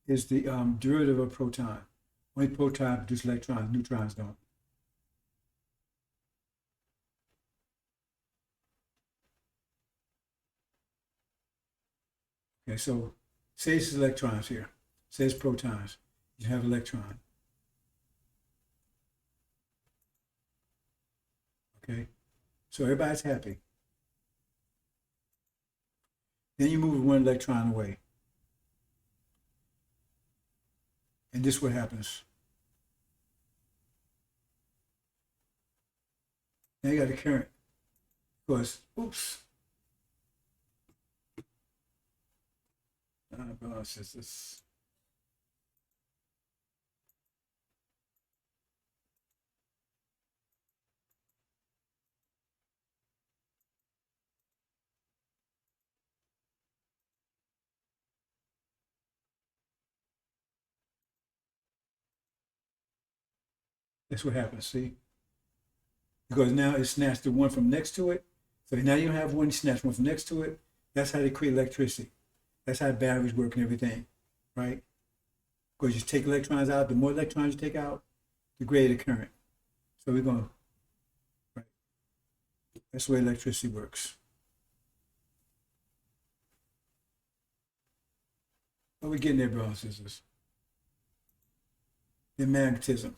is the derivative of proton. Only proton produce electrons, neutrons don't. Okay, so say it's electrons here. Say it's protons. You have electron. Okay, so everybody's happy. Then you move one electron away. And this is what happens. Now you got a current. Because, oops. This. That's what happens, see? Because now it snatched the one from next to it. So now you have one snatched one from next to it. That's how they create electricity. That's how batteries work and everything, right? Because you take electrons out, the more electrons you take out, the greater the current. So we're going to, right? That's the way electricity works. What are we getting there, brothers and sisters? The magnetism.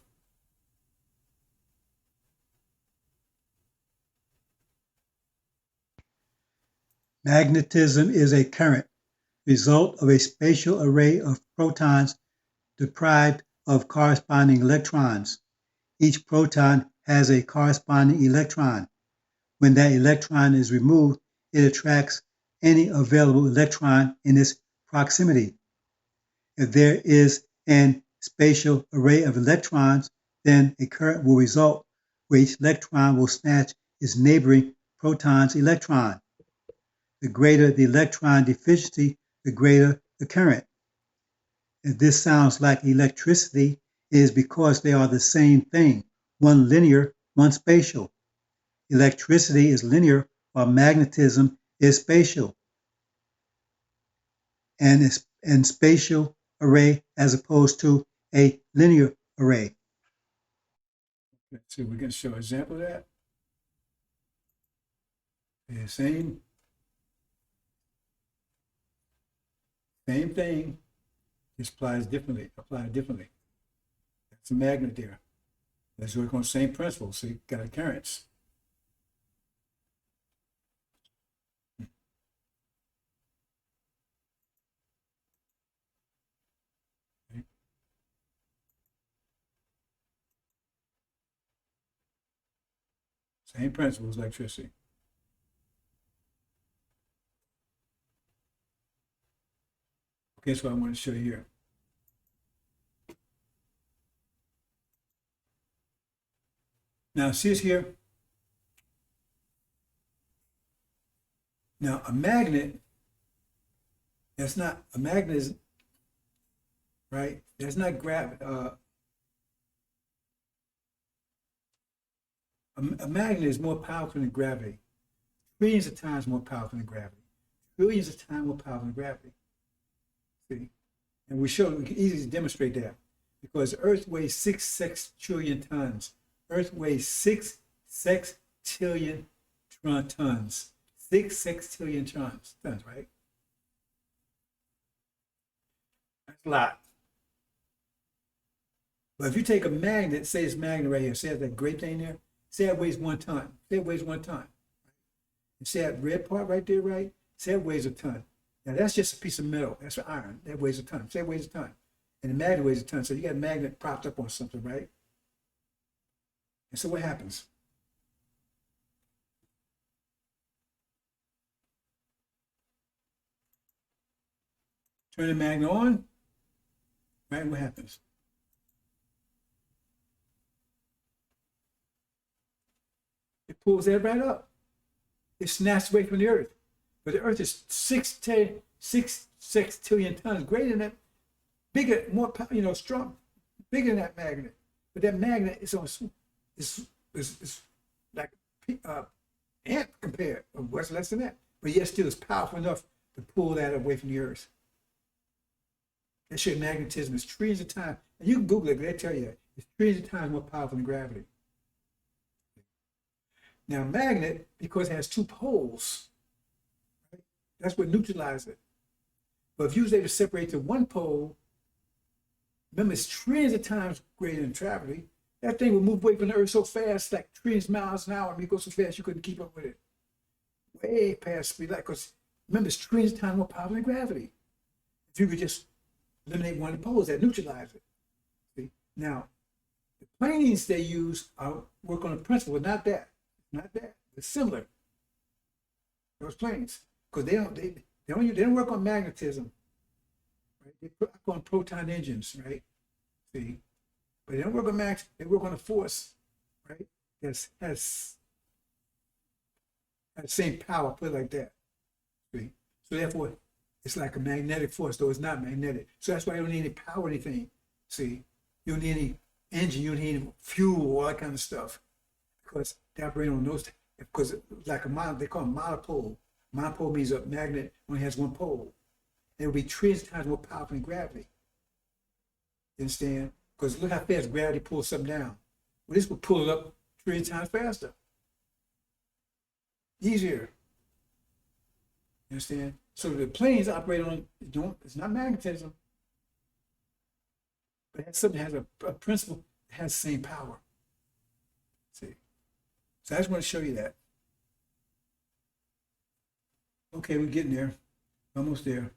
Magnetism is a current, result of a spatial array of protons deprived of corresponding electrons. Each proton has a corresponding electron. When that electron is removed, it attracts any available electron in its proximity. If there is an spatial array of electrons, then a current will result where each electron will snatch its neighboring proton's electron. The greater the electron deficiency, the greater the current. If this sounds like electricity, it is because they are the same thing, one linear, one spatial. Electricity is linear, while magnetism is spatial. And spatial array as opposed to a linear array. So we're going to show an example of that. The same thing, just applied differently. That's a magnet there. Let's work on the same principle. So you got currents. Okay. Same principle as electricity. Okay, so I want to show you here. Now, see this here. Now, a magnet, that's not, a magnet is, right? That's not gravity. A magnet is more powerful than gravity. Trillions of times more powerful than gravity. Trillions of times more powerful than gravity. See? And we can easily demonstrate that because the Earth weighs 6 trillion tons. Earth weighs 6 trillion tons. 6 trillion tons, right? That's a lot. But if you take a magnet, say it's magnet right here, say that great thing there, say it weighs 1 ton. Say it weighs 1 ton. And say that red part right there, right? Say it weighs a ton. Now that's just a piece of metal. That's iron. That weighs a ton. Say it weighs a ton. And the magnet weighs a ton. So you got a magnet propped up on something, right? And so what happens? Turn the magnet on, right? What happens? It pulls that right up. It's snatched away from the Earth. But the Earth is 6 trillion tons, greater than that, bigger, more, strong, bigger than that magnet. But that magnet is like ant compared, or what's less than that. But yet still it's powerful enough to pull that away from the Earth. That shit magnetism is trillions of times. And you can Google it, they tell you that. It's trillions of times more powerful than gravity. Now, a magnet, because it has 2 poles, right, that's what neutralizes it. But if you was able to separate to 1 pole, remember it's trillions of times greater than gravity. That thing would move away from the Earth so fast, like trillions of miles an hour. I mean, it goes so fast you couldn't keep up with it. Way past speed light, because remember, it's trillions of times more powerful than gravity. If you could just eliminate 1 of the poles, that neutralize it. See? Now, the planes they use work on a principle, not that. Not that. It's similar. Those planes, because they don't work on magnetism. Right? They work on proton engines, right? See, but they don't work on they work on a force, right? That has the same power, put it like that. See, so therefore, it's like a magnetic force, though it's not magnetic. So that's why you don't need any power or anything. See, you don't need any engine, you don't need any fuel, all that kind of stuff. Because they operate on those, because like they call them monopole. Monopole means a magnet only has 1 pole. It will be trillions of times more powerful than gravity. You understand? Because look how fast gravity pulls something down. Well, this will pull it up trillions of times faster. Easier. You understand? So the planes operate on, it's not magnetism, but it has a principle that has the same power. See? So I just want to show you that. Okay, we're getting there. Almost there.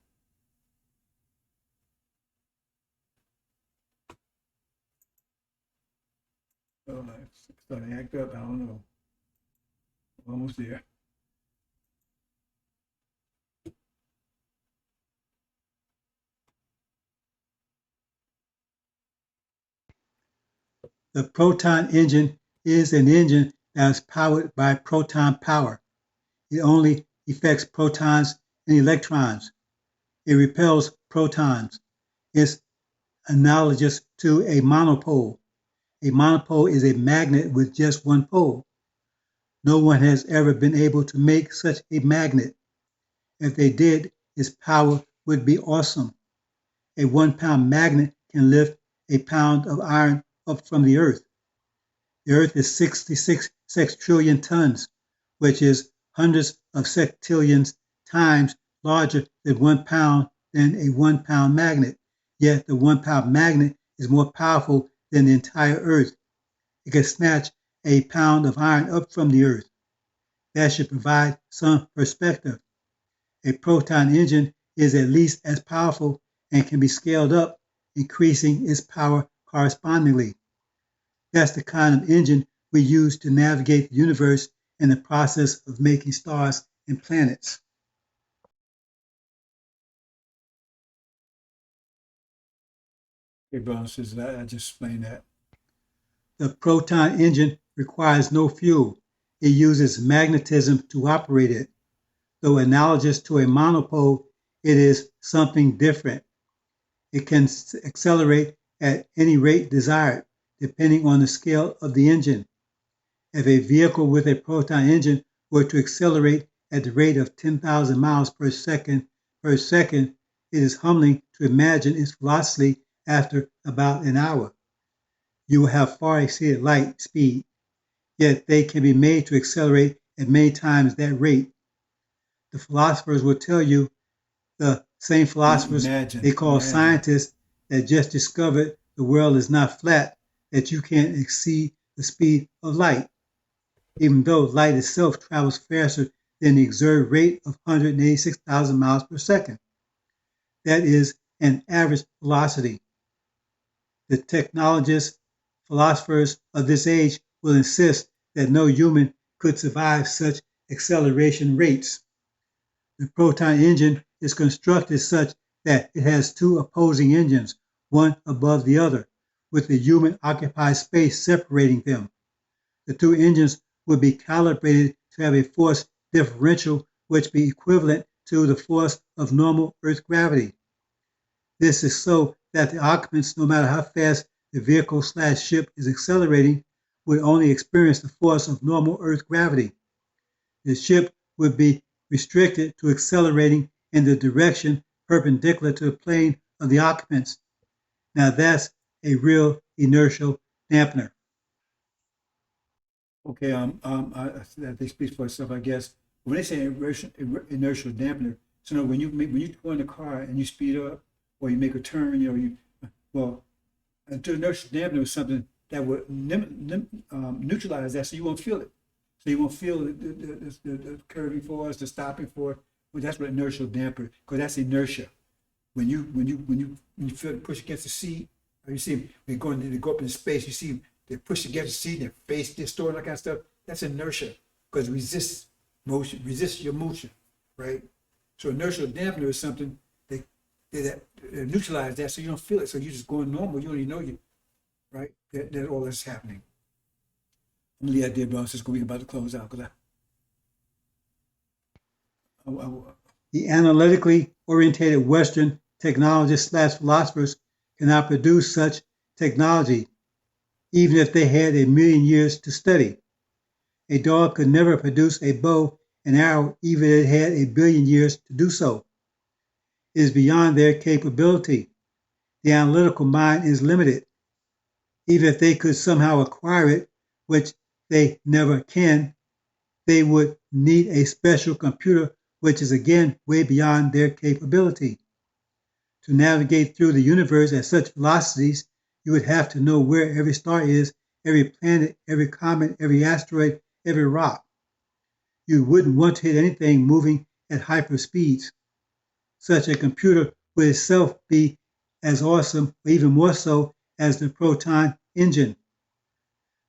Oh, it's starting to act up. I don't know. Almost there. The proton engine is an engine that is powered by proton power. It only affects protons and electrons. It repels protons. It's analogous to a monopole. A monopole is a magnet with just 1 pole. No one has ever been able to make such a magnet. If they did, its power would be awesome. A 1-pound magnet can lift a pound of iron up from the Earth. The Earth is 66 sextillion tons, which is hundreds of sextillions times larger than 1 pound than a 1-pound magnet. Yet the 1-pound magnet is more powerful than the entire Earth. It can snatch a pound of iron up from the Earth. That should provide some perspective. A proton engine is at least as powerful and can be scaled up, increasing its power correspondingly. That's the kind of engine we use to navigate the universe in the process of making stars and planets. Okay, brothers and sisters, I just explained that. The proton engine requires no fuel. It uses magnetism to operate it. Though analogous to a monopole, it is something different. It can accelerate at any rate desired, depending on the scale of the engine. If a vehicle with a proton engine were to accelerate at the rate of 10,000 miles per second, it is humbling to imagine its velocity after about an hour. You will have far exceeded light speed, yet they can be made to accelerate at many times that rate. The philosophers will tell you, the same philosophers they call scientists that just discovered the world is not flat, that you can't exceed the speed of light, even though light itself travels faster than the observed rate of 186,000 miles per second. That is an average velocity. The technologists, philosophers of this age will insist that no human could survive such acceleration rates. The proton engine is constructed such that it has two opposing engines, one above the other, with the human-occupied space separating them. The two engines would be calibrated to have a force differential which be equivalent to the force of normal Earth gravity. This is so that the occupants, no matter how fast the vehicle/ship is accelerating, would only experience the force of normal Earth gravity. The ship would be restricted to accelerating in the direction perpendicular to the plane of the occupants. Now that's a real inertial dampener. Okay, I think speaks for itself, I guess. When they say inertial dampener, so no, when you go in the car and you speed up or you make a turn, well, an inertial dampener is something that would neutralize that, so you won't feel it. So you won't feel the curving force, the stopping force. Well, that's what inertial damper, because that's inertia. When you feel it push against the seat, or you see when they go up in space, you see they push against the seat, their face distorted, that kind of stuff. That's inertia, because it resists motion, resists your motion, right? So inertial dampener is something that neutralize that, so you don't feel it. So you're just going normal. You don't even know you, right? That all that's happening. I'm gonna leave that there, bro. Since we're about to close out, because The analytically orientated Western technologists/philosophers cannot produce such technology, even if they had a million years to study. A dog could never produce a bow and arrow, even if it had a billion years to do so. It is beyond their capability. The analytical mind is limited. Even if they could somehow acquire it, which they never can, they would need a special computer, which is again way beyond their capability. To navigate through the universe at such velocities, you would have to know where every star is, every planet, every comet, every asteroid, every rock. You wouldn't want to hit anything moving at hyperspeeds. Such a computer would itself be as awesome, or even more so, as the proton engine.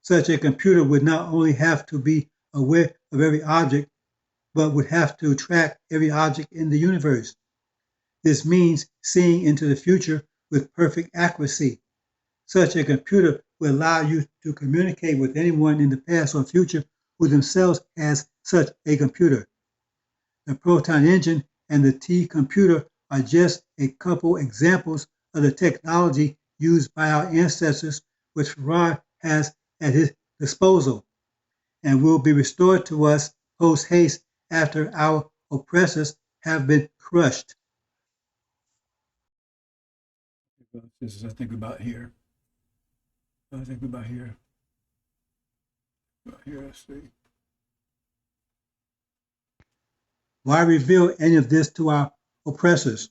Such a computer would not only have to be aware of every object, but would have to track every object in the universe. This means seeing into the future with perfect accuracy. Such a computer will allow you to communicate with anyone in the past or future who themselves has such a computer. The proton engine and the T computer are just a couple examples of the technology used by our ancestors, which Farrar has at his disposal, and will be restored to us post haste after our oppressors have been crushed. this is I think about here. I think about here. About here, let's see. Why reveal any of this to our oppressors?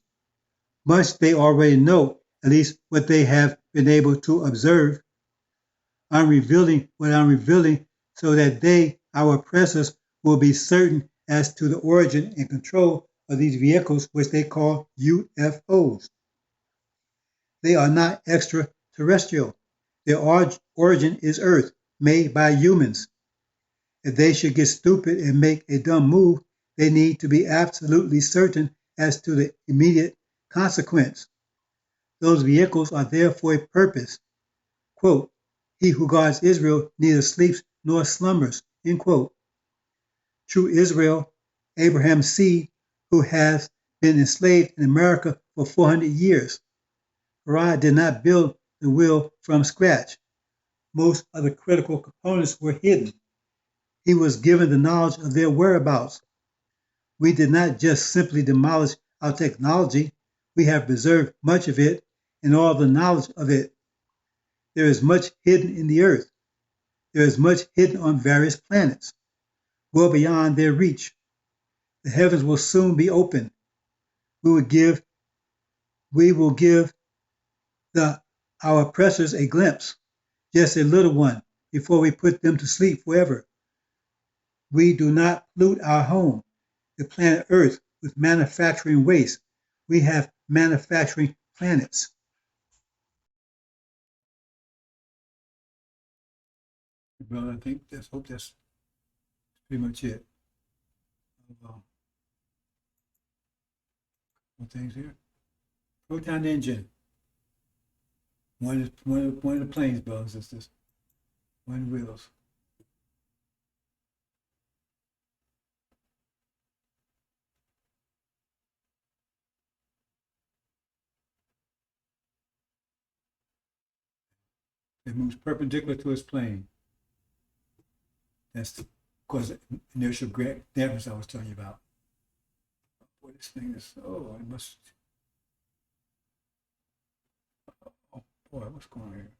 Much they already know, at least what they have been able to observe. I'm revealing what I'm revealing so that they, our oppressors, will be certain as to the origin and control of these vehicles, which they call UFOs. They are not extraterrestrial. Their origin is Earth, made by humans. If they should get stupid and make a dumb move, they need to be absolutely certain as to the immediate consequence. Those vehicles are there for a purpose. Quote, he who guards Israel neither sleeps nor slumbers. End quote. True Israel, Abraham's seed, who has been enslaved in America for 400 years. Farad did not build the wheel from scratch. Most of the critical components were hidden. He was given the knowledge of their whereabouts. We did not just simply demolish our technology, we have preserved much of it and all the knowledge of it. There is much hidden in the earth. There is much hidden on various planets, well beyond their reach. The heavens will soon be open. We will give our oppressors a glimpse, just a little one, before we put them to sleep forever. We do not pollute our home, the planet Earth, with manufacturing waste. We have manufacturing planets. Well, I think hope that's pretty much it. More things here. Proton engine. One of the planes, brothers and sisters. One wheels. It moves perpendicular to its plane. That's because inertial dampers I was telling you about. Boy, this thing is, it must, oh boy, what's going on here?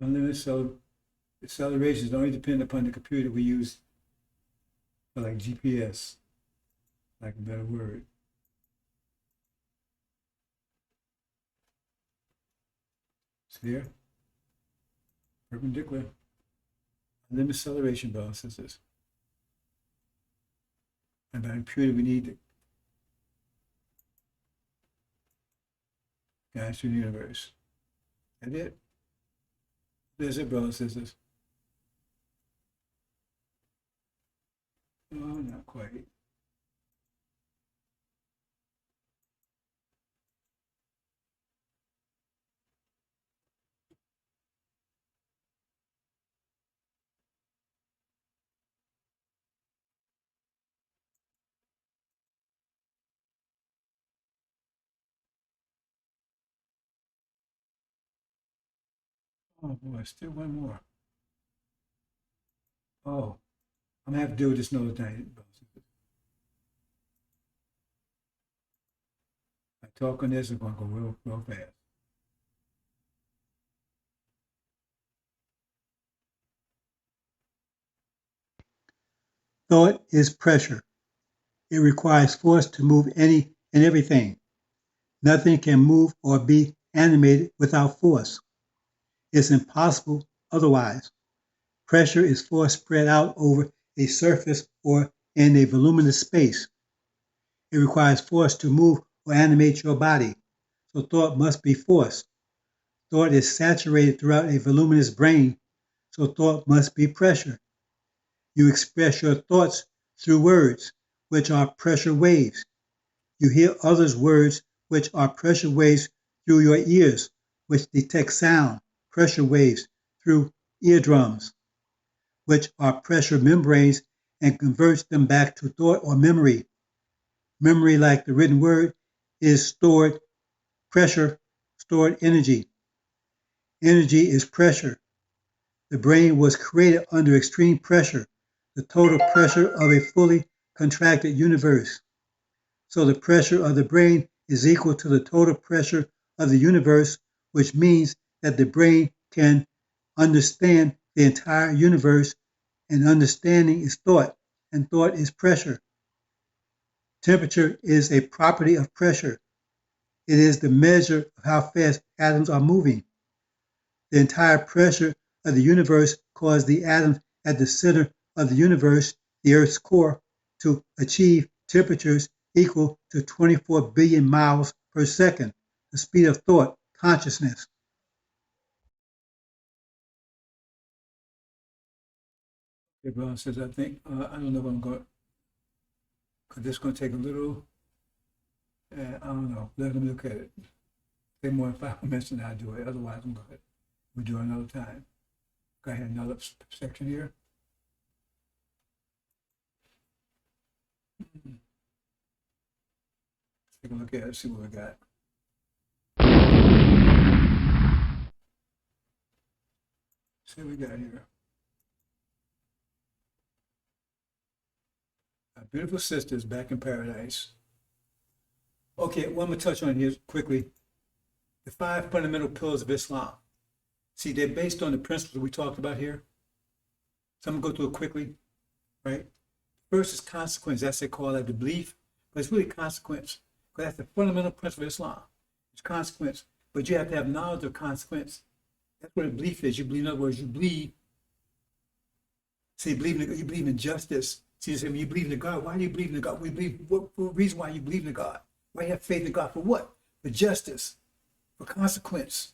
Unlimited accelerations only depend upon the computer we use for like GPS, like a better word. See there? Perpendicular. Unlimited acceleration, brothers and sisters. And by computer, we need to guide through the universe. That's it. That's it, brothers and sisters. Oh, not quite. Oh boy, still one more. Oh, I'm gonna have to do this another time. I talk on this, I'm gonna go real fast. Thought is pressure. It requires force to move any and everything. Nothing can move or be animated without force. It's impossible otherwise. Pressure is force spread out over a surface or in a voluminous space. It requires force to move or animate your body, so thought must be force. Thought is saturated throughout a voluminous brain, so thought must be pressure. You express your thoughts through words, which are pressure waves. You hear others' words, which are pressure waves through your ears, which detect sound, pressure waves through eardrums, which are pressure membranes and converts them back to thought or memory. Memory, like the written word, is stored pressure, stored energy. Energy is pressure. The brain was created under extreme pressure, the total pressure of a fully contracted universe. So the pressure of the brain is equal to the total pressure of the universe, which means that the brain can understand the entire universe, and understanding is thought, and thought is pressure. Temperature is a property of pressure. It is the measure of how fast atoms are moving. The entire pressure of the universe caused the atoms at the center of the universe, the Earth's core, to achieve temperatures equal to 24 billion miles per second, the speed of thought, consciousness. Everyone says, I think, I don't know if I'm going, because this is going to take a little, I don't know, let me look at it. Take more than 5 minutes and I'll do it. Otherwise, I'm going to, we'll do it another time. Go ahead, another section here. Take a look at it, see what we got. See what we got here. Our beautiful sisters back in paradise. Okay, what I'm going to touch on here quickly. The 5 fundamental pillars of Islam. See, they're based on the principles we talked about here. So I'm going to go through it quickly, right? First is consequence. That's they call that the belief, but it's really consequence. Because that's the fundamental principle of Islam. It's consequence. But you have to have knowledge of consequence. That's what a belief is. You believe, in other words, you believe. See, you believe in justice. See, you believe in God. Why do you believe in God? We believe, what reason why you believe in God? Why you have faith in God? For what? For justice. For consequence.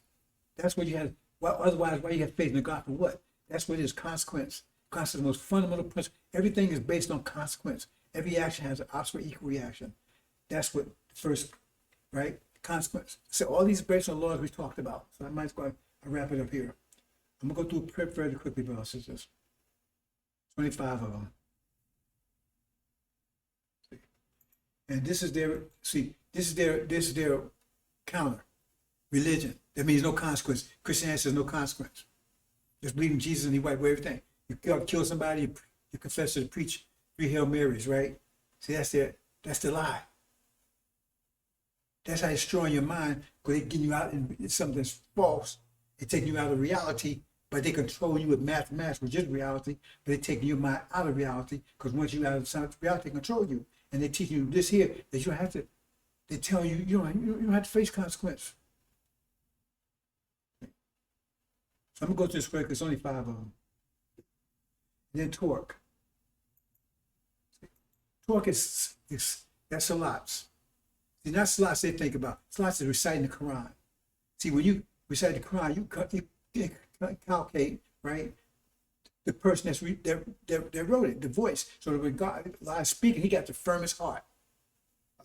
That's what you have. Otherwise, why you have faith in God? For what? That's what it is, consequence. Consequence is the most fundamental principle. Everything is based on consequence. Every action has an opposite or equal reaction. That's what the first, right? Consequence. So all these based on laws we talked about. So I might as well wrap it up here. I'm going to go through it very quickly, brothers and sisters. 25 of them. And this is their, this is their counter. Religion. That means no consequence. Christianity says no consequence. Just believe in Jesus and he wiped away everything. You kill somebody, you confess to preach 3 Hail Marys, right? See, that's the lie. That's how they're destroying your mind, because they're getting you out in something that's false. They're taking you out of reality, but they control you with mathematics, which is reality, but they're taking your mind out of reality, because once you're out of reality, they control you. And they're teaching you this here, that you don't have to, they're telling you, you don't have to face consequence. So I'm going to go through this quick, there's only 5 of them. And then torque. Torque is that's salats. See, not salats they think about. Salats is reciting the Quran. See, when you recite the Quran, you calculate, right, the person that wrote it, the voice. So when God is speaking, he got the firmest heart.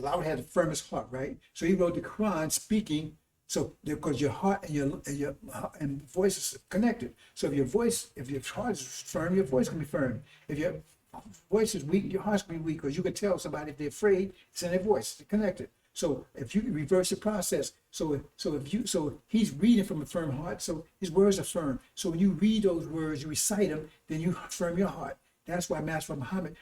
Allah had the firmest heart, right? So he wrote the Quran speaking. So because your heart and your voice is connected. So if your heart is firm, your voice can be firm. If your voice is weak, your heart's can be weak, because you can tell somebody if they're afraid, it's in their voice, they're connected. So if you reverse the process, so he's reading from a firm heart, so his words are firm. So when you read those words, you recite them, then you firm your heart. That's why Master Muhammad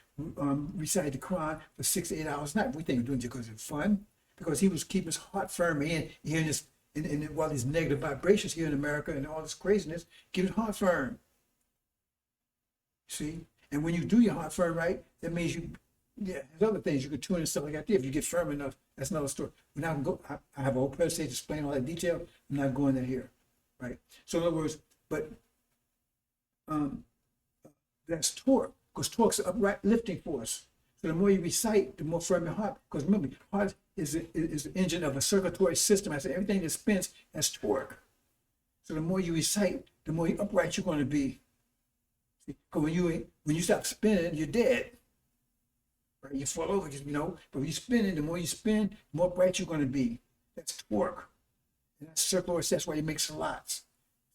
recited the Quran for 6 to 8 hours a night. We think we're doing it because it's fun, because he was keeping his heart firm and hearing this. And while these negative vibrations here in America and all this craziness, keep his heart firm. See? And when you do your heart firm right, that means there's other things you can tune and stuff like that. If you get firm enough, that's another story. We're not going to go, I have a whole presentation to explain all that detail. I'm not going there here, right? So in other words, but that's torque, because torque's an upright lifting force. So the more you recite, the more firm your heart. Because remember, heart is the engine of a circulatory system. I said everything that spins has torque. So the more you recite, the more upright you're going to be. Because when you stop spinning, you're dead. Right? You fall over, But when you're spinning, the more you spin, the more upright you're going to be. That's torque. And that's circulatory. That's why you make salats.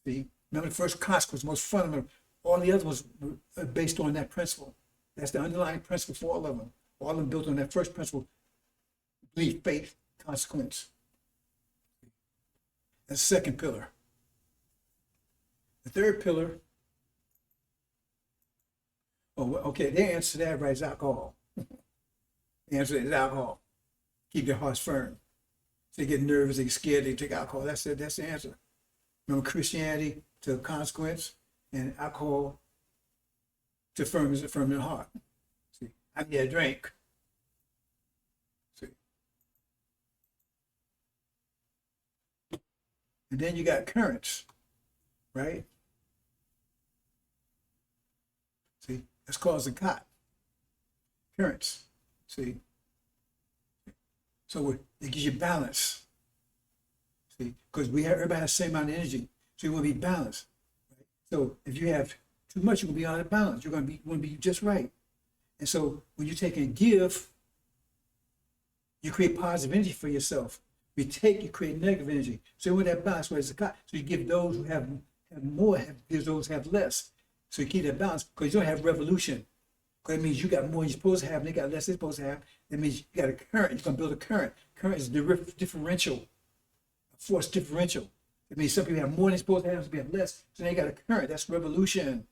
See? Remember, the first consequence, most fundamental. All the others was based on that principle. That's the underlying principle for all of them. All of them built on that first principle: belief, faith, consequence. That's the second pillar. The third pillar, the answer to that right is alcohol. The answer is alcohol. Keep their hearts firm. They get nervous, they get scared, they take alcohol. That's the answer. Remember, Christianity to consequence, and alcohol to firm their heart. See, I need a drink. See. And then you got currents, right? See, that's causing cot. Currents. See. So it gives you balance. See, because everybody has the same amount of energy. So you want to be balanced. Right? So if you have Too much, you're gonna be out of balance. You're gonna be just right. And so when you take and give, you create positive energy for yourself. You take, you create negative energy. So with that balance, where it's zakat, so you give those who have more, give those who have less. So you keep that balance because you don't have revolution. Because that means you got more than you're supposed to have, and they got less they're supposed to have. That means you got a current. You're gonna build a current. Current is differential, a force differential. It means some people have more than they're supposed to have, some people have less. So they got a current. That's revolution.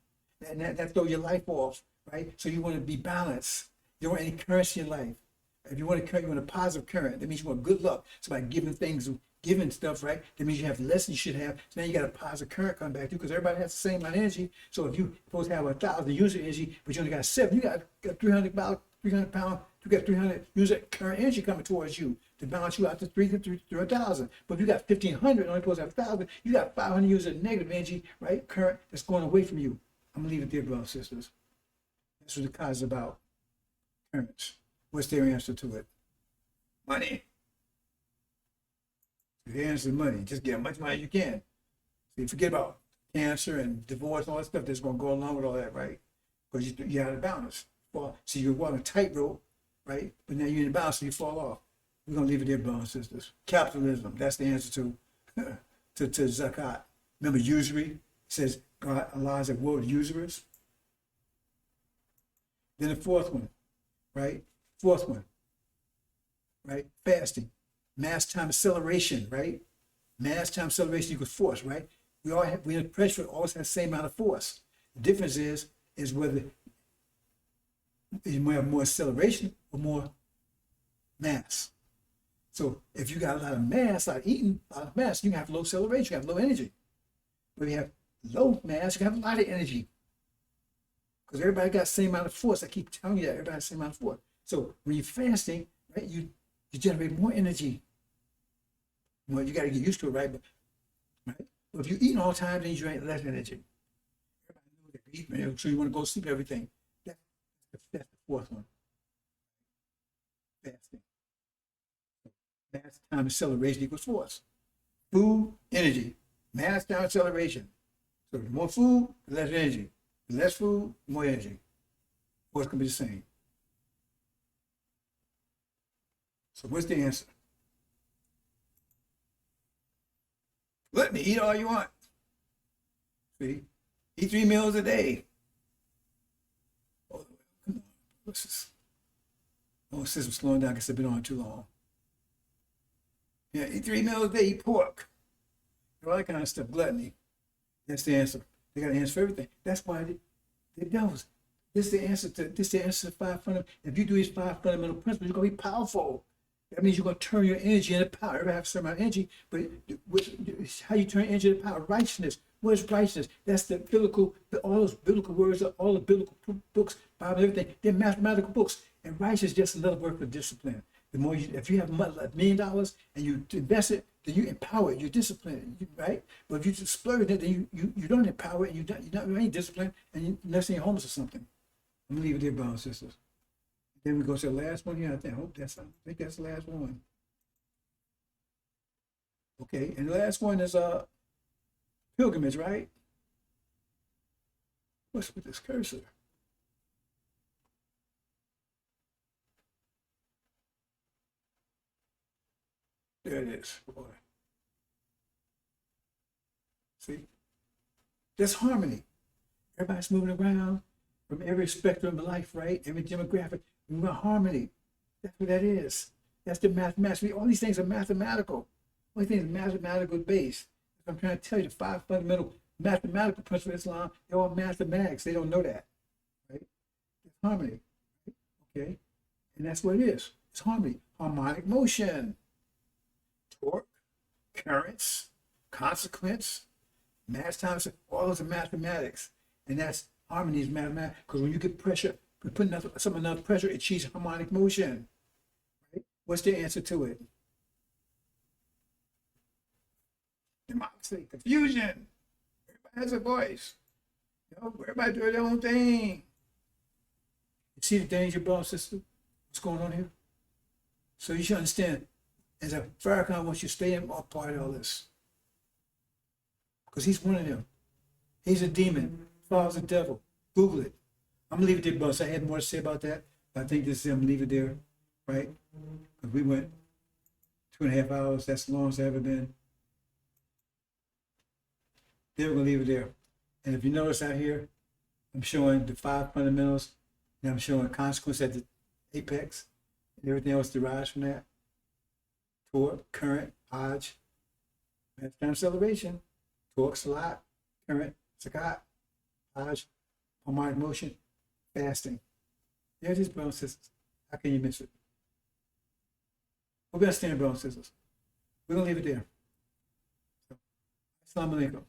And that throw your life off, right? So you want to be balanced. You don't want any currency in life. If you want a current, you want a positive current. That means you want good luck. So by giving things, giving stuff, right? That means you have less than you should have. So now you got a positive current coming back to you because everybody has the same amount of energy. So if you're supposed to have 1,000 user energy, but you only got 7, you got 300 pounds, you got 300 user current energy coming towards you to balance you out to 1,000. But if you got 1,500, only supposed to have 1,000, you got 500 user negative energy, right? Current that's going away from you. I'm gonna leave it there, brothers and sisters. That's what the cause is about. Currents. What's their answer to it? Money. The answer is money. Just get as much money as you can. So you forget about cancer and divorce and all that stuff that's going to go along with all that, right? Because you're out of balance. Well, so you're walking a tightrope, right? But now you're in balance, so you fall off. We're going to leave it there, brothers and sisters. Capitalism. That's the answer to zakat. Remember usury? It says God allows a world of usurers. Then the fourth one, right? Fourth one, right? Fasting. Mass time acceleration, right? Mass time acceleration equals force, right? We in pressure always have the same amount of force. The difference is whether you might have more acceleration or more mass. So if you got a lot of mass, like eating a lot of mass, you can have low acceleration, you have low energy. But if you have low mass, you can have a lot of energy. Because everybody got the same amount of force. I keep telling you that everybody has the same amount of force. So when you're fasting, right, you generate more energy. Well, you got to get used to it, right? But if you're eating all the time, then you generate less energy. Everybody knows that you eat, man, so you want to go to sleep, everything. That's the fourth one. Fasting. Mass time acceleration equals force. Food, energy. Mass time acceleration. So the more food, the less energy. The less food, the more energy. Force can be the same. So what's the answer? Let me eat all you want. See? Eat 3 meals a day. Oh, come on. What's this? Oh, system's slowing down because I've been on too long. Yeah, eat 3 meals a day, eat pork. All that kind of stuff, gluttony. That's the answer. They got an answer for everything. That's why the devils. This is the answer to 5 fundamental. If you do these 5 fundamental principles, you're gonna be powerful. That means you're going to turn your energy into power. Everybody has a certain amount of energy, but how you turn energy into power? Righteousness. What is righteousness? That's the biblical, all those biblical words, all the biblical books, Bible, everything. They're mathematical books. And righteousness is just another word for discipline. The more if you have $1 million and you invest it, then you empower it. You discipline it, right? But if you just splurge it, then you don't empower it. And you ain't disciplined, and next thing you're homeless or something. I'm gonna leave it there, brothers and sisters. Then we go to the last one here. I think that's the last one. Okay, and the last one is pilgrimage, right? What's with this cursor? There it is, boy. See? There's harmony. Everybody's moving around from every spectrum of life, right? Every demographic. We want harmony. That's what that is. That's the mathematics. All these things are mathematical. All these things are mathematical based. I'm trying to tell you, the 5 fundamental mathematical principles of Islam, they're all mathematics. They don't know that, right? It's harmony, okay? And that's what it is. It's harmony. Harmonic motion. Torque, currents, consequence, mass times, all those are mathematics. And that's harmony is mathematics. Because when you get pressure, we put enough pressure, it achieves harmonic motion. Right? What's the answer to it? Democracy, confusion. Everybody has a voice. Everybody doing their own thing. You see the danger, brother, sister? What's going on here? So you should understand, as a Farrakhan wants you to stay in part of all this. Because he's one of them. He's a demon. follows the devil. Google it. I'm gonna leave it there, boss. I had more to say about that, but I think this is, I'm gonna leave it there, right? Because we went 2.5 hours. That's the longest I've ever been. Then we're gonna leave it there. And if you notice out here, I'm showing the 5 fundamentals, and I'm showing consequence at the apex, and everything else derives from that. Torque, current, Hodge, mass time acceleration, torque, slot, current, saccade, Hodge, harmonic motion, fasting. There it is, brothers and sisters. How can you miss it? We're gonna stand, brothers and sisters. We're gonna leave it there. So, Assalamu alaikum.